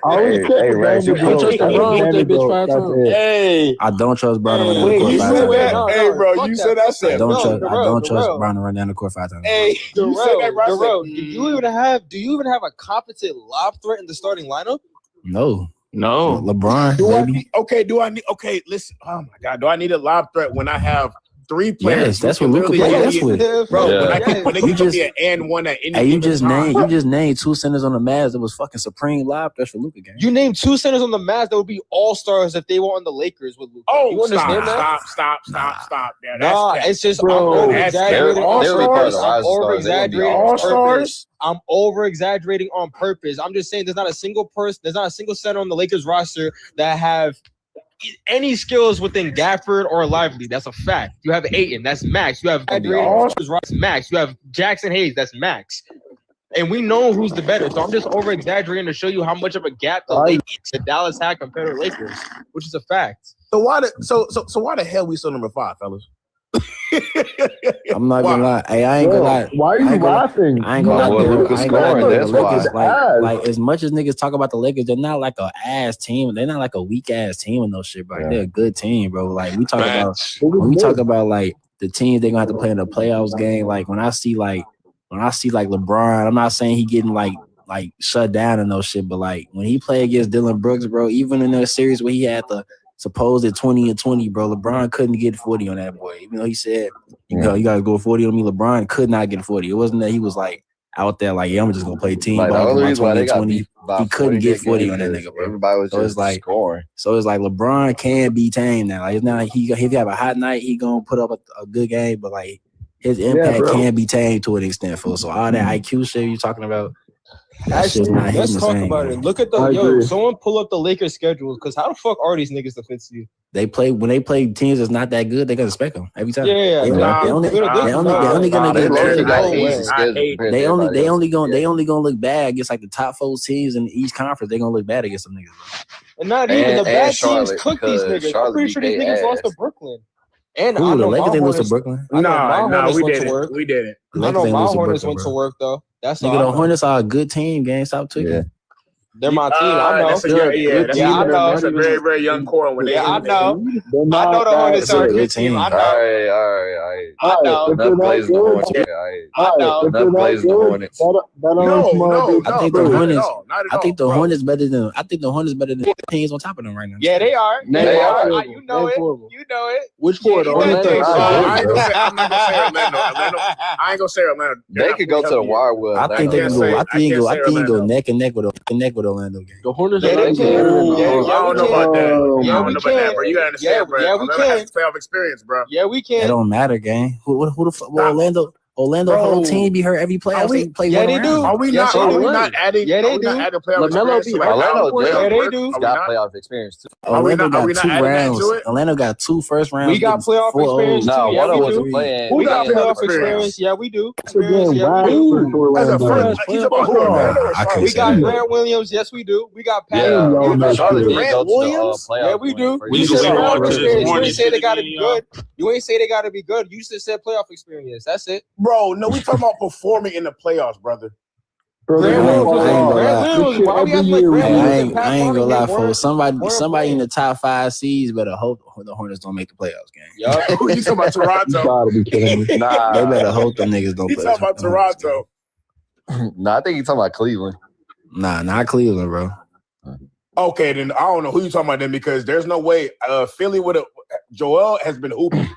I always Hey, check hey, the Raj, you Vanderbilt. trust That's LeBron with that bitch Vanderbilt. 5 That's times. it. Hey. I don't trust Brown to run down the Wait, court you 5 said times. that? bro. Hey, bro, you said that. I don't trust Darrell. Brown to run down the court 5 times. Hey, You said that, bro. Darrell, do you even have a competent lob threat in the starting lineup? No. No. LeBron, Do I baby. need, okay, listen. Oh my God, do I need a lob threat when I have 3 players? Yes, that's who what can Luka literally played. give That's me- what. Bro, Yeah. when they You can just- be an and one at any Hey, you given just time. named 2 centers on the Mavs that was fucking supreme lob threats for Luka game. You named 2 centers on the Mavs that would be all-stars if they were on the Lakers with Luka. Oh, you understand that? stop. Yeah, Nah, that's it's just Bro, I'm over-exaggerating on they're part of purpose. the I'm Rising Stars. over-exaggerating on All-Stars? purpose. I'm over-exaggerating on purpose. I'm just saying there's not a single center on the Lakers roster that have any skills within Gafford or Lively. That's a fact. You have Ayton, that's max. You have max. You have Jackson Hayes, that's max. And we know who's the better. So I'm just over-exaggerating to show you how much of a gap the Dallas had compared to the Lakers, which is a fact. So why the hell we still number 5, fellas? I'm not gonna lie. Hey, I ain't gonna lie. Why are I you ain't gonna- laughing? I ain't gonna lie. Well, Daryl. Luka's I ain't gonna lie. scoring, The that's Lakers, why. like as much as niggas talk about the Lakers, they're not like a ass team. They're not like a weak ass team and no shit, bro. Yeah. They're a good team, bro. Like we talk about Facts. when we talk about like the teams they're gonna have to play in the playoffs game. Like when I see like LeBron, I'm not saying he getting like shut down and no shit, but like when he played against Dylan Brooks, bro, even in a series where he had the supposed 20 and 20, bro, LeBron couldn't get 40 on that boy. Even though he said, you gotta go 40 on me, LeBron could not get 40. It wasn't that he was like out there like, yeah, I'm just gonna play team Like, the ball. only My reason why 20 they got 20. beat by He couldn't 40 get that 40 game on that is nigga, bro. everybody was So it's just like scoring. So it's like LeBron can be tamed now. Like it's not like if he have a hot night, he gonna put up a good game, but like his impact can be tamed to an extent, fool. So all that IQ shit you talking about, that shit's not hitting Let's the talk same. about it. Look at someone pull up the Lakers schedule because how the fuck are these niggas defensively? They play when they play teams that's not that good, they gonna expect them every time. Yeah, They only gonna get they only gonna look bad against like the top 4 teams in each conference. They gonna look bad against some niggas. Bro. And not even the bad teams cook these niggas. I'm pretty sure these niggas lost to Brooklyn. And Who, the Lakers? They lost to Brooklyn. No, we didn't. We didn't. I know my Hornets went to work though. That's all. Nigga, the Hornets are a good team. Gang, stop tweaking. Yeah. They're my team. I know. That's a very, very young core. When I know. I know the Hornets are a good team. I know. All right. I know. Enough blazing the Hornets. I know. Enough blazing the Hornets. I think the Hornets better than the teams on top of them right now. Yeah, they are. They are. You know it. You know it. Which quarter? I ain't gonna say Orlando. They could go to the wire with. I think they can go neck and neck with Orlando game. The Hornets are I don't know about that. Yeah, I don't know about that, bro. You gotta understand, bro. Yeah, we can. Playoff experience, bro. Yeah, we can. It don't matter, gang. Who the fuck? Orlando whole team be hurt every playoff. They play yeah, one they round. do. Are we not adding? Yeah, they do. LaMelo be Orlando got playoff experience too. Orlando got 2 rounds. Orlando got 2 first rounds. We got playoff experience too. No, Yeah, one of we us do. was playing. We got playoff experience. Yeah, we do. Yeah, We got Grant Williams. Yes, we do. We got Pat. Grant Williams. Yeah, we do. You ain't say they gotta be good. You ain't say they gotta be good. You just said playoff experience. That's it. Bro, no, we talking about performing in the playoffs, brother. I ain't gonna lie, folks. Somebody in the top 5 seeds better hope the Hornets don't make the playoffs game. Who you talking about, Toronto? You gotta be kidding me. Nah, they better hope them niggas don't. You talking about Toronto? Nah, I think you talking about Cleveland. Nah, not Cleveland, bro. Okay, then I don't know who you talking about then because there's no way Philly would have. Joel has been hooping.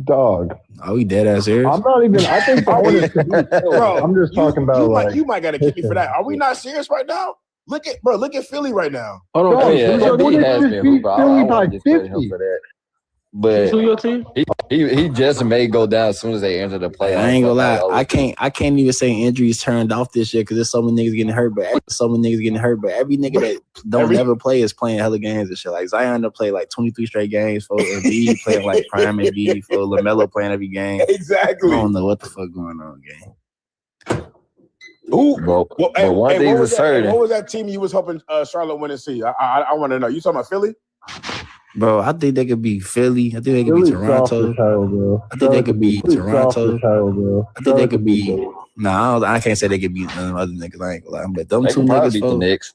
Dog. Are we dead ass serious? I'm not even. I think the Hornets could beat Philly. Bro, I'm just talking about you might gotta kick me for that. Are we not serious right now? Look at Philly right now. Hold on, he has been hooping. I don't want to discredit him for that. But he just may go down as soon as they enter the playoffs. I ain't gonna lie. I can't even say injuries turned off this year because there's so many niggas getting hurt. But every nigga that don't ever play is playing hella games and shit. Like Zion to play like 23 straight games for Embiid playing like prime Embiid for LaMelo playing every game. Exactly. I don't know what the fuck going on, gang. Ooh, one thing was certain. What was that team you was hoping Charlotte win and see? I want to know. You talking about Philly? Bro, I think they could be Philly. I think they could be Toronto. I think they could be Toronto. I think they could be. I can't say they could beat none of other niggas. I ain't gonna lie, but them 2 niggas beat the Knicks.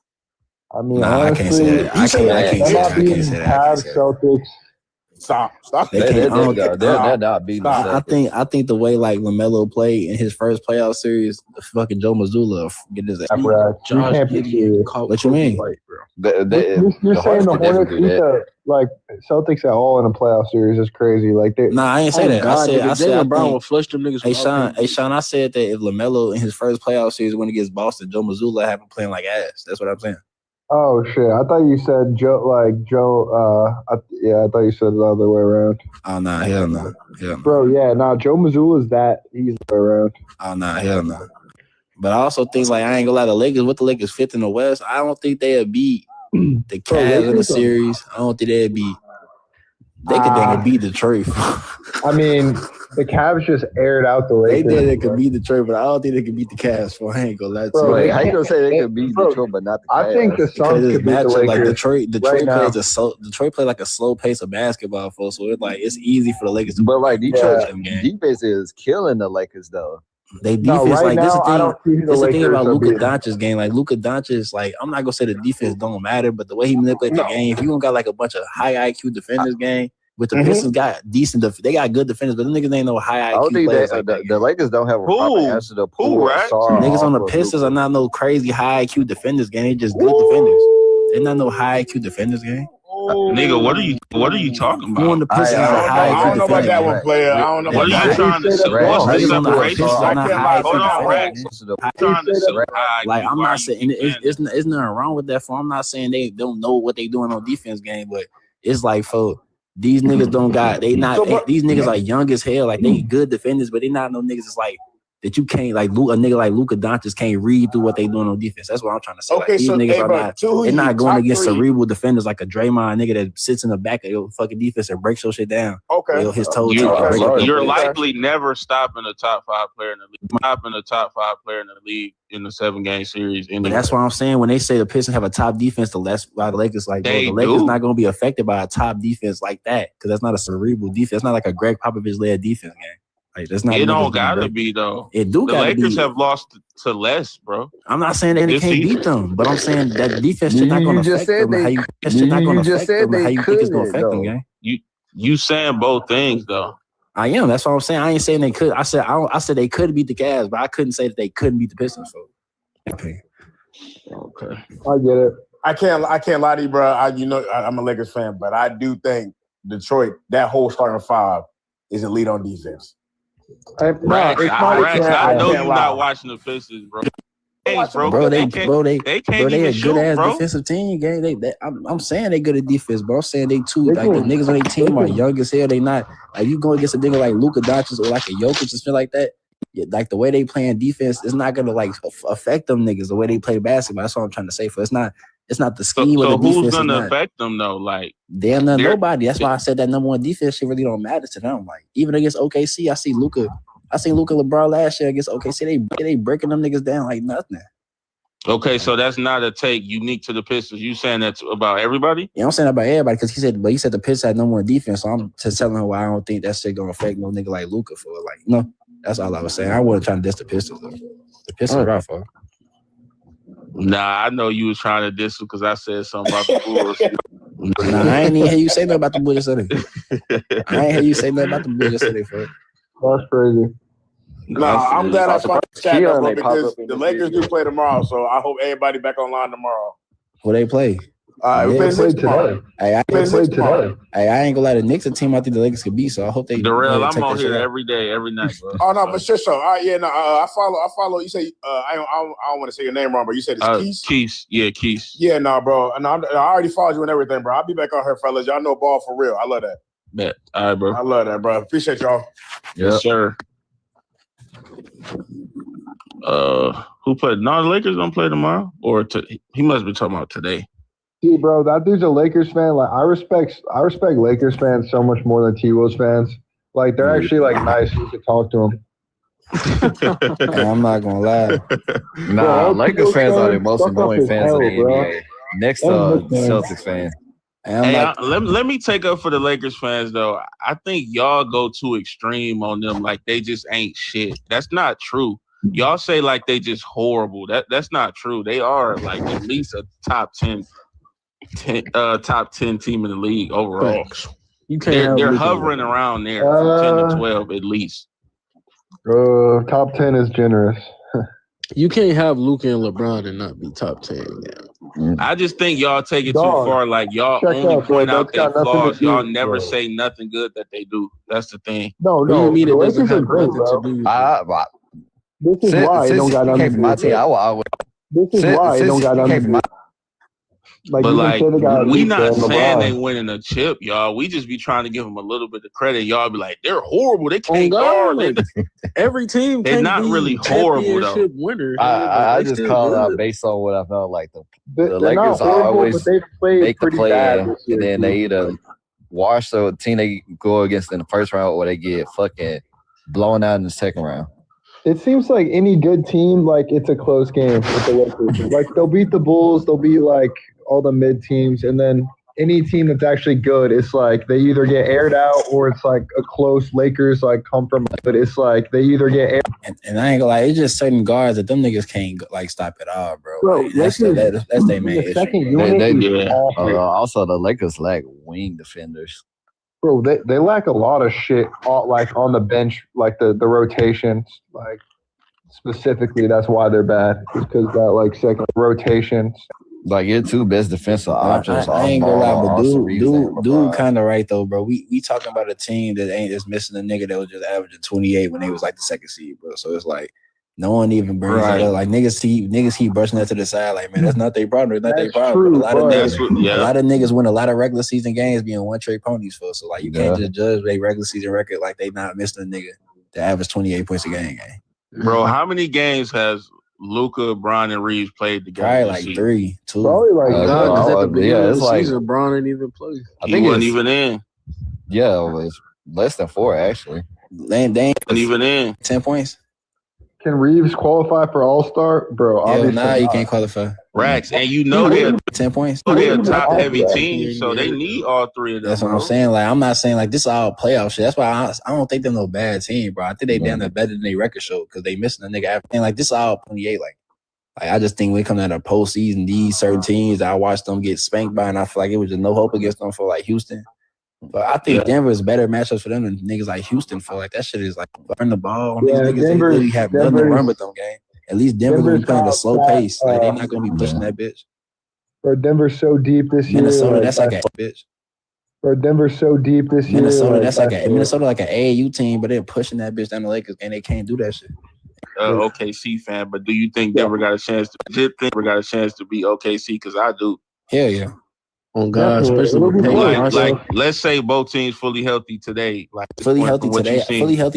I mean, I can't say that. I can't say that. Celtics. Stop. They're not beating. I think the way like LaMelo played in his first playoff series, the fucking Joe Mazzulla get his ass. What you mean? You're saying the Hornets beat the Celtics at all in a playoff series is crazy. Like I ain't say that. I said Brown will flush them niggas. Hey Sean, I said that if LaMelo in his first playoff series went against Boston, Joe Mazzulla have him playing like ass. That's what I'm saying. Oh shit! I thought you said Joe. I thought you said the other way around. Oh nah, hell no. Bro, Joe Mazzulla is that easy around. Oh nah, hell no. But I also think I ain't gonna lie, the Lakers 5th in the West. I don't think they'll beat the Cavs in the series. I don't think they'll beat. They could beat Detroit. I mean, the Cavs just aired out the Lakers. They did. They could beat Detroit, but I don't think they could beat the Cavs. I ain't gonna lie to you. Wait, how you gonna say they could beat Detroit, but not the Cavs? I think the Suns could beat the Lakers. Like Detroit plays like a slow pace of basketball, so it's easy for the Lakers to. But Detroit's defense is killing the Lakers though. They defense this is the thing about Luka Doncic's game. Like Luka Doncic, I'm not gonna say the defense don't matter, but the way he manipulates the game, if you don't got a bunch of high IQ defenders game, with the Pistons got decent, they got good defenders, but the niggas ain't no high IQ. I don't think players the Lakers don't have a proper answer to pool. Right? Niggas on the Pistons are not no crazy high IQ defenders game. They just good defenders. They're not no high IQ defenders game. Nigga, what are you talking Who on about? the Pistons is a high I don't know about that one, player. I don't know What about are you that. trying to say? What's the Niggas on the separation? Pistons are not high. Hold on, Rex. Trying to say high. Like I'm Why are not you saying it's nothing wrong with that. For I'm not saying they don't know what they doing on defense game, but it's like for these niggas don't got these niggas are young as hell. Like they good defenders, but they not no niggas. It's like that you can't like a nigga like Luka Doncic can't read through what they doing on defense. That's what I'm trying to say. Okay, like, these so niggas are bro, not. They're not going against cerebral defenders like a Draymond nigga that sits in the back of your fucking defense and breaks your shit down. Okay, his toe tip and break up You're your plays. likely never stopping a top 5 player in the league. Stopping a top 5 player in the league in the 7-game series. Anyway. But that's what I'm saying. When they say the Pistons have a top defense, the Lakers like bro, the Lakers not going to be affected by a top defense like that because that's not a cerebral defense. It's not like a Greg Popovich led defense game. Like that's not. It don't gotta be though. It do. The Lakers have lost to less, bro. I'm not saying that they can't beat them, but I'm saying that defense is not going to affect them. How you think it's going to affect them, gang? You saying both things though. I am. That's what I'm saying. I ain't saying they could. I said they could beat the Cavs, but I couldn't say that they couldn't beat the Pistons. So. Okay. I get it. I can't lie to you, bro. I'm a Lakers fan, but I do think Detroit, that whole starting 5 is elite on defense. Rex, I know you're not watching the Pistons, bro. They a good ass defensive team, gang. I'm saying they good at defense, bro. I'm saying they too. Like the niggas on their team are young as hell. They not like you go against a nigga like Luka Doncic or like a Jokic or something like that. Yeah, like the way they playing defense is not gonna like affect them niggas the way they play basketball. That's what I'm trying to say. For it's not the scheme of the defense. So who's gonna affect them though? Like damn nobody. That's why I said that number 1 defense shit really don't matter to them. Like even against OKC, I seen Luka LeBron last year against OKC. They breaking them niggas down like nothing. Okay, so that's not a take unique to the Pistons. You saying that's about everybody? Yeah, I'm saying about everybody because he said the Pistons had number 1 defense. So I'm just telling him why I don't think that shit gonna affect no nigga like Luka for like that's all I was saying. I wasn't trying to diss the Pistons though. The Pistons are for. Nah, I know you was trying to diss them because I said something about the Bulls. Nah, I ain't even hear you say nothing about the Bulls yesterday. I ain't hear you say nothing about the Bulls yesterday, bro. That's crazy. I'm glad I found the chat up, bro, because the Lakers do play tomorrow, so I hope everybody back online tomorrow. Who they play? We play today. I ain't gonna lie. The Knicks a team I think the Lakers could beat, so I hope they. Darrell, I'm on here every day, every night, bro. Oh no, but shit, so I follow. You say I don't want to say your name wrong, but you said it's Keys. Keys, yeah, Keys. Yeah, no, bro. And I already followed you and everything, bro. I'll be back on here, fellas. Y'all know ball for real. I love that. Bet. All right, bro. I love that, bro. Appreciate y'all. Yes, sir. Who played? No, the Lakers don't play tomorrow, or he must be talking about today. See, bro, that dude's a Lakers fan. Like, I respect Lakers fans so much more than T-Wolves fans. Like, they're actually like nice. You can talk to them. I'm not gonna lie. Nah, Lakers fans are the most annoying fans of the NBA. Next, Celtics fan. Hey, let me take up for the Lakers fans though. I think y'all go too extreme on them, like they just ain't shit. That's not true. Y'all say like they just horrible. That's not true. They are like at least a top 10 team in the league overall. You can't. They're hovering around there from 10 to 12 at least. Top 10 is generous. You can't have Luka and LeBron and not be top 10. Yeah. I just think y'all take it too far. Like y'all only point out their flaws. Y'all never say nothing good that they do. That's the thing. No. You mean the it doesn't Lakers are have great, nothing bro. to do? This is why it don't got nothing to do with it. This is why it don't got nothing to do with it. Like, but like, we not saying they winning a chip, y'all. We just be trying to give them a little bit of credit. Y'all be like, they're horrible. They can't guard. Every team, they're not really horrible though. Winner. I just called out based on what I felt like. The Lakers always make the play in, and then they either wash the team they go against in the first round, or they get fucking blown out in the second round. It seems like any good team, like it's a close game with the Lakers. Like they'll beat the Bulls, they'll beat like all the mid teams, and then any team that's actually good, it's like they either get aired out or it's like a close Lakers like come from. But it's like they either get aired. And I ain't gonna lie, it's just certain guards that them niggas can't like stop it all, bro. Like, that's their main issue. Also, the Lakers lack wing defenders. Bro, they lack a lot of shit like on the bench, like the rotations, like specifically that's why they're bad. It's because that like second rotations. Like your two best defensive options. I ain't gonna lie, but dude, LeBron. kind of right though, bro. We talking about a team that ain't just missing a nigga that was just averaging 28 when they was like the second seed, bro. So it's like no one even brings it up. Like niggas keep brushing that to the side. Like man, that's not their problem. It's not their problem. But a lot of niggas win a lot of regular season games being one trick ponies for. So like you can't just judge their regular season record like they not missing a nigga that average 28 points a game. Bro, how many games has Luka, Bron, and Reeves played together? Probably like 3, 2. Probably like because at the beginning of the like, season, Bron didn't even play. He wasn't even in. Yeah, it was less than 4 actually. They ain't even in 10 points. Can Reeves qualify for All-Star, bro? Obviously, nah, you can't qualify. Racks, and you know they're 10 points. They're a top-heavy team, so they need all 3 of them. That's what I'm saying. Like, I'm not saying like this is all playoff shit. That's why I don't think they're no bad team, bro. I think they damn better than their record show because they missing a nigga. And like this is all 28. Like I just think when it comes out of postseason, these certain teams, I watched them get spanked by, and I feel like it was just no hope against them for like Houston. But I think Denver is better matchups for them than niggas like Houston for. Like that shit is like run the ball. These niggas they really have nothing to run with them game. At least Denver gonna be playing a slow pace. Like they not gonna be pushing that bitch. Bro, Denver's so deep this year. Minnesota, that's like a bitch. Bro, Denver's so deep this year. Minnesota, that's like Minnesota like an AAU team, but they're pushing that bitch down the Lakers and they can't do that shit. OKC fan, but do you think Denver got a chance to beat OKC? Because I do. Hell yeah. On God, especially with like let's say both teams fully healthy today. Like fully healthy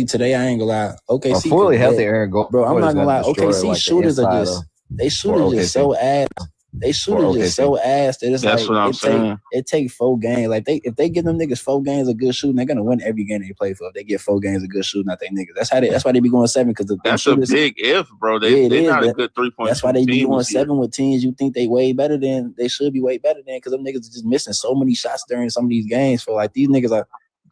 today. I ain't gonna lie. OKC fully healthy, Aaron. Bro, I'm not gonna lie. OKC like shooters are just so ass. They shooters just so ass that it's that's like what I'm saying. It take 4 games. Like if they give them niggas 4 games of good shooting, they're gonna win every game they play for. If they get 4 games of good shooting, not they niggas. That's why they be going 7 because that's a big if, bro. They're not a good 3-point. That's why they be going 7 with teams you think they way better than they should be way better than because them niggas are just missing so many shots during some of these games. For like these niggas are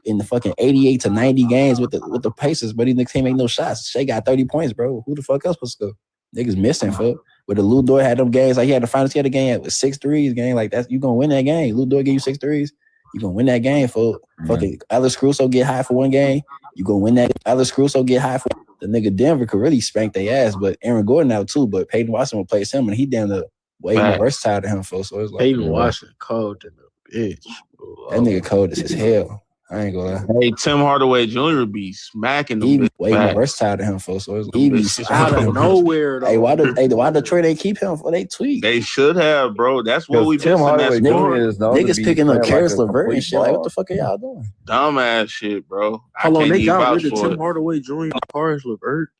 in the fucking 88 to 90 games with the Pacers, but these niggas can't make no shots. Shea got 30 points, bro. Who the fuck else supposed to go? Niggas missing, fuck. But the Lou Dort had them games, like he had the finals, he had a game with 6 threes, game like that. You gonna win that game. Lou Dort give you 6 threes, you gonna win that game, fuck. Fucking Alex Caruso get high for 1 game, you gonna win that. Alex Caruso get high for the nigga Denver could really spank their ass, but Aaron Gordon out too, but Peyton Watson replaced him and he damn the way more versatile than him, fuck. So it's like Peyton Watson cold in the bitch. That nigga cold as hell. I ain't gonna lie. Hey, Tim Hardaway Jr. be smacking them. He be way more versatile than him, folks. So he be out of nowhere. Though. Hey, why Detroit they keep him for? They tweak. They should have, bro. That's what we Tim Hardaway niggas picking up Karis LeVert and shit. Like, what the fuck are y'all doing? Dumbass shit, bro. Hold on, they got rid of Tim Hardaway Jr. Karis LeVert.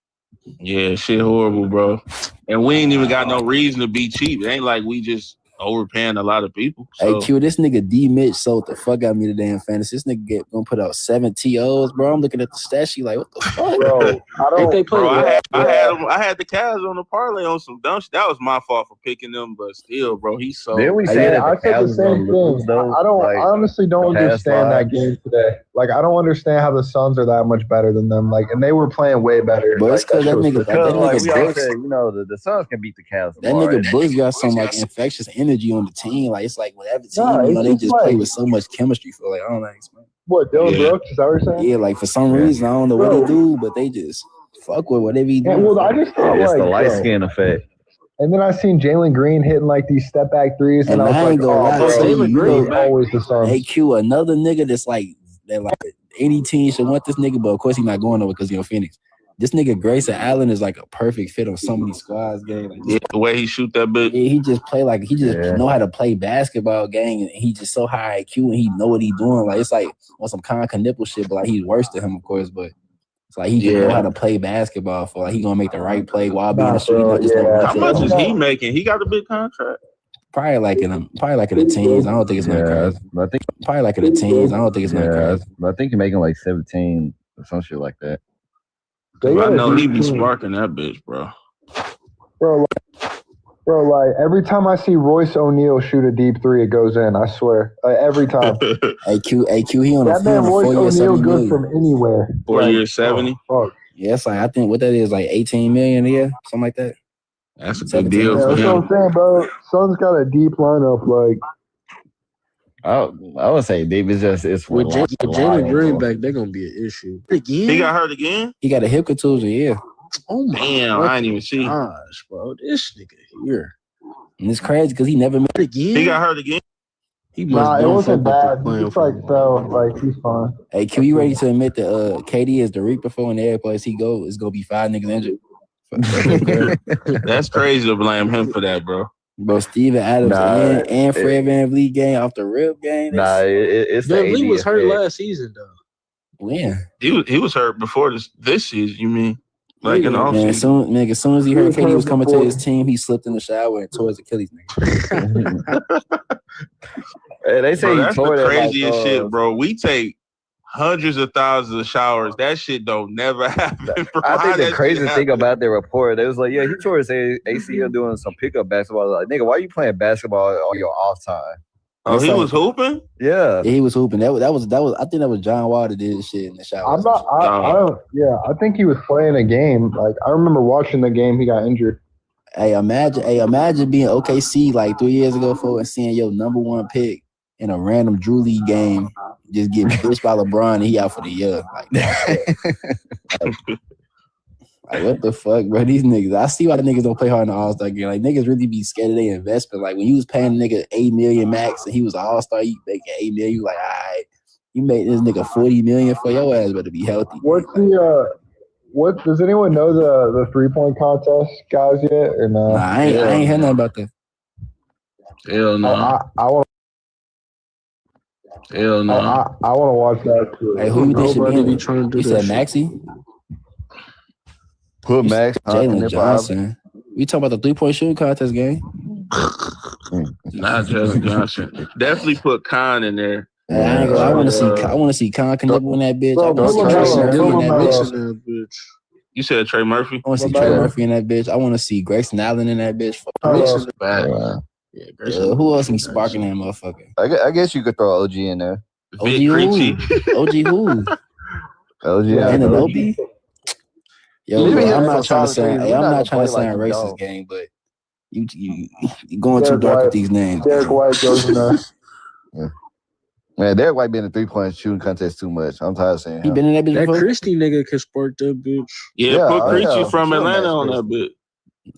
Yeah, shit horrible, bro. And we ain't even got no reason to be cheap. It ain't like we just overpaying a lot of people. So. Hey, Q, this nigga D Mitch sold the fuck out of me today in fantasy. This nigga gonna put out 7 TOs, bro. I'm looking at the stat sheet like, what the fuck? Bro, I had the Cavs on the parlay on some dumb shit. That was my fault for picking them, but still, bro, he sold. Then we said I said the same thing. I honestly don't understand that game today. Like, I don't understand how the Suns are that much better than them. Like, and they were playing way better. But it's because that nigga Brooks, you know, the Suns can beat the Cavs. That nigga Brooks got some like infectious energy on the team. Like it's like whatever team, you know, they just play with so much chemistry. For like I don't know how to explain. What, Dylan Brooks? Is that what you're saying? Yeah, like for some reason I don't know what he do, but they just fuck with whatever he do. Well, I just thought it's like the light skin effect. And then I seen Jalen Green hitting like these step back threes, and I was like, Jalen Green always the Suns. Hey Q, another nigga that's like that like any team should want this nigga, but of course he's not going over because Phoenix. This nigga Grayson Allen is like a perfect fit on so many squads game. Like, the way he shoot that bitch. Yeah, he just play like he just know how to play basketball game, and he just so high IQ and he know what he doing. Like it's like on some Con Knipple shit, but like he's worse than him, of course. But it's like he just know how to play basketball for like he gonna make the right play while being a shooter. How much is he making? He got a big contract. Probably like in the teens. I don't think it's not crazy. I think probably like in the teens. I don't think it's not crazy. I think you're making like 17 or some shit like that. I know he be sparking that bitch, bro. Bro, like every time I see Royce O'Neal shoot a deep 3, it goes in. I swear, every time. AQ, he on that man Royce O'Neal good from anywhere. 4 years, 70. Yeah, it's like I think what that is like 18 million a year, something like that. That's a good deal for him. That's what I'm saying, bro. Suns got a deep lineup, like. I would say deep is just it's with Jalen Green back, they're gonna be an issue. Again? He got hurt again? He got a hip contusion, yeah. Oh my damn, I didn't even see. Gosh, bro. This nigga here. And it's crazy because he never met again. He got hurt again. He must It wasn't bad. He playing just like fell. Like he's fine. Hey, Q, you ready to admit that KD is the reaper for, and every place he go is gonna be 5 niggas injured? That's crazy to blame him for that, bro. Bro, Steven Adams and Fred VanVleet game off the rip game. It's VanVleet was hurt last season though. When? He was hurt before this season, you mean? Like in the offseason? As soon as he heard KD was coming to his team, he slipped in the shower and tore his Achilles. Hey, they say bro, he that's tore the that craziest shit, bro. We take hundreds of thousands of showers. That shit don't never happen, bro. I think the craziest thing about their report, they was like, yeah, he tore his ACL doing some pickup basketball. Like, nigga, why are you playing basketball on your off time? Oh, he was hooping? Yeah, he was hooping. That was. I think that was John Wall that did this shit in the shower. I'm not. I don't. Yeah, I think he was playing a game. Like I remember watching the game. He got injured. Hey, imagine being OKC like 3 years ago, and seeing your number one pick in a random Drew League game just get bitched by LeBron and he out for the year. Like what the fuck, bro? These niggas. I see why the niggas don't play hard in the All-Star game. Like niggas really be scared of their investment. Like when you was paying a nigga $8 million max and he was an All-Star, you making $8 million. You like, all right, you made this nigga $40 million for your ass, better be healthy. What's what does anyone know the 3-point contest guys yet or no? Nah, I ain't heard nothing about that. Hell no. I want. Hell no. I want to watch that too. Hey, who you think should be trying to do? You said Maxey? Put Max Jalen Johnson. We talking about the 3-point shooting contest game? Not Jalen Johnson. Definitely put Khan in there. I want to see Khan Knuckle in that bitch. I want to see Trey Murphy in that bitch. You said Trey Murphy? I want to see Trey Murphy in that bitch. I want to see Grayson Allen in that bitch. Who else be sparking that motherfucker? I guess you could throw OG in there. OG who? OG who? OG Ananobi? Yo, I'm not trying to sound racist, like gang, but you going too dark with these names. Derek White goes in there. Man, Derek White been in 3-point shooting contest too much. I'm tired of saying him. He been in that bitch That before? Christie nigga can spark that bitch. Yeah, put Christie from Atlanta on that bit.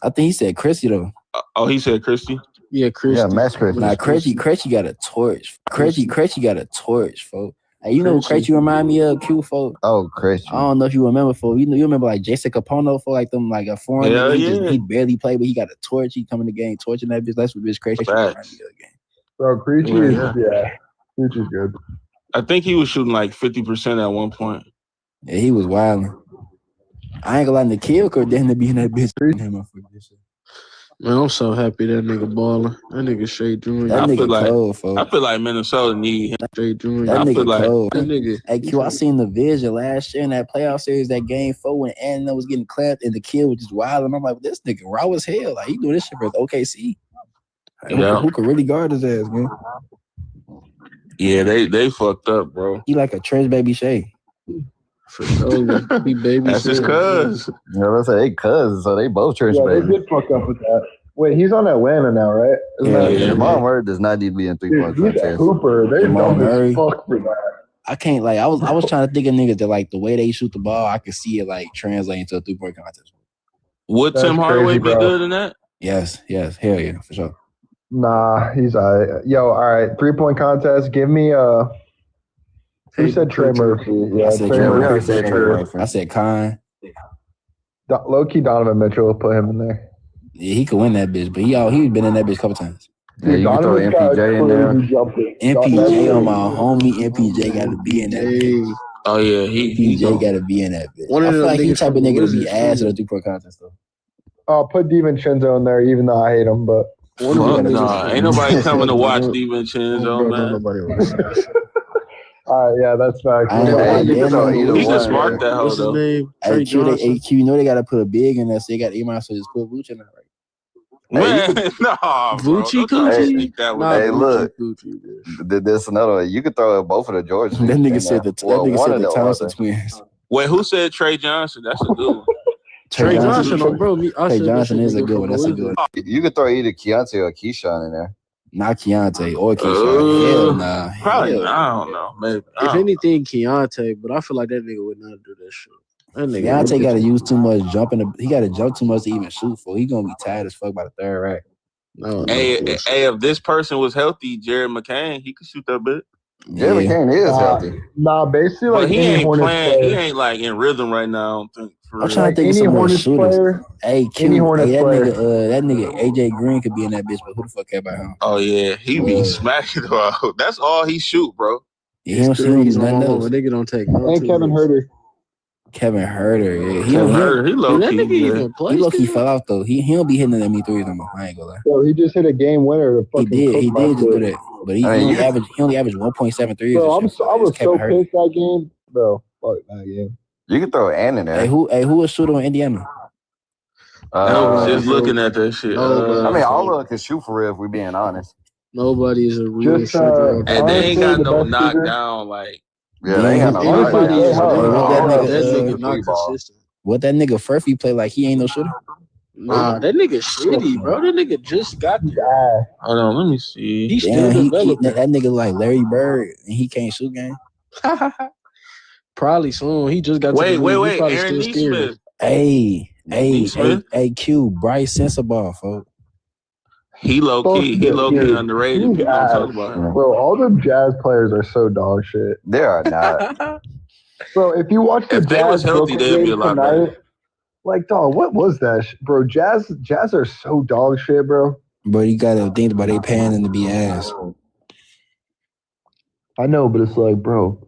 I think he said Christie though. Oh, he said Christie? Yeah, Christie. Yeah, Max Christie. Nah, Krejci got a torch. Krejci got a torch, folks. Hey, you know what Krejci remind me of, Q, folks? Oh, Krejci. I don't know if you remember, folks. You remember like Jason Capono, for like them, like a foreign nigga. He barely played, but he got a torch. He come in the game torching that bitch. That's what bitch Krejci remind me of the game. Bro, Krejci is good. I think he was shooting like 50% at one point. Yeah, he was wilding. I ain't gonna lie, the kill could definitely be in that bitch. Man, I'm so happy that nigga balling. That nigga straight doing. That nigga cold, folks. I feel like Minnesota need him. Straight doing. That nigga like cold. That nigga. Hey, Q, I seen the vision last year in that playoff series, that game 4 when Anna was getting clapped and the kill was just wild. And I'm like, this nigga raw as hell. Like, he doing this shit for OKC. Like, who could really guard his ass, man? Yeah, they fucked up, bro. He like a Trench Baby Shea. For sure. He baby. That's his cuz. Yeah, let's say they cousins, so they both church baby. They did fuck up with that. Wait, he's on Atlanta now, right? Jamal Murray does not need to be in 3-point contest. He's a hooper. They're dumb as fuck for that. I can't I was trying to think of niggas that like the way they shoot the ball, I could see it like translating to a 3-point contest. Would Tim Hardaway be good in that? Yes, hell yeah, for sure. Nah, he's all right. Yo, all right, 3-point contest. Give me who said Trey Murphy? Yeah, I said Trey Murphy. I said Khan. Low-key Donovan Mitchell, put him in there. Yeah, he could win that bitch, but he been in that bitch a couple times. Yeah, you can throw MPJ in there. MPJ on my homie. MPJ got to be in that bitch. Oh yeah, MPJ got to be in that bitch. I feel like he type of nigga to be ass at a 3-point contest though. I'll put DiVincenzo in there, even though I hate him, but. Nah, ain't nobody coming to watch DiVincenzo, man. All right, yeah, that's facts. He just marked that hoe though. Hey, Q, you know they got to put a big in there, so they got to just put Vooch in there, right? Man, nah, Voochie Coochie. Hey, look, there's another one. You could throw both of the George. That nigga said the Thompson twins. Wait, who said Trey Johnson? That's a good one. Trey Johnson, bro. Trey Johnson is a good one. That's a good one. You could throw either Keontae or Keyshawn in there. Not Keontae or Keyshawn. Hell nah. Probably. I don't know. Maybe. If anything, Keontae, but I feel like that nigga would not do that shit. Keontae got to use too much jumping. He got to jump too much to even shoot for. He gonna be tired as fuck by the third rack. No, Hey, if this person was healthy, Jared McCain, he could shoot that bit. Jared McCain is healthy. Nah, basically But like he any ain't Hornets playing. He player. ain't like in rhythm right now. I don't think. For I'm real. trying to think of Any some more Hornets shooters. player. Hey, Any Q, Hornets that player. nigga AJ Green could be in that bitch, but who the fuck care about him? Oh yeah, he be smacking though. That's all he shoot, bro. Yeah, he don't do nothing else. Nigga don't take no And Kevin Herter. Kevin Herter, yeah. Kevin Herter, he low that key. nigga even play He low key still? fell out though. He don't be hitting them threes no more. I ain't gonna lie. Bro, he just hit a game winner to fucking He cook my did just do shit. that. But he only averaged 1.7 threes. Bro, this year. I was Kevin so Herter. pissed that game. Bro, fuck that game. You can throw Ann in there. Hey, who was shooting on Indiana? I was just looking at that shit. I mean, all of them can shoot for real if we're being honest. Nobody's a real Just, shooter. And they ain't got honestly, the no best shooter- knockdown like. Yeah, they ain't got no Honestly, knockdown. Jay Hart. That nigga not consistent. What that nigga Furphy play like he ain't no shooter? Nah, that nigga shitty, bro. That nigga just got there. Hold on, let me see. He still developing. That nigga like Larry Bird and he can't shoot game. Probably soon. He just got to Wait, the league. He wait. probably Aaron still scared. Neesmith. Hey, Q, Bryce Sensabaugh, folks. He low key underrated. People don't talk about him. Bro, all the Jazz players are so dog shit. They are not. Bro, if you watch the If they was Jazz healthy, Brooklyn they'd be game a lot tonight, better. like, dog, what was that, bro? Jazz are so dog shit, bro. But you gotta think about they paying them to be ass. I know, but it's like, bro.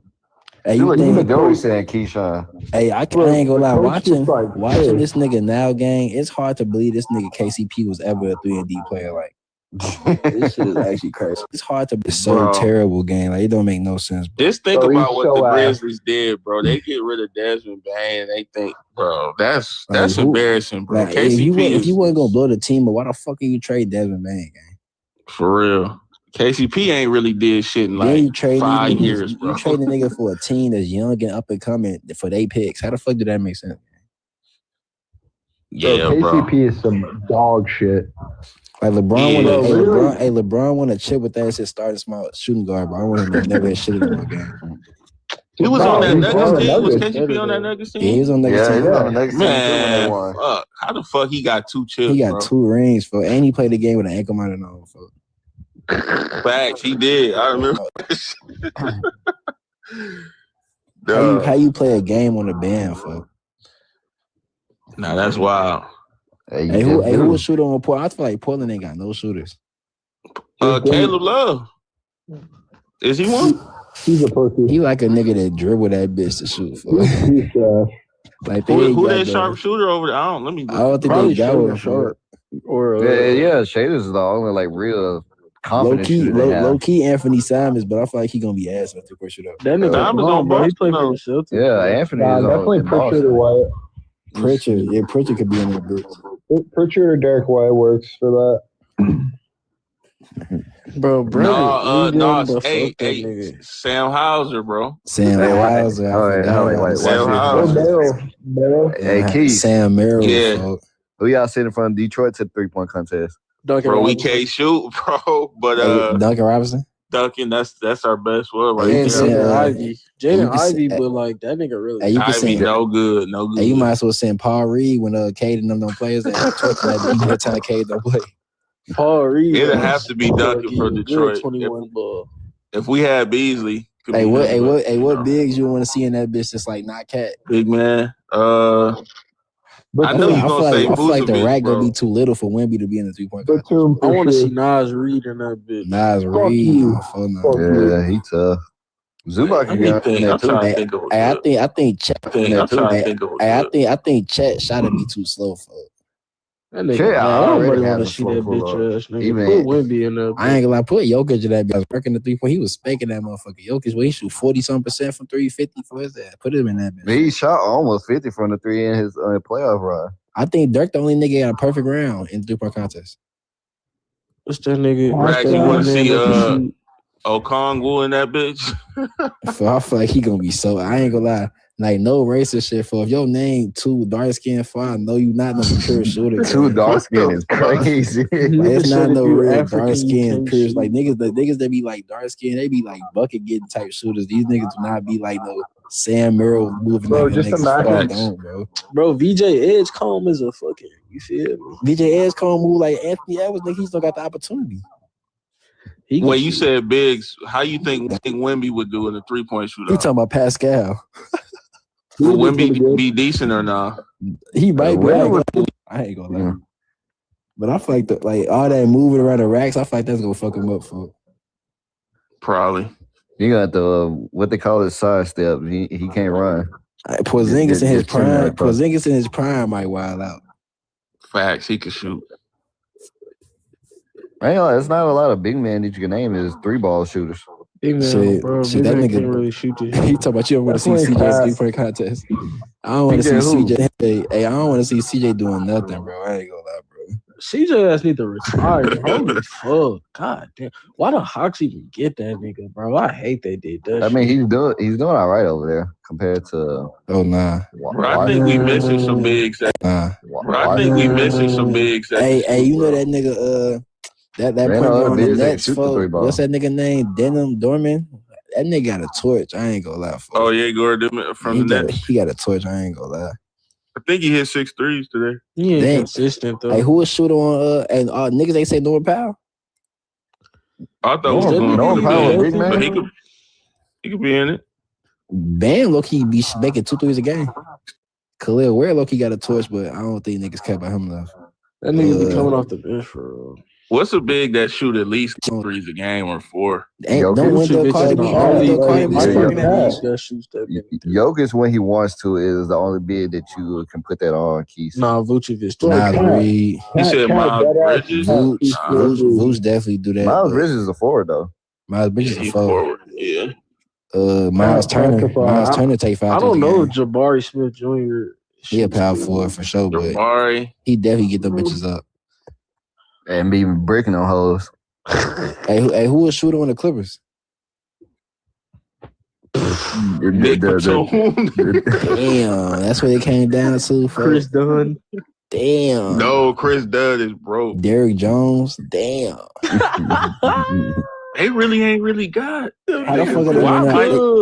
Hey, You you look think? even Dory saying Keyshawn. Hey, I ain't gonna lie. Watching this nigga now gang, it's hard to believe this nigga KCP was ever a 3-and-D player. Like, this shit is actually crazy. It's hard to be so terrible game. Like, it don't make no sense. Bro. Just think about what the Grizzlies did, bro. They get rid of Desmond Bain and they think, bro, that's embarrassing, bro. Like, KCP if you wasn't gonna blow the team, but why the fuck are you trade Desmond Bain, gang? For real. KCP ain't really did shit in like 5 years, bro. You trade a nigga for a team that's young and up and coming for they picks. How the fuck did that make sense? Yeah, bro. KCP is some dog shit. Like LeBron LeBron want to chip with that shit, start a small shooting guard, bro. I want him to never hit shit in my game. He was on that Nuggets team. Was KCP on that Nuggets team? Yeah, he was on Nuggets team. He was on the Nuggets team Man, when they won. fuck. How the fuck he got 2 chips, He got bro? 2 rings, for, and he played the game with an ankle monitor on. For. Facts, he did. I remember. How you play a game on the band, for? Nah, that's wild. Hey, who was shooting on Portland? I feel like Portland ain't got no shooters. Caleb Love. Is he one? He's a pussy. He like a nigga that dribble that bitch to shoot for. Like who that sharp shooter over there? I don't think they got one sharp. Shaders is the only like real confident shooter. Low key Anthony Simons, but I feel like he gonna be ass if they push it up. That nigga on, bro. He played for the Celtics. Yeah, Anthony is definitely Pritchard or White. Pritchard could be in the bitch. Pritchard or Derek White works for that. Bro, hey, Sam Hauser, bro. Sam Hauser. Sam Hauser. Hey, Keith. Sam Merrill. Yeah. Who y'all sitting from Detroit to the 3-point contest? Duncan bro, Robinson. we can't shoot, bro. But Duncan Robinson. Duncan, that's our best one right And there. Jaden Ivey, but like that nigga really. Ivy, no good. Hey, you might as well send Paul Reed when Cade and them don't play. That time Cade don't play. Paul Reed. It'll have to be Duncan for Detroit. 21 ball. If we had Beasley. What bigs you want to see in that bitch that's like not cat? Big man. I know you're gonna say I feel like the rack bro. gonna be too little for Wemby to be in the 3-point contest. I want to see Nas Reed in that bitch. Nas Reed. Yeah, he tough. Zubac can get in there too. I think Chet shot to be too slow for it. That nigga, I don't really want to see that bitch ass nigga. Put Wemby in there. I ain't gonna lie, put Jokic in that bitch. I was working the 3-point. He was spanking that motherfucker. Jokic, he shoot 40% from 350 for his ass. Put him in that bitch. He shot almost 50 from the 3 in his playoff run. I think Dirk the only nigga got a perfect round in the 3-point contest. What's that nigga? Rack, you want to see Okongwu in that bitch? I feel like he gonna be so. I ain't gonna lie. Like no racist shit. For if your name too dark skinned, I know you not no pure shooter. Too dark skinned is crazy. Like, it's not no real dark skinned pure. Like niggas that be like dark skinned, they be like bucket getting type shooters. These niggas do not be like no Sam Merrill moving Bro, like a just nigga's imagine. fuck on, bro. Bro, VJ Edgecombe is a fucking, you feel me? VJ Edgecombe move like Anthony Edwards, nigga. He still got the opportunity. Wait, you said Biggs. How you think Wemby would do in a 3-point shootout? You talking about Pascal? Will Wemby be decent or not? He might be. I ain't gonna lie. But I feel like all that moving around the racks, I feel like that's gonna fuck him up for. Probably. You got the what they call it sidestep. He can't run. Porzingis in his prime. Porzingis in his prime might wild out. Facts. He could shoot. It's not a lot of big men that you can name as 3-ball shooters. Big man, Shit, bro. shit, Big that man nigga can't really shoot this. He talking about you don't want to see Definitely CJ fast. 3-point contest. I don't want to see CJ. Hey, I don't want to see CJ doing nothing, bro. I ain't gonna lie, bro. CJ ass need to retire. Holy fuck. God damn. Why the Hawks even get that nigga, bro? I hate they did that. I mean, he's doing all right over there compared to. Oh nah. Bro, I think we missing some bigs. Nah. Bro, I think we missing some bigs. Hey, you know that nigga? That point guard on the Nets, folks. What's that nigga name? Denham Dorman. That nigga got a torch. I ain't gonna lie, folks. Oh yeah, Gordon from the Nets. He got a torch. I ain't gonna lie. I think he hit 6 threes today. He ain't consistent though. Hey, who was shooting on and niggas ain't say Norman Powell? I thought was going Norman Powell, big man. But he could be in it. Bam, low-key be making 2 threes a game. Khalil Ware low-key got a torch, but I don't think niggas care about him enough. That nigga be coming off the bench for real. What's a big that shoot at least 2 threes a game or 4? Jokic, when he wants to, is the only bid that you can put that on, Keith. Nah, Vucevic. He said Miles Bridges. Vooch definitely do that. Miles Bridges is a forward though. Miles Bridges is a forward. Yeah. Miles Turner. Miles Turner take 5. I don't know Jabari Smith Jr. He a power forward for sure, but he definitely get them bitches up. And be breaking on hoes. Hey, who was shooting on the Clippers? Nick Batum. Damn, that's what it came down to. Chris Dunn. Damn. No, Chris Dunn is broke. Derrick Jones. Damn. They really ain't really got. How the fuck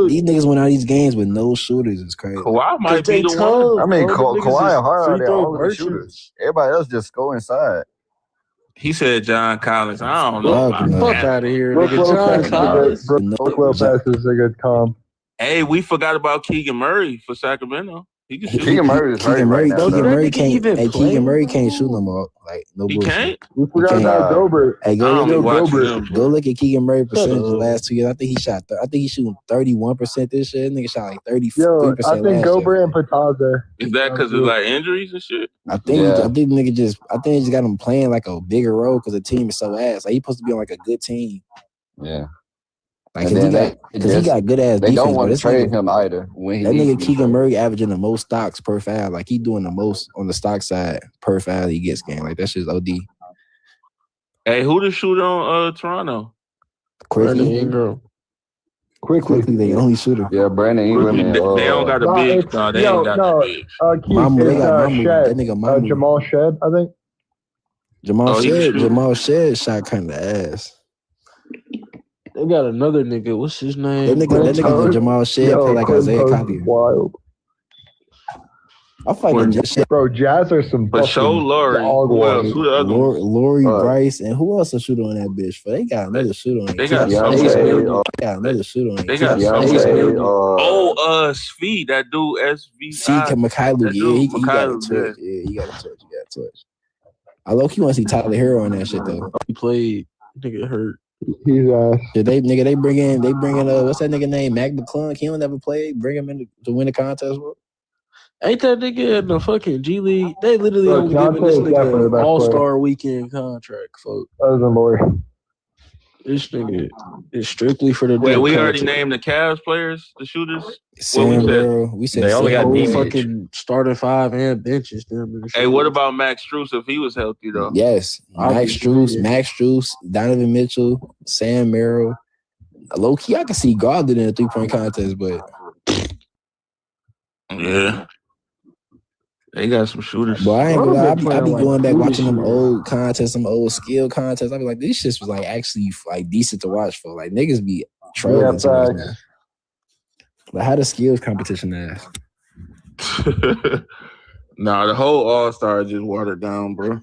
these niggas went out these games with no shooters? It's crazy. Kawhi might be the one. I mean, Kawhi and Hart are all the shooters. Everybody else just go inside. He said John Collins. I don't know. Fuck out of here, Brook nigga. John Collins. Brook Lopez is a good comp. Hey, we forgot about Keegan Murray for Sacramento. He can shoot. Keegan Murray is hurt right now. Keegan Murray can't shoot no more. Like no He bullshit. can't? We forgot about Gobert. Hey, I don't be watching him. go look at Keegan Murray percentage the last 2 years. I think he shot. I think he's shooting 31% this year. Nigga shot like 33%. Yo, I think Gobert and Pataza. Is that because of like injuries and shit? I think nigga just. I think they just got him playing like a bigger role because the team is so ass. Like he's supposed to be on like a good team. Yeah. Like he got good ass. They defense, don't want to trade him either. When that nigga Keegan Murray averaging the most stocks per foul. Like he doing the most on the stock side per foul he gets game. Like that's just OD. Hey, who the shooter on Toronto? Brandon Ingram. Quickly, the only shooter. Yeah, Brandon Ingram. They don't got a big. No, they ain't got a big. That nigga Mamu. Jamal Shed, I think. Jamal Shed shot kind of ass. They got another nigga. What's his name? That nigga Jamal Shed play like Isaiah Collier. Wild. I fight bro. Jazz are some. But show Laurie. Who else? Who the other? Laurie Bryce and who else a shooter on that bitch? But they got another shooter on. They got another shooter on. They got Svi, that dude SVI. C. Mikhailuk. Yeah, he got a torch. Yeah, he got a torch. I low key want to see Tyler Hero on that shit though. He played. Nigga hurt. He's they bring in what's that nigga name? Mac McClung. He don't never play. Bring him in to win the contest. Bro. Ain't that nigga in the fucking G League? They literally only giving this nigga an all-star weekend contract, folks. Other than Laurie. This nigga is strictly for the. Wait, we already named the Cavs players, the shooters. We said they only got fucking starting 5 and benches. Hey, what about Max Strus if he was healthy though? Yes, Max Strus, Donovan Mitchell, Sam Merrill. Low key, I can see Garland in a 3-point contest, but yeah. They got some shooters. But I ain't gonna lie, I be going back watching them old contests, some old skill contests. I be like, this shit was like actually like decent to watch for. Like niggas be trolling. But how the skills competition ass? Nah, the whole All-Star just watered down, bro.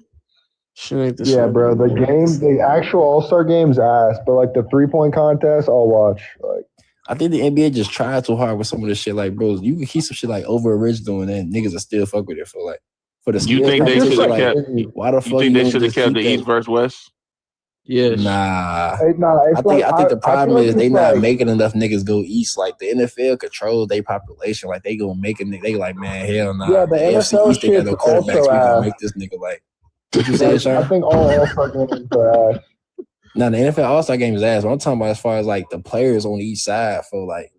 Shit ain't the Yeah, bro. The actual All-Star game's ass, but like the 3-point contest, I'll watch. Like, I think the NBA just tried too hard with some of this shit. Like, bro, you can keep some shit like over original, and then niggas will still fuck with it for the You think they should have kept? Why the fuck You think they should have just kept keep the that? East versus West? Yes. Nah. it's I think the problem feel like is they it's not like- making enough niggas go east. Like the NFL controls their population. Like they gonna make it. They like, man, hell nah. Yeah, the AFC NFL East, they got shit's no quarterbacks. also We gonna ass. make this nigga like. What you say, Sean? I think all All-Star games are ass. Nah, the NFL All-Star game is ass. What I'm talking about as far as like the players on each side for like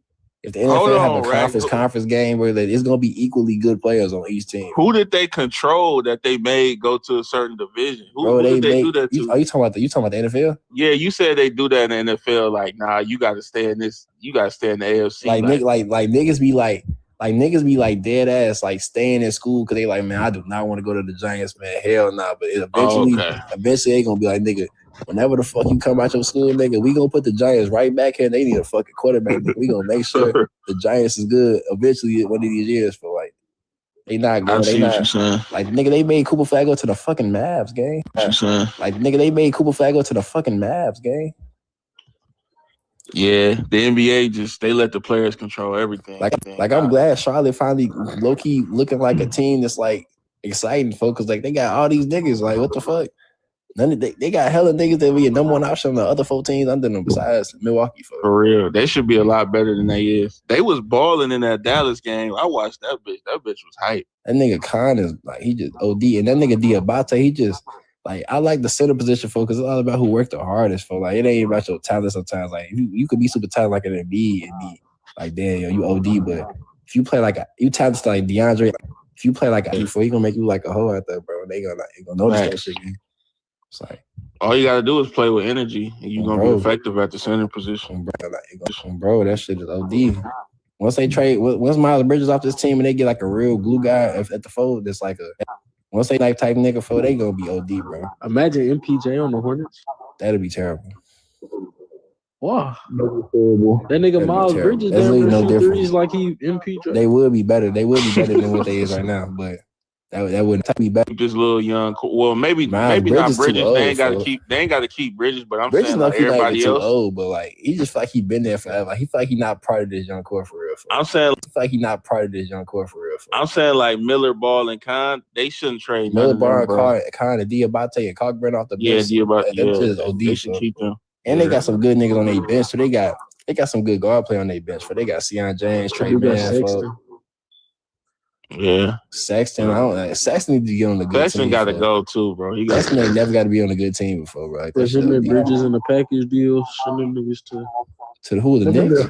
if the NFL have a conference game where it's gonna be equally good players on each team. Who did they control that they made go to a certain division? Who Bro, did they do that to? Are you talking about the NFL? Yeah, you said they do that in the NFL. Like, nah, you got to stay in this. You got to stay in the AFC. Like niggas be niggas be like dead ass like staying in school because they like, man, I do not want to go to the Giants, man. Hell nah. But eventually they gonna be like, nigga, whenever the fuck you come out your school, nigga, we gonna put the Giants right back here. They need a fucking quarterback. Nigga. We gonna make sure the Giants is good eventually one of these years. For like, they not going. They not like nigga. They made Cooper Flag go to the fucking Mavs game. Like nigga, they made Cooper Flag go to the fucking Mavs game. Yeah, the NBA they let the players control everything. Like I'm glad Charlotte finally low key looking like a team that's like exciting, folks. Like they got all these niggas. Like what the fuck? They got hella niggas that be a number one option on the other 4 teams under them besides Milwaukee. Folks. For real, they should be a lot better than they is. They was balling in that Dallas game. I watched that bitch. That bitch was hype. That nigga Khan is like he just OD, and that nigga Diabate, he just like I like the center position for because it's all about who worked the hardest for. Like it ain't about your talent sometimes. Like you could be super talented like an Embiid and be like, damn, yo, you OD, but if you play like you talented like DeAndre, if you play like a before, he gonna make you like a hoe out there, bro. They gonna notice that shit. Man. It's like all you gotta do is play with energy, and you're gonna be effective at the center position, bro. That shit is OD. Once Miles Bridges off this team and they get like a real glue guy at the fold, that's like once they like type nigga fold, they gonna be OD, bro. Imagine MPJ on the Hornets. That'd be terrible. Wow. That nigga Miles Bridges doesn't no difference. Threes like he MPJ. They would be better. They would be better than what they is right now, but that wouldn't be better. This little young, well, maybe not Bridges. They ain't got to keep Bridges, but I'm Bridges saying like everybody else. Too old, but like he just feel like he been there forever. Like, he feel like he not part of this young core for real. I'm saying he feel like he not part of this young core for real. I'm saying like Miller, Ball, and Khan, they shouldn't trade Miller, Ball, Khan, and Diabate and Cockburn off the bench. Yeah, Diabate. That's just OD. They should keep them. And they got some good niggas on their bench. So they got some good guard play on their bench. For they got Sion James, Trey Mann. Yeah, Sexton. Sexton need to get on the good team. Sexton got to go too, bro. Sexton ain't never got to be on a good team before, bro. Like, him and Bridges in the package deal. Send them niggas to who? The Knicks?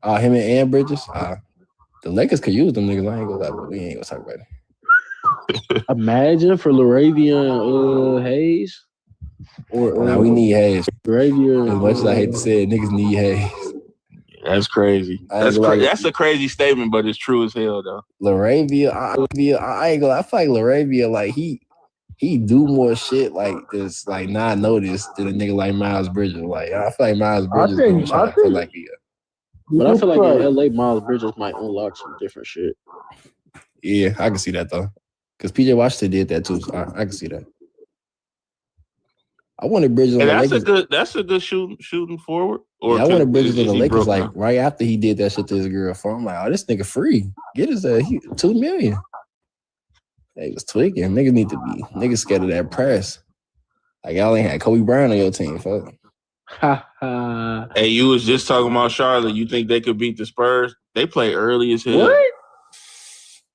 Him and Bridges. The Lakers could use them niggas. I ain't gonna lie, but we ain't gonna talk about it. Imagine for Laravian Hayes. Or we need Hayes. Laravian. As much as I hate to say it, niggas need Hayes. That's crazy. That's a crazy statement, but it's true as hell, though. Laravia, I ain't gonna. I feel like Laravia, like he do more shit like this, like not noticed than a nigga like Miles Bridges. Like I feel like Miles Bridges. But I feel like in LA, Miles Bridges might unlock some different shit. Yeah, I can see that though, because PJ Washington did that too. So I can see that. I wanted Bridges on the Lakers. That's a good shooting forward. Or I wanted Bridges on the Lakers like right after he did that shit to his girlfriend. I'm like, oh, this nigga free. Get his $2 million. They was tweaking. Niggas scared of that press. Like y'all ain't had Kobe Bryant on your team, fuck. Hey, you was just talking about Charlotte. You think they could beat the Spurs? They play early as hell. What?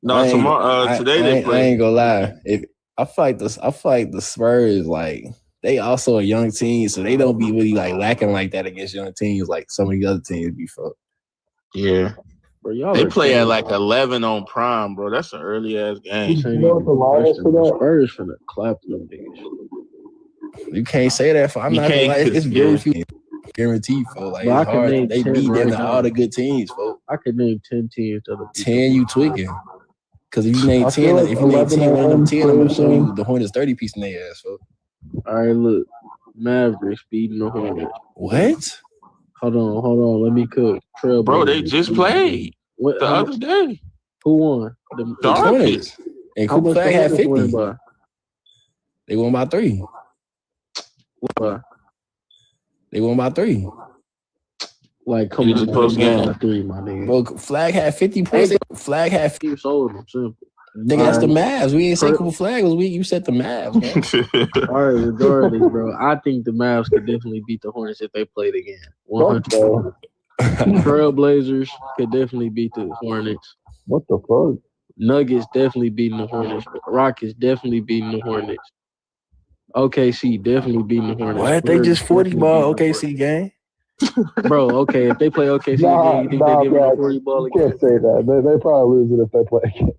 No, tomorrow. Today they play. I ain't gonna lie. I fight the Spurs like. They also a young team, so they don't be really like lacking like that against young teams like some of the other teams be fucked. Yeah. Bro, they play at like 11 on Prime, bro. That's an early ass game. You know what the line is for that? Spurs finna clap them niggas. You can't say that for. I'm not gonna lie. It's very few guaranteed for. Like it's hard. They beat them all the good teams, folks. I could name 10 teams. 10, you tweaking. Because if you name 10, one of them 10, I'm gonna show you the Hornets 30 piece in their ass, folks. All right, look. Mavericks beating the Hornets. What? Hold on. Let me cook. Trailblazers. Bro, they just played the other day. Who won? The Hornets. And How Cooper much Flag the had Hornets 50. win by? They won by 3. What? They won by 3. Like, come on, close game. by 3, my nigga. Bro, Flag had 50 points. Flag had 50. You sold them, simple. Nigga, that's the Mavs. We ain't say Cooper Flag was weak. You said the Mavs, man. All right, regardless, bro. I think the Mavs could definitely beat the Hornets if they played again. 100%. Trailblazers could definitely beat the Hornets. What the fuck? Nuggets definitely beating the Hornets. Rockets definitely beating the Hornets. OKC definitely beating the Hornets. What? They just 40 ball OKC game? Bro, okay, if they play OKC again, you think they give them a 40 ball You again? can't say that. They probably lose it if they play again.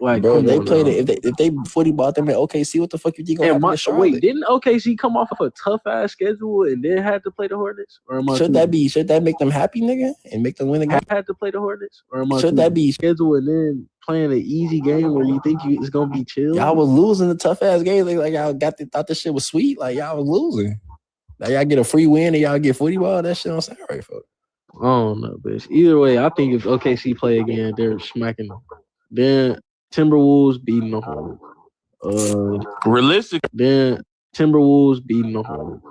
Like, bro, come they on, played now. it. If they 40 ball them at OKC, what the fuck you think gonna happen in Charlotte? Wait, didn't OKC come off of a tough ass schedule and then had to play the Hornets? Or am I Should that make them happy, nigga, and make them win the game? had to play the Hornets? Or am I Should that be schedule and then playing an easy game where you think it's gonna be chill? y'all was losing the tough ass games? Like y'all thought this shit was sweet. Like y'all was losing. Now y'all get a free win and y'all get 40 ball. That shit don't sound right, fuck. I don't know, bitch. Either way, I think if OKC play again, they're smacking them. Then Timberwolves beating the Hornets. Realistic. Then Timberwolves beating the Hornets.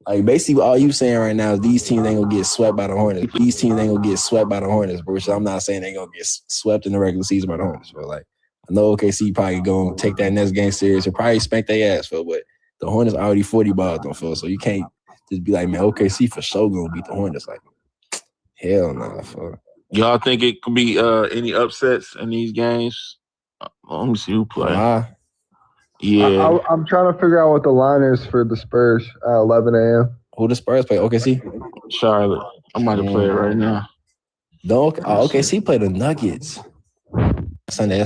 Like basically all you saying right now is these teams ain't gonna get swept by the Hornets. These teams ain't gonna get swept by the Hornets, bro. So I'm not saying they gonna get swept in the regular season by the Hornets. But like I know OKC probably gonna take that next game serious and probably spank their ass for, but the Hornets already 40 balls on Phil, so you can't just be like, man, OKC for sure gonna beat the Hornets. Like, hell nah, fuck. Y'all think it could be any upsets in these games? Let me see who play. Yeah. I'm trying to figure out what the line is for the Spurs at 11 a.m. Who the Spurs play? OKC? Charlotte. I might have played right now. OKC play the Nuggets. Sunday.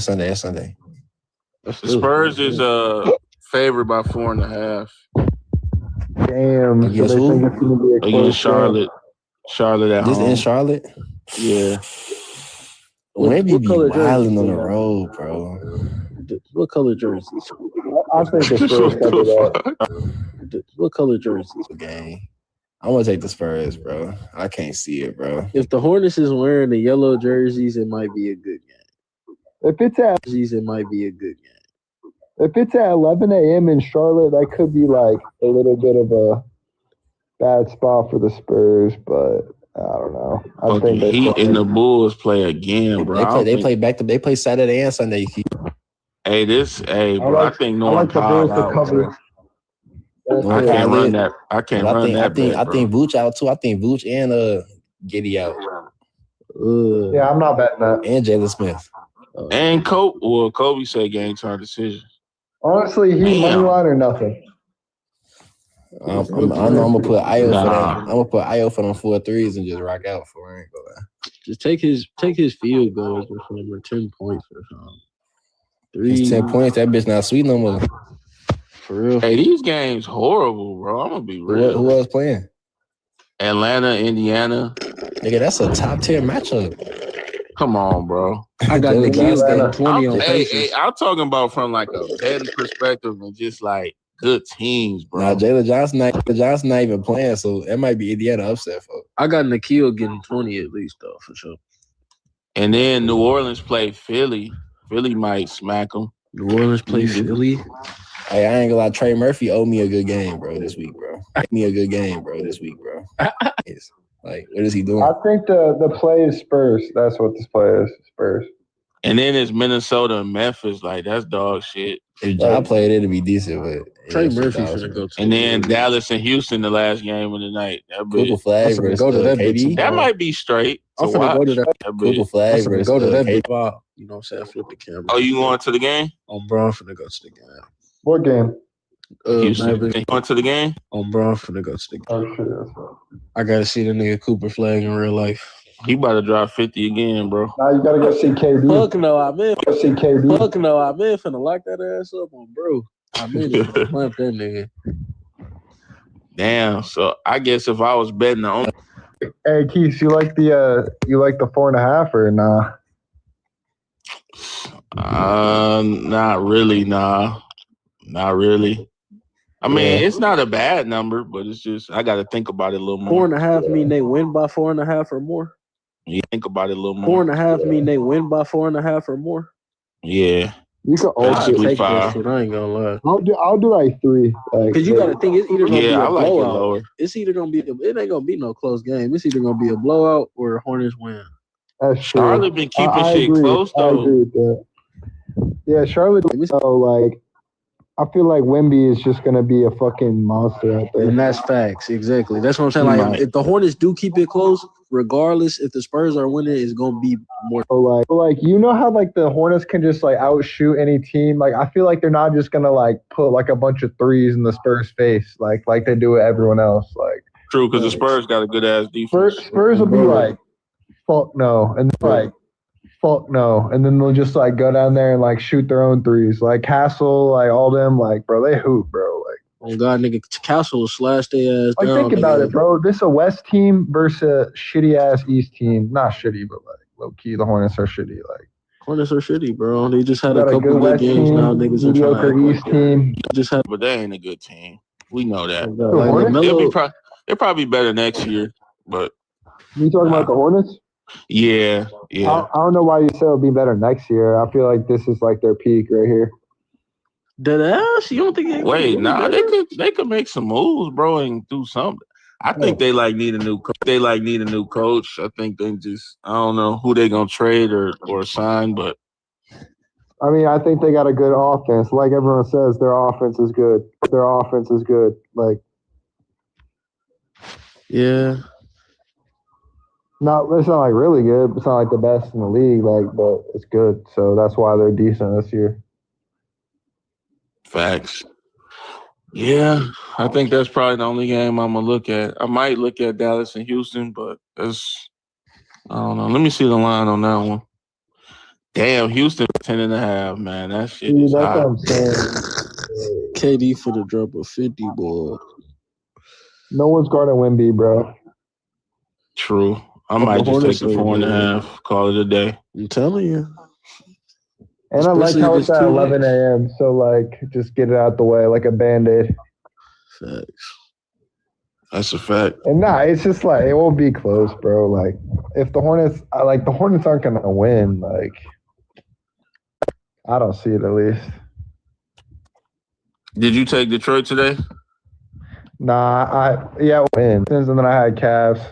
The Spurs is favored by 4.5. Damn. Against so they who? think it's going to be a close Against Charlotte. Charlotte at This home. in Charlotte? Yeah. Maybe be color wilding jersey on the they got? road, bro. What color jerseys? I think the Spurs cover that. What color jerseys? Game. I'm gonna take the Spurs, bro. I can't see it, bro. If the Hornets is wearing the yellow jerseys, it might be a good game. If it's at Jerseys, it might be a good game. If it's at 11 a.m. in Charlotte, that could be like a little bit of a bad spot for the Spurs, but I don't know. I think they Heat and the Bulls play again, bro. They play back to. They play Saturday and Sunday. Bro. I think Norman Powell out, bro. I can't run that. I can't run that. I think Vooch out too. I think Vooch and Giddy out. Yeah, I'm not betting that. And Jalen Smith. And Kobe. Well, Kobe said game time decision. Honestly, he's money line or nothing. I know I'm gonna put Io for that. I'm gonna put Io for them 4 threes and just rock out for it. Just take his field goals for him or 10 points or something. It's 10 points. That bitch not sweet no more. For real. Hey, these games horrible, bro. I'm gonna be real. Who else playing? Atlanta, Indiana. Nigga, that's a top 10 matchup. Come on, bro. I got Nikhil getting 20 on paces. I'm talking about from like a betting perspective and just like good teams, bro. Nah, Jalen Johnson not even playing, so that might be Indiana upset for. I got Nikhil getting 20 at least, though, for sure. And then New Orleans play Philly. Philly might smack them. New Orleans play Philly. Hey, I ain't gonna lie. Trey Murphy owed me a good game, bro, this week, bro. Like, what is he doing? I think the play is Spurs. That's what this play is, Spurs. And then it's Minnesota and Memphis. Like, that's dog shit. If Ja played, it'd be decent, but Trey Murphy's gonna go to. And then Dallas and Houston, the last game of the night. That Cooper Flag versus KD. That might be straight. I'm finna go to that. Cooper Flag versus go to that KD. big ball. You know what I'm saying? Flip the camera. Oh, you going to the game? Bro, I'm finna go to the game. What game? Houston. You going to the game? Bro, I'm finna go to the game. Oh, shit. I gotta see the nigga Cooper Flag in real life. He about to drop 50 again, bro. Now you gotta go see KD. Fuck no, I'm in. Go see KD. Fuck no, I'm in. Finna lock that ass up on bro. I'm in it. Pump that nigga. Damn. So I guess if I was betting on. Hey Keith, you like the 4.5 or nah? Not really, nah. Not really. I mean, it's not a bad number, but it's just I got to think about it a little more. 4.5 mean they win by 4.5 or more. You think about it a little more. 4.5 mean they win by 4.5 or more. Yeah. You can also Basically take 5. that shit. I ain't gonna lie. I'll do like 3. Because you got to think it's either gonna be a I like it blowout. lower. It's either gonna be it ain't gonna be no close game. It's either gonna be a blowout or Hornets win. That's true. Charlotte been keeping I shit agree. close I though. agree with that. Yeah, Charlotte. Like, I feel like Wemby is just gonna be a fucking monster out there. And that's facts. Exactly. That's what I'm saying. Like, if the Hornets do keep it close, regardless if the Spurs are winning, it's gonna be more. So like you know how like the Hornets can just like outshoot any team. Like I feel like they're not just gonna like put like a bunch of threes in the Spurs face like they do with everyone else. Like True, because the Spurs got a good ass defense. Spurs will be like, fuck no, and like, fuck no, and then they'll just like go down there and like shoot their own threes. Like Castle, like all them, like bro, they hoop, bro. Like, oh god, nigga, Castle will slash their ass. like down, think about nigga. it, bro. This a West team versus a shitty ass East team. Not shitty, but like low key, the Hornets are shitty. Like Hornets are shitty, bro. They just had a got a couple good good West games. team, Now niggas are trying to mediocre act like East team. just had. But they ain't a good team. We know that. Like LaMelo, They'll probably be better next year. But You talking about the Hornets? yeah. I don't know why you say it'll be better next year. I feel like this is like their peak right here. Dead ass? You don't think they Wait, they could make some moves, bro, and do something. I think they like need a new coach. I think they just I don't know who they gonna trade or sign, but I mean, I think they got a good offense. Like everyone says, their offense is good. Like, yeah. it's not like really good. It's not like the best in the league, like, but it's good. So that's why they're decent this year. facts. Yeah, I think that's probably the only game I'm gonna look at. I might look at Dallas and Houston, but I don't know. Let me see the line on that one. Damn, Houston 10.5, man. That shit is That's hot. what I'm saying. KD for the drop of 50, boy. No one's guarding Wemby, bro. True. I might just take the 4.5. Call it a day. I'm telling you. And I like Especially how if it's it's at too 11 late. a.m. So, like, just get it out the way like a Band-Aid. Facts. That's a fact. And it's just like, it won't be close, bro. Like, if the Hornets aren't going to win, like, I don't see it at least. Did you take Detroit today? Nah, win. And then I had Cavs.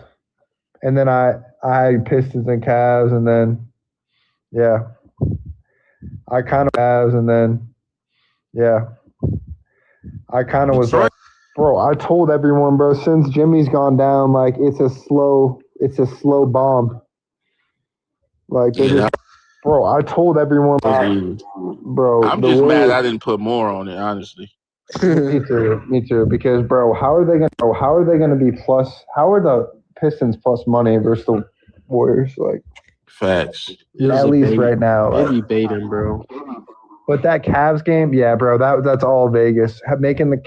And then I had Pistons and Cavs. And then, yeah. I kind of Cavs. And then, yeah. I kind of was like, bro, I told everyone, bro, since Jimmy's gone down, like, it's a slow bomb. Like, bro, I told everyone, bro. I'm just mad I didn't put more on it, honestly. Me too. Because, bro, how are they gonna be plus? How are the Pistons plus money versus the Warriors? Like, facts. At least right now. They Like, be baiting, bro. but that Cavs game, yeah, bro, that's all Vegas. Making the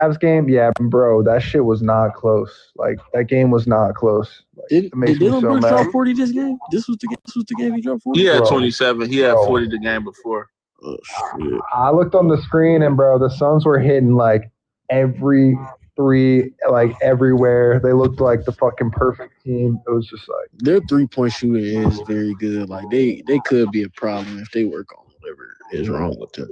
Cavs game, yeah, bro, that shit was not close. Like, that game was not close. Like, Did it makes me Dylan so Brooks mad. drop 40 this game? This was the game he dropped 40? He had Bro. 27. He had 40 the game before. Oh, shit. I looked on the screen and, bro, the Suns were hitting like every three, like everywhere. They looked like the fucking perfect team. It was just like Their 3-point shooting is very good. Like, they could be a problem if they work on whatever is wrong with them.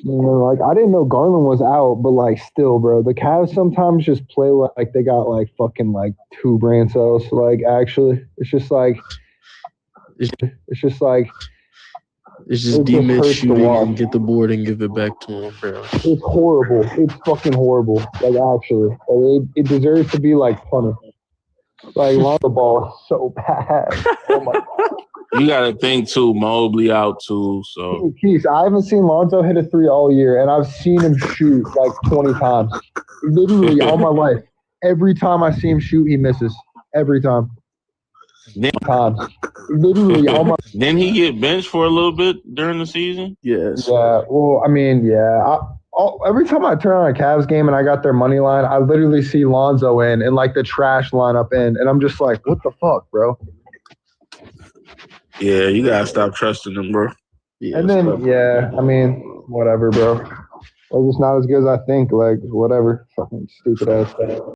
like I didn't know Garland was out, but like still, bro, the Cavs sometimes just play like they got like fucking like 2 brain cells. Like actually, it's just D-Mitch hurts to shooting watch. and get the board and give it back to him, bro. It's horrible. It's fucking horrible. Like actually, like, it deserves to be like punished. Like the ball is so bad. Oh my god. You got to think, too, Mobley out, too. So Keith, I haven't seen Lonzo hit a 3 all year, and I've seen him shoot like 20 times. Literally all my life. Every time I see him shoot, he misses. Every time. Literally all my. Didn't he get benched for a little bit during the season? Yes. Yeah. Well, I mean, yeah. Every time I turn on a Cavs game and I got their money line, I literally see Lonzo in and like the trash lineup in, and I'm just like, what the fuck, bro? Yeah, you got to stop trusting him, bro. Yeah, And then, yeah, I mean, whatever, bro. They're just not as good as I think. Like, whatever. Fucking stupid ass.